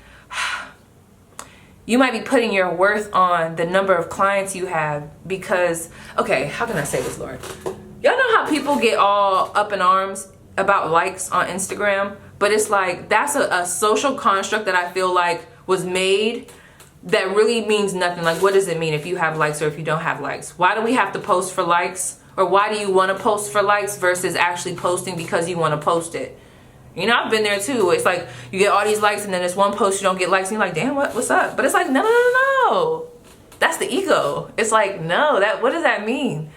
you might be putting your worth on the number of clients you have because, okay, how can I say this, Lord? Y'all know how people get all up in arms about likes on Instagram, but it's like, that's a social construct that I feel like was made that really means nothing. Like, what does it mean if you have likes or if you don't have likes? Why do we have to post for likes? Or why do you want to post for likes versus actually posting because you want to post it? You know, I've been there too. It's like you get all these likes and then there's one post you don't get likes and you're like, damn, what's up? But it's like, no. That's the ego. It's like, no, what does that mean?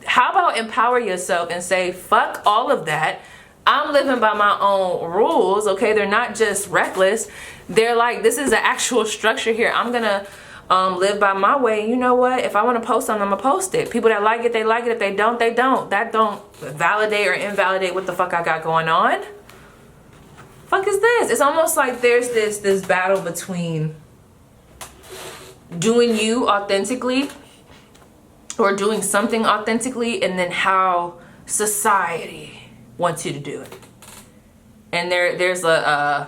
How about empower yourself and say, fuck all of that. I'm living by my own rules, okay? They're not just reckless. They're like, this is an actual structure here. I'm gonna live by my way. You know what? If I want to post something, I'm gonna post it. People that like it, they like it. If they don't, they don't. That don't validate or invalidate what the fuck I got going on. Fuck is this? It's almost like there's this battle between doing you authentically or doing something authentically and then how society wants you to do it. And there's I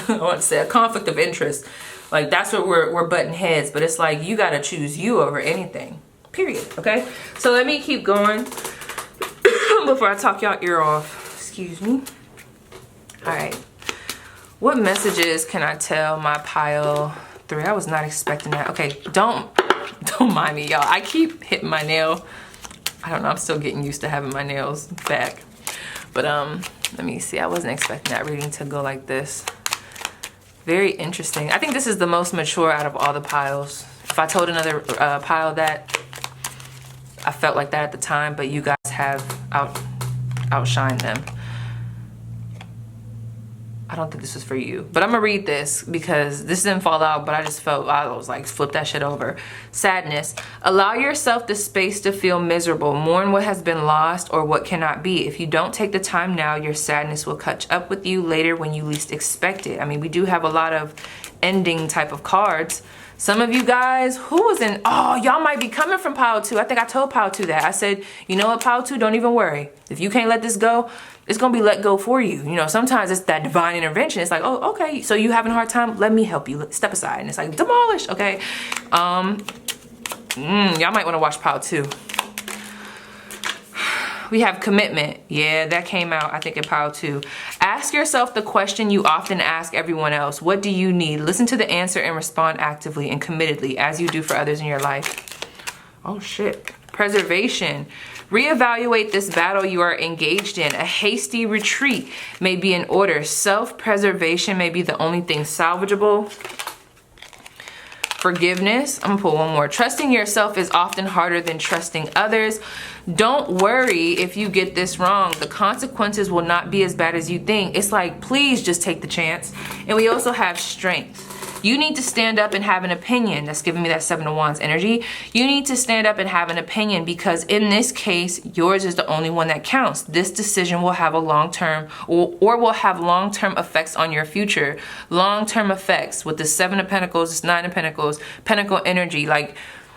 want to say a conflict of interest. Like that's where we're butting heads, but it's like you gotta choose you over anything. Period. Okay? So let me keep going before I talk y'all ear off. Excuse me. Alright. What messages can I tell my pile 3? I was not expecting that. Okay, don't mind me, y'all. I keep hitting my nail. I don't know, I'm still getting used to having my nails back. But let me see. I wasn't expecting that reading to go like this. Very interesting. I think this is the most mature out of all the piles. If I told another pile that, I felt like that at the time, but you guys have outshined them. I don't think this was for you, but I'm gonna read this because this didn't fall out, but I just felt, I was like, flip that shit over. Sadness. Allow yourself the space to feel miserable. Mourn what has been lost or what cannot be. If you don't take the time now, your sadness will catch up with you later when you least expect it. I mean, we do have a lot of ending type of cards. Some of you guys, who was in, oh, y'all might be coming from pile 2. I think I told pile 2 that. I said, you know what, pile 2, don't even worry. If you can't let this go, it's gonna be let go for you. You know, sometimes it's that divine intervention. It's like, oh, okay, so you having a hard time? Let me help you. Step aside. And it's like, demolish, okay? Y'all might wanna watch pile 2. We have commitment. Yeah, that came out, I think, in pile 2. Ask yourself the question you often ask everyone else. What do you need? Listen to the answer and respond actively and committedly as you do for others in your life. Oh, shit. Preservation. Reevaluate this battle you are engaged in. A hasty retreat may be in order. Self-preservation may be the only thing salvageable. Forgiveness. I'm gonna pull one more. Trusting yourself is often harder than trusting others. Don't worry if you get this wrong. The consequences will not be as bad as you think. It's like, please just take the chance. And we also have strength. You need to stand up and have an opinion. That's giving me that 7 of Wands energy. You need to stand up and have an opinion because in this case, yours is the only one that counts. This decision will have a long-term or will have long-term effects on your future. Long-term effects with the 7 of Pentacles, this 9 of Pentacles, Pentacle energy. Like,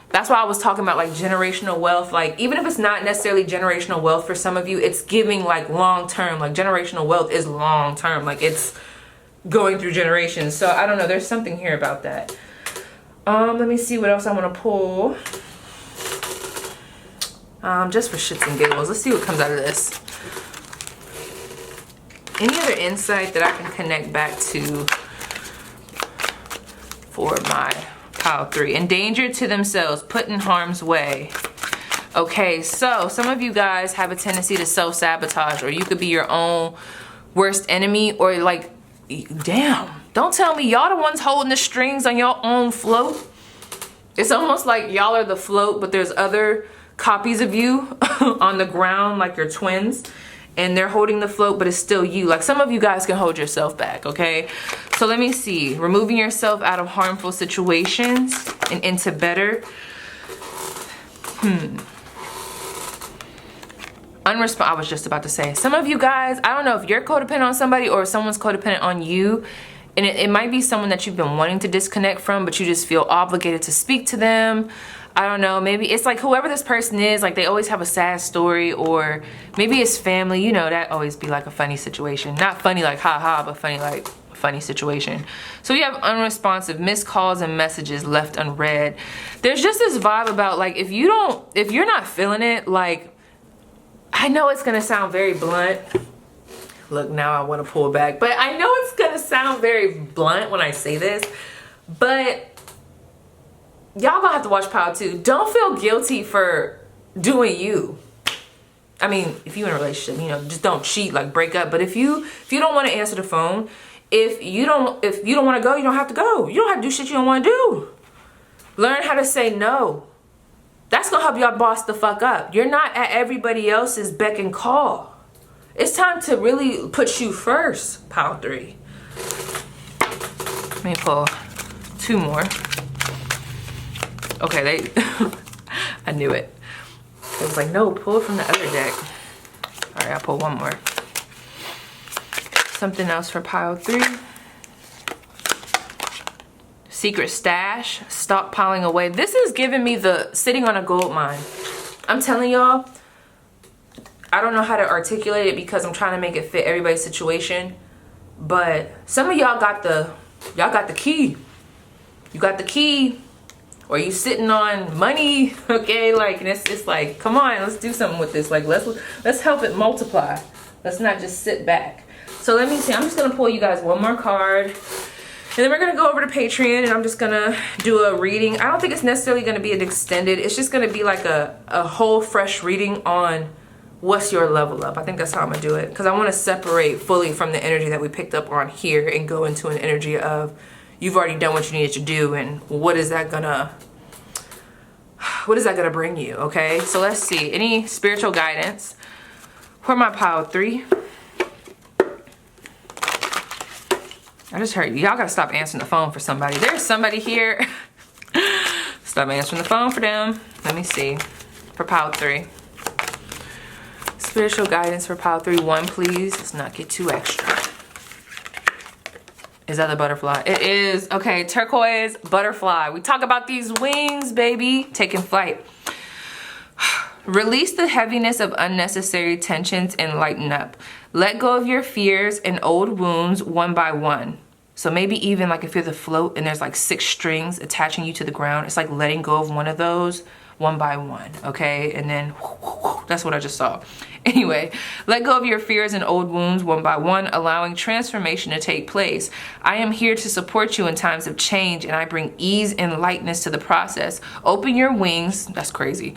that's why I was talking about like generational wealth. Like, even if it's not necessarily generational wealth for some of you, it's giving like long-term. Like, generational wealth is long-term. Like, it's going through generations. So I don't know, there's something here about that. Let me see what else I want to pull. Just for shits and giggles, let's see what comes out of this. Any other insight that I can connect back to for my pile 3? Endangered to themselves, put in harm's way. Okay, so some of you guys have a tendency to self-sabotage, or you could be your own worst enemy, or like, damn, don't tell me y'all the ones holding the strings on your own float. It's almost like y'all are the float, but there's other copies of you on the ground, like your twins, and they're holding the float, but it's still you. Like, some of you guys can hold yourself back, okay? So let me see. Removing yourself out of harmful situations and into better. I was just about to say, some of you guys, I don't know if you're codependent on somebody or if someone's codependent on you, and it might be someone that you've been wanting to disconnect from, but you just feel obligated to speak to them. I don't know, maybe it's like whoever this person is, like they always have a sad story, or maybe it's family, you know, that always be like a funny situation. Not funny like ha-ha, but funny like funny situation. So you have unresponsive, missed calls and messages left unread. There's just this vibe about like, if you're not feeling it, like, I know it's gonna sound very blunt. Look, now I wanna pull back, but I know it's gonna sound very blunt when I say this, but y'all gonna have to watch pile 2. Don't feel guilty for doing you. I mean, if you're in a relationship, you know, just don't cheat, like break up. But if you don't want to answer the phone, if you don't want to go, you don't have to go. You don't have to do shit you don't want to do. Learn how to say no. That's gonna help y'all boss the fuck up. You're not at everybody else's beck and call. It's time to really put you first, pile 3. Let me pull 2 more. Okay, I knew it. It was like, no, pull it from the other deck. All right, I'll pull 1 more. Something else for pile 3. Secret stash, stop piling away. This is giving me the sitting on a gold mine. I'm telling y'all, I don't know how to articulate it because I'm trying to make it fit everybody's situation. But some of y'all got the key. You got the key, or you sitting on money, okay? Like, and it's like, come on, let's do something with this. Like, let's help it multiply. Let's not just sit back. So let me see, I'm just gonna pull you guys 1 more card. And then we're gonna go over to Patreon and I'm just gonna do a reading. I don't think it's necessarily gonna be an extended, it's just gonna be like a whole fresh reading on what's your level up. I think that's how I'm gonna do it. Cause I wanna separate fully from the energy that we picked up on here and go into an energy of you've already done what you needed to do and what is that gonna bring you, okay? So let's see, any spiritual guidance for my pile 3. I just heard, y'all gotta stop answering the phone for somebody. There's somebody here. Stop answering the phone for them. Let me see, for pile 3. Spiritual guidance for pile 3, 1 please. Let's not get too extra. Is that the butterfly? It is. Okay, turquoise butterfly. We talk about these wings, baby. Taking flight. Release the heaviness of unnecessary tensions and lighten up. Let go of your fears and old wounds 1 by 1. So maybe even like if you're the float and there's like 6 strings attaching you to the ground, it's like letting go of one of those 1 by 1, okay? And then that's what I just saw. Anyway, let go of your fears and old wounds 1 by 1, allowing transformation to take place. I am here to support you in times of change, and I bring ease and lightness to the process. Open your wings. That's crazy.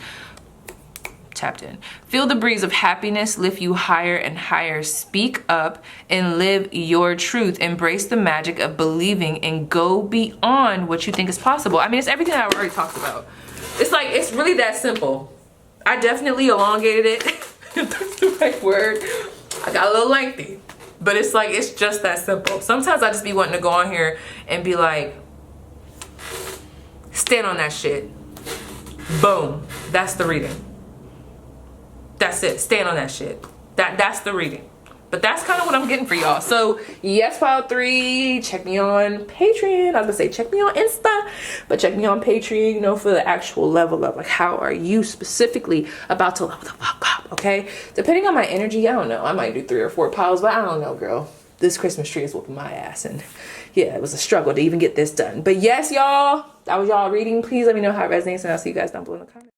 Tapped in. Feel the breeze of happiness lift you higher and higher. Speak up and live your truth. Embrace the magic of believing and go beyond what you think is possible. I mean, it's everything I've already talked about. It's like, it's really that simple. I definitely elongated it. If that's the right word. I got a little lengthy. But it's like, it's just that simple. Sometimes I just be wanting to go on here and be like, stand on that shit. Boom. That's the reading. That's it. Stand on that shit. That's the reading. But that's kind of what I'm getting for y'all. So yes, pile 3, check me on Patreon. I was gonna say check me on Insta, but check me on Patreon, you know, for the actual level up. Like, how are you specifically about to level the fuck up, okay? Depending on my energy, I don't know. I might do 3 or 4 piles, but I don't know, girl. This Christmas tree is whooping my ass. And yeah, it was a struggle to even get this done. But yes, y'all, that was y'all reading. Please let me know how it resonates, and I'll see you guys down below in the comments.